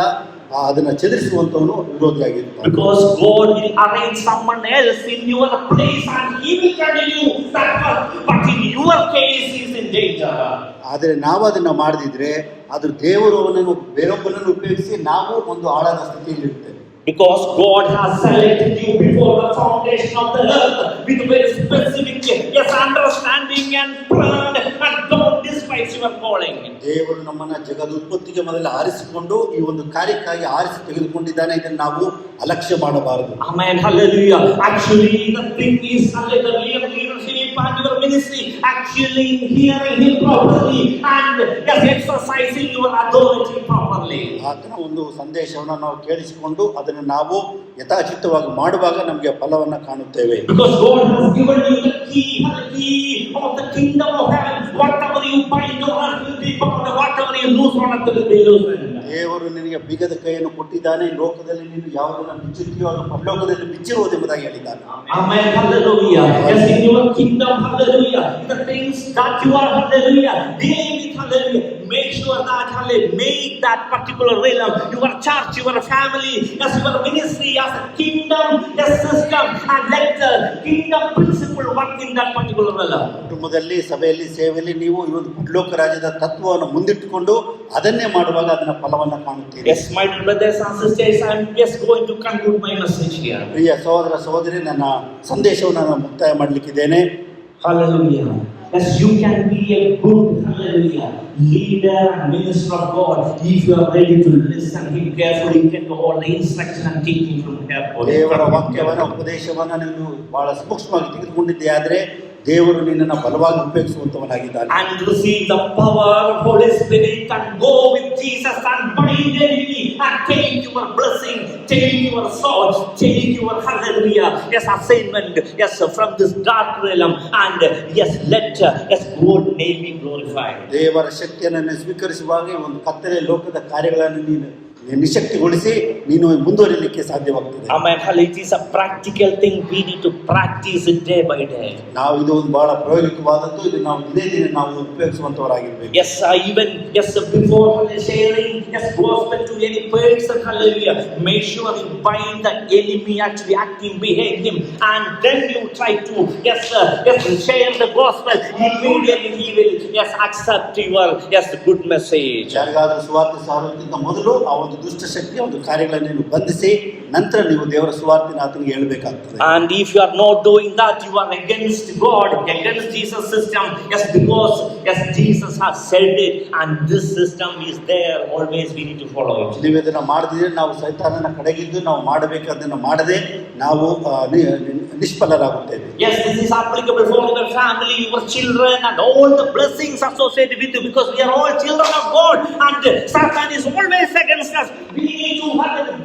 ಅದನ್ನ ಚದುರಿಸುವಂತವನು ವಿರೋಧಿಯಾಗಿರ್ತಾನೆ. Because God will arrange someone else in your place and he will tell you that, but in your case he is in danger. ಆದರೆ ನಾವು ಅದನ್ನ ಮಾಡದಿದ್ರೆ ಅದು ದೇವರು ಅವನನ್ನು ಬೇರೊಬ್ಬನನ್ನು ಉಪಯೋಗಿಸಿ ನಾವು ಒಂದು ಆಳದ ಸ್ಥಿತಿಯಲ್ಲಿ ಇರ್ತೇವೆ. Because God has selected you before the foundation of the earth with a very specific understanding and plan, and don't despise your calling. ದೇವರು ನಮ್ಮನ್ನ ಜಗದ ಉತ್ಪತ್ತಿಗೆ ಮೊದಲು ಆರಿಸಿಕೊಂಡು ಈ ಒಂದು ಕಾರ್ಯಕ್ಕಾಗಿ ಆರಿಸಿ ತೆಗೆದುಕೊಂಡಿದ್ದಾನೆ, ಇದನ್ನು ನಾವು ಅಲಕ್ಷ್ಯ ಮಾಡಬಾರದು. Amen. Hallelujah. Actually, the thing is, hallelujah, leadership and your ministry, actually hearing him properly and exercising your authority properly. ಆತನ ಒಂದು ಸಂದೇಶವನ್ನು ನಾವು ಕೇಳಿಸಿಕೊಂಡು ಅದನ್ನು ನಾವು ಯಥಾಚಿತ್ತವಾಗಿ ಮಾಡುವಾಗ ನಮಗೆ ಫಲವನ್ನು ಕಾಣುತ್ತೇವೆ. Because God has given you the key of the kingdom of heaven. Whatever you bind on earth will be bound, whatever you loose on earth will be loosed. ದೇವರು ನಿನಗೆ ಬೀಗದ ಕೈಯನ್ನು ಕೊಟ್ಟಿದ್ದಾನೆ, ಲೋಕದಲ್ಲಿ ನೀನು ಯಾವುದನ್ನು ಬಿಚ್ಚುತ್ತೀಯೋ ಅದು ಪರಲೋಕದಲ್ಲಿ ಬಿಚ್ಚಿರುವುದೆಂಬುದಾಗಿ ಹೇಳಿದ್ದಾನೆ. Amen. Hallelujah. Yes, in your kingdom, hallelujah, the things that you are, hallelujah, dealing with, hallelujah, make sure that, hallelujah, make that particular realm, your church, your family, as your ministry, as a kingdom, a system, and let the kingdom principle work in that particular realm. ಕುಟುಂಬದಲ್ಲಿ, ಸಭೆಯಲ್ಲಿ, ಸೇವೆಯಲ್ಲಿ ನೀವು ಈ ಒಂದು ಪರಲೋಕ ರಾಜ್ಯದ ತತ್ವವನ್ನು ಮುಂದಿಟ್ಟುಕೊಂಡು ಅದನ್ನೇ ಮಾಡುವಾಗ ಅದನ್ನ ಫಲವನ್ನು ಕಾಣುತ್ತೀರಿ. Yes, my brothers and sisters, I am just going to conclude my message here. ಪ್ರಿಯ ಸಹೋದರ ಸಹೋದರಿ, ನನ್ನ ಸಂದೇಶವನ್ನು ನಾನು ಮುಕ್ತಾಯ ಮಾಡಲಿಕ್ಕಿದ್ದೇನೆ. Hallelujah. Yes, you can be a good, hallelujah, leader and minister of God if you are ready to listen him carefully, get all the instruction and teaching from carefully. ದೇವರ ವಾಕ್ಯವನ್ನ, ಉಪದೇಶವನ್ನ ನೀನು ಬಹಳ ಸೂಕ್ಷ್ಮವಾಗಿ ತೆಗೆದುಕೊಂಡಿದ್ದೆ ಆದರೆ ದೇವರು ನಿನ್ನನ್ನು ಬಲವಾಗಿ ಉಪಯೋಗಿಸುವಂತವನಾಗಿದ್ದಾನೆ. And receive the power of Holy Spirit and go with Jesus and bind enemy and take your blessing, take your sword, take your hallelujah, yes, assignment, yes, from this dark realm, and yes, let yes, God name be glorified. ದೇವರ ಶಕ್ತಿಯನ್ನು ಸ್ವೀಕರಿಸುವಾಗ ಒಂದು ಕತ್ತಲೆ ಲೋಕದ ಕಾರ್ಯಗಳನ್ನು ನೀನು ನಿಶಕ್ತಿಗೊಳಿಸಿ ನೀನು ಮುಂದುವರಿಯಲಿಕ್ಕೆ ಸಾಧ್ಯವಾಗ್ತದೆ. Amen. It is a practical thing. We need to practice it day by day. ನಾವು ಇದು ಒಂದು ಬಹಳ ಪ್ರಾಯೋಗಿಕವಾದದ್ದು, ಇದು ನಾವು ದಿನೇ ದಿನ ನಾವು ಉಪಯೋಗಿಸುವಂತವರಾಗಿರ್ಬೇಕು. Yes, even yes, before sharing yes gospel to any person, hallelujah, make sure you bind the enemy actually acting behind him, and then you try to yes share the gospel. Immediately he will yes accept your yes good message. ಯಾರಿಗಾದರೂ ಸುವಾರ್ತೆ ಸಾರುವುದಕ್ಕಿಂತ ಮೊದಲು ಆ ಒಂದು ದುಷ್ಟ ಶಕ್ತಿಯ ಒಂದು ಕಾರ್ಯಗಳನ್ನು ನೀವು ಬಂಧಿಸಿ ನಂತರ ನೀವು ದೇವರ ಸುವಾರ್ತೆನ ಆತನಿಗೆ ಹೇಳಬೇಕಾಗ್ತದೆ. And if you are not doing that, you are against God, against Jesus system. Yes, because yes Jesus has said it, and this system is there. Always we need to follow it. ನೀವು ಇದನ್ನ ಮಾಡದಿದ್ರೆ ನಾವು ಸೈತಾನನ ಕಡೆಗಿದ್ದು ನಾವು ಮಾಡಬೇಕಾದನ್ನು ಮಾಡದೆ ನಾವು ನಿಷ್ಫಲರಾಗುತ್ತೇವೆ. Yes, this is applicable for your family, your children, and all the blessings associated with you, because we are all children of God, and Satan is always against us. We need to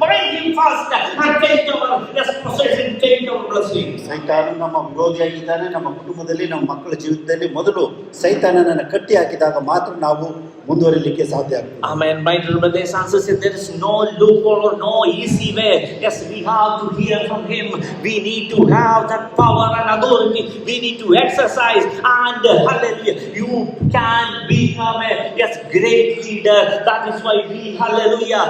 bind him first and take our yes possession, take our blessings. ಸೈತಾನ ನಮ್ಮ ವಿರೋಧಿಯಾಗಿದ್ದಾನೆ. ನಮ್ಮ ಕುಟುಂಬದಲ್ಲಿ, ನಮ್ಮ ಮಕ್ಕಳ ಜೀವಿತದಲ್ಲಿ ಮೊದಲು ಸೈತಾನನನ್ನು ಕಟ್ಟಿ ಹಾಕಿದಾಗ ಮಾತ್ರ ನಾವು ಮುಂದುವರಿಲಿಕ್ಕೆ ಸಾಧ್ಯ ಆಗ್ತದೆ. Amen. My dear brothers and sisters, there is no loophole or no easy way. Yes, we have to hear from him. We need to have that power and authority. We need to exercise, and hallelujah, you can become a yes great leader. That is why we hallelujah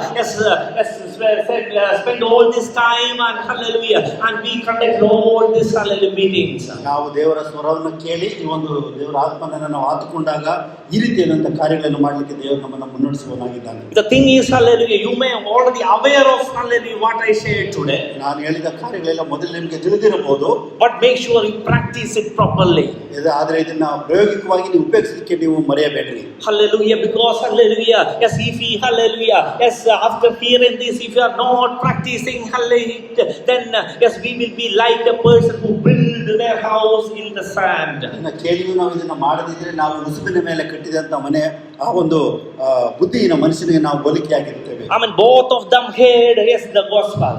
spend all this time and hallelujah, and we conduct all these hallelujah meetings. ನಾವು ದೇವರ ಸ್ವರವನ್ನು ಕೇಳಿ ಈ ಒಂದು ದೇವರ ಆತ್ಮನನ್ನು ನಾವು ಆತುಕೊಂಡಾಗ ಈ ರೀತಿಯಾದಂಥ ಕಾರ್ಯಗಳನ್ನು ಮಾಡಲಿಕ್ಕೆ ದೇವರು ನಮ್ಮನ್ನು ಮುನ್ನಡೆಸುವನಾಗಿದ್ದಾನೆ. The thing is hallelujah, you may already aware of hallelujah what I said today. ನಾನು ಹೇಳಿದ ಕಾರ್ಯಗಳೆಲ್ಲ ಮೊದಲು ನಿಮಗೆ ತಿಳಿದಿರಬಹುದು, but make sure you practice it properly. ಆದರೆ ಇದನ್ನ ಪ್ರಾಯೋಗಿಕವಾಗಿ ನೀವು ಉಪಯೋಗಿಸಲಿಕ್ಕೆ ನೀವು ಮರೆಯಬೇಡ್ರಿ. Hallelujah, because hallelujah, yes, if he hallelujah, yes, after hearing this, if you are not practicing hallelujah, then yes, we will be like a person who build their house in the sand. ಇದನ್ನ ಕೇಳಿಯೂ ನಾವು ಇದನ್ನ ಮಾಡದಿದ್ರೆ ನಾವು ರುಸುಬಿನ ಮೇಲೆ ಕಟ್ಟಿದಂತ ಮನೆ ಆ ಒಂದು ಬುದ್ಧಿಯಿನ ಮನುಷ್ಯನಿಗೆ ನಾವು ಹೋಲಿಕೆಯಾಗಿರ್ತೇವೆ. I mean, both of them heard the gospel.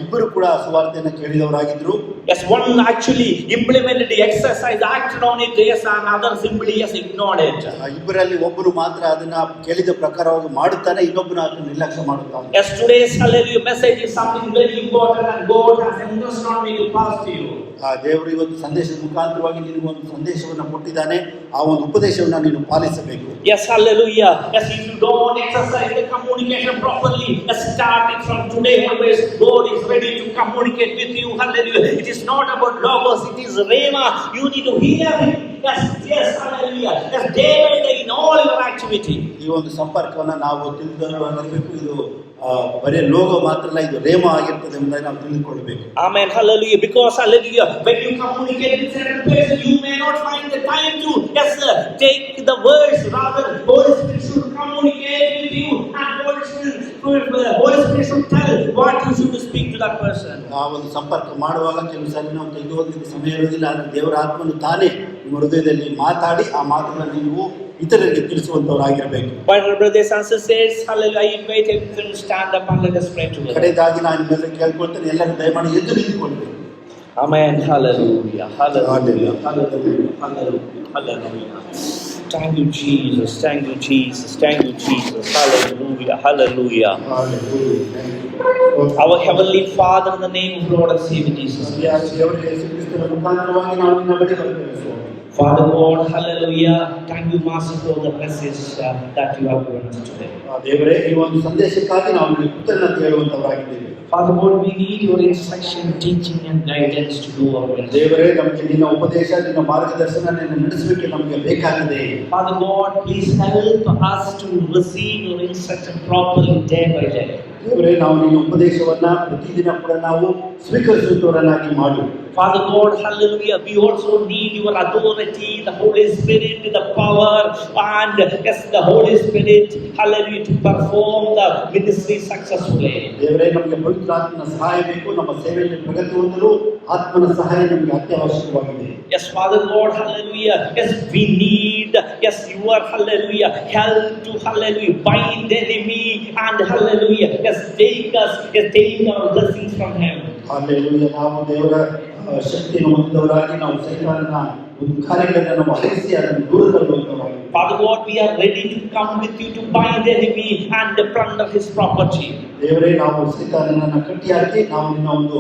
ಇಬ್ಬರು ಕೂಡ ಸುವಾರ್ತೆಯನ್ನು ಕೇಳಿದವರಾಗಿದ್ರು. Yes, one actually implemented the exercise, acted on it, yes, and other simply yes ignored it. ಇಬ್ಬರಲ್ಲಿ ಒಬ್ಬರು ಮಾತ್ರ ಅದನ್ನ ಕೇಳಿದ ಪ್ರಕಾರವಾಗಿ ಮಾಡುತ್ತಾನೆ, ಇನ್ನೊಬ್ಬರು ಅದನ್ನು ನಿರ್ಲಕ್ಷ್ಯ ಮಾಡುತ್ತಾನೆ. Yes, today's hallelujah message is something very important and God has entrusted on me to pass to you. ದೇವರು ಇವತ್ತು ಸಂದೇಶದ ಮುಖಾಂತರವಾಗಿ ನಿನಗೊಂದು ಸಂದೇಶವನ್ನು ಕೊಟ್ಟಿದ್ದಾನೆ, ಆ ಒಂದು ಉಪದೇಶವನ್ನು ನೀನು ಪಾಲಿಸಬೇಕು. Yes, hallelujah. Yes, if you don't exercise the communication properly, starting from today onwards, God is ready to communicate with you. Hallelujah. It is not about logos, it is rhema. You need to hear Him. Yes, yes, hallelujah. Yes, day by day in all your activity. ಈ ಒಂದು ಸಂಪರ್ಕವನ್ನು ನಾವು ತಿಳಿದಿರಬೇಕು. ಇದು ಬರೀ logo ಮಾತ್ರ ಅಲ್ಲ, ಇದು ರೇಮ ಆಗಿರ್ತದೆ ಎಂಬುದಾಗಿ ನಾವು ತಿಳಿದುಕೊಳ್ಳಬೇಕು. Amen, hallelujah. Because hallelujah, when you communicate with certain person, you may not find the time to take the words. Rather, Holy Spirit should communicate with you, and Holy Spirit should tell what you should speak to that person. ಆ ಒಂದು ಸಂಪರ್ಕ ಮಾಡುವಾಗ ಕೆಲವು ಸಾರಿ ನಾವು ತೆಗೆದುಕೊಳ್ಳಲಿಕ್ಕೆ ಸಮಯ ಇರುವುದಿಲ್ಲ. ಆದರೆ ದೇವರ ಆತ್ಮನು ತಾನೇ ನಿಮ್ಮ ಹೃದಯದಲ್ಲಿ ಮಾತಾಡಿ ಆ ಮಾತುಗಳನ್ನು ನೀವು ಇತರರಿಗೆ ತಿಳಿಸುವಂತವರಾಗಿರಬೇಕು. My brothers and sisters, hallelujah, I invite everyone to stand up and let us pray together. ಕಡೆಯದಾಗಿ ನಾನು ನಿಮ್ಮೆಲ್ಲರೂ ಕೇಳ್ಕೊಳ್ತೇನೆ, ಎಲ್ಲರೂ ದಯಮಾಡಿ ಎದ್ದು ನಿಂತುಕೊಳ್ಳಬೇಕು. Amen, hallelujah, hallelujah, hallelujah, hallelujah, hallelujah. Thank you, Jesus, thank you, Jesus, thank you, Jesus, hallelujah, hallelujah. Our Heavenly Father, in the name of Lord and Savior Jesus Christ. Father God, hallelujah, thank you, Master, for the message that you have given us today. ದೇವರೇ, ಈ ಒಂದು ಸಂದೇಶಕ್ಕಾಗಿ ನಾವು ನಿಮಗೆ ಕೃತಜ್ಞತೆ ಹೇಳುವಂತವರಾಗಿದ್ದೇವೆ. Father God, we need your instruction, teaching and guidance to do our will. ದೇವರೇ, ನಮಗೆ ನಿನ್ನ ಉಪದೇಶ, ನಿನ್ನ ಮಾರ್ಗದರ್ಶನ, ನಿನ್ನ ನಡೆಸುವಿಕೆ ನಮಗೆ ಬೇಕಾಗಿದೆ. Father God, please help us to receive your instruction properly day by day. ದೇವರೇ, ನಾವು ನಿನ್ನ ಉಪದೇಶವನ್ನ ಪ್ರತಿದಿನ ಕೂಡ ನಾವು ಸ್ವೀಕರಿಸುವವರನ್ನಾಗಿ ಮಾಡು. Father God, hallelujah, we also need your authority, the Holy Spirit, the power, and yes, the Holy Spirit, hallelujah, to perform the ministry successfully. ದೇವರೇ, ನಮಗೆ ಪವಿತ್ರ ಆತ್ಮನ ಸಹಾಯ ಬೇಕು. ನಮ್ಮ ಸೇವೆಯಲ್ಲಿ ಪ್ರಗತಿ ಹೊಂದಲು ಆತ್ಮನ ಸಹಾಯ ನಮಗೆ ಅತ್ಯವಶ್ಯಕವಾಗಿದೆ. Yes, Father God, hallelujah, yes, we need, yes, your hallelujah, help to hallelujah, bind the enemy, and hallelujah, yes, take our blessings from him. Hallelujah, ನಾವು ದೇವರ ಶಕ್ತಿಯನ್ನು ಹೊಂದಿದವರಾಗಿ ನಾವು ಸೈತಾನನ ಒಂದು ಕಾರ್ಯಗಳನ್ನು ನಾವು ಅಳಿಸಿ ಅದನ್ನು ದೂರ ತರುವಂತವರಾಗಿ. Father God, we are ready to come with you to bind the enemy and plunder his property. ದೇವರೇ, ನಾವು ಸೈತಾನನನ್ನು ಕಟ್ಟಿ ಹಾಕಿ ನಾವು ನಿನ್ನ ಒಂದು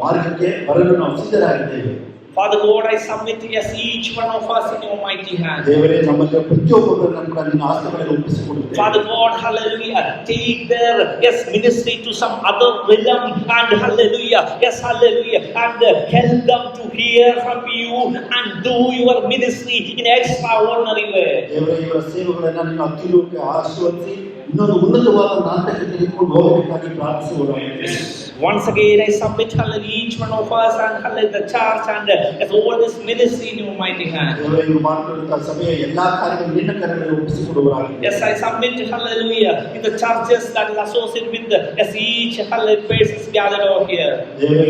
ಮಾರ್ಗಕ್ಕೆ ಬರಲು ನಾವು ಸಿದ್ಧರಾಗಿದ್ದೇವೆ. Father God, I submit yes each one of us in your mighty hand. ದೇವರೇ, ನಮ್ಮಲ್ಲಿ ಪ್ರತಿಯೊಬ್ಬರನ್ನು ಕೂಡ ನಿನ್ನ ಹಸ್ತಗಳಲ್ಲಿ ಒಪ್ಪಿಸಿಕೊಡುತ್ತೇವೆ. Father God, hallelujah, take their yes ministry to some other realm, and hallelujah, yes, hallelujah, and help them to hear from you and do your ministry in extraordinary way. ದೇವರೇ, ಇವರ ಸೇವೆಗಳನ್ನು ನಿನ್ನ ಅತ್ಯುನ್ನತ ಆಶೀರ್ವದಿಸಿ ಇನ್ನೊಂದು ಉನ್ನತವಾದ ಹಂತಕ್ಕೆ ತೆಗೆದುಕೊಂಡು ಹೋಗಬೇಕಾಗಿ ಪ್ರಾರ್ಥಿಸುವವರಾಗಿದ್ದೇವೆ. Once again, I submit hallelujah each one of us and hallelujah the church and all this ministry in your mighty hand. ದೇವರೇ, ನೀವು ಮಾಡುತ್ತಿರುವ ಸಭೆಯ ಎಲ್ಲಾ ಕಾರ್ಯಗಳನ್ನು ನಿನ್ನ ಕರಗಳಲ್ಲಿ ಒಪ್ಪಿಸಿಕೊಡುವವರಾಗಿದ್ದೇವೆ. Yes, I submit hallelujah in the churches that is associated with the yes each hallelujah persons gathered over here. ದೇವರೇ,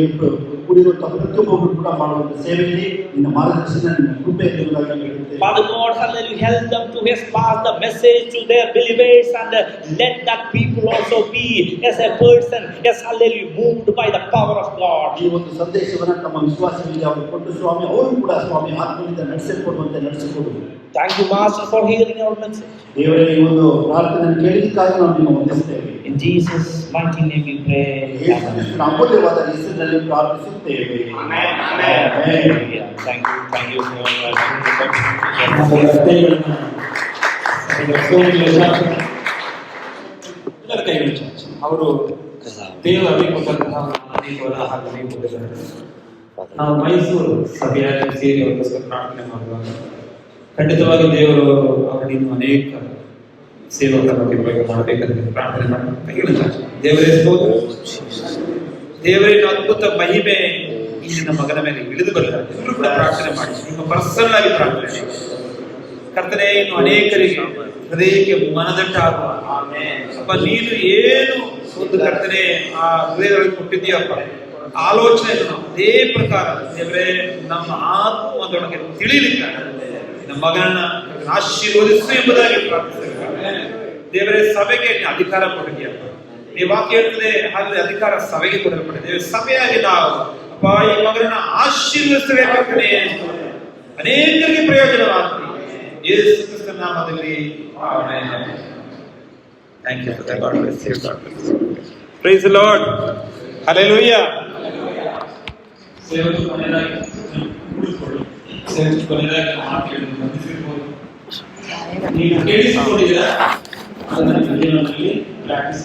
ಕೂಡಿರುವಂತಹ ಪ್ರತಿಯೊಬ್ಬರು ಕೂಡ ಮಾಡುವಂತಹ ಸೇವೆಯಲ್ಲಿ ನಿನ್ನ ಮಾರ್ಗದರ್ಶನ, ನಿನ್ನ ಕೃಪೆ ಇರುವುದಾಗಿ ಬೇಡುತ್ತೇವೆ. Father God, hallelujah, help them to yes pass the message to their believers and let that people also be as a person yes hallelujah moved by the power of God. ಈ ಒಂದು ಸಂದೇಶವನ್ನು ತಮ್ಮ ವಿಶ್ವಾಸಗಳಿಗೆ ಅವರು ಕೊಟ್ಟು ಸ್ವಾಮಿ, ಅವರು ಕೂಡ ಸ್ವಾಮಿ ಆತ್ಮದಿಂದ ನಡೆಸಿಕೊಡುವಂತೆ ನಡೆಸಿಕೊಡು. Thank you, Master, for hearing our message. ದೇವರೇ, ಈ ಒಂದು ಪ್ರಾರ್ಥನೆಯನ್ನು ಕೇಳಿದ್ದಕ್ಕಾಗಿ ನಾವು ನಿಮ್ಮನ್ನು ವಂದಿಸುತ್ತೇವೆ. In Jesus' mighty name we pray. ಯೇಸು ಕ್ರಿಸ್ತನ ಅಮೂಲ್ಯವಾದ ಹೆಸರಿನಲ್ಲಿ ಪ್ರಾರ್ಥಿಸುತ್ತೇವೆ. Amen. Thank you for your ಕೈಗಳು ಚಾಚಿ ಅವರು ದೇವರಿಗೆ ಕೊಟ್ಟಂತಹ ಅನೇಕವರ ಹಾಗೆ ಕೊಟ್ಟಿದ್ದಾರೆ. ನಾವು ಮೈಸೂರು ಸಭೆಯಾಗಿ ಸೇರಿ ಅವರಿಗೋಸ್ಕರ ಪ್ರಾರ್ಥನೆ ಮಾಡುವಾಗ ಖಂಡಿತವಾಗಿ ದೇವರು ಅವರಿನ್ನು ಅನೇಕ ಸೇವಕರ ಬಗ್ಗೆ ಮಾಡಬೇಕಂತ ಪ್ರಾರ್ಥನೆ ಮಾಡಿ ಕೈಗಳು ಚಾಚಿ ದೇವರಿನ ಅದ್ಭುತ ಮಹಿಮೆ ಇಂದಿನ ಮಗನ ಮೇಲೆ ಇಳಿದು ಬರಲಿದ್ದಾರೆ. ಎಲ್ಲರೂ ಕೂಡ ಪ್ರಾರ್ಥನೆ ಮಾಡಿ, ನಿಮ್ಮ ಪರ್ಸನಲ್ ಆಗಿ ಪ್ರಾರ್ಥನೆ ಮಾಡಿ. ಕರ್ತನೆ, ಇನ್ನು ಅನೇಕರಿಗೆ ಹೃದಯಕ್ಕೆ ಮನದಟ್ಟಾಗುವ ಅಪ್ಪ, ನೀನು ಏನು ಒಂದು ಕರ್ತನೆ ಆ ಹೃದಯಗಳಿಗೆ ಕೊಟ್ಟಿದ್ದೀಯಪ್ಪ, ಆಲೋಚನೆ ಅದೇ ಪ್ರಕಾರ ದೇವರೇ ನಮ್ಮ ಆತ್ಮದೊಳಗೆ ತಿಳಿಲಿಕ್ಕೆ ನಮ್ಮ ಮಗನನ್ನ ಆಶೀರ್ವದಿಸು ಎಂಬುದಾಗಿ ಪ್ರಾರ್ಥಿಸಿದ್ದಾರೆ. ದೇವರೇ ಸಭೆಗೆ ಅಧಿಕಾರ ಕೊಟ್ಟಿದೆಯಪ್ಪ. ಈ ವಾಕ್ಯ ಹೇಳ್ತದೆ ಅಲ್ಲಿ ಅಧಿಕಾರ ಸಭೆಗೆ ಕೊಡಲ್ಪಟ್ಟಿದೆ. ಸಭೆಯಾಗಿ ನಾವು ಅಪ್ಪ ಈ ಮಗನನ್ನ ಆಶೀರ್ವದಿಸಬೇಕಾಗ್ತದೆ, ಅನೇಕರಿಗೆ ಪ್ರಯೋಜನವಾಗ್ತದೆ. ಯೇಸು ಕ್ರಿಸ್ತನ ನಾಮದಲ್ಲಿ amen. Thank you for that. God bless you. God bless you. Praise the Lord. Hallelujah. ಕೊನೆಯದಾಗಿ ಮಾತು ಹೇಳಿದ್ರು ಬಂದಿಸಿರ್ಬೋದು. ನೀವು ಕೇಳಿಸಿಕೊಂಡಿದ್ದೀರಾ, ಅದನ್ನು ಜೀವನದಲ್ಲಿ ಪ್ರಾಕ್ಟೀಸ್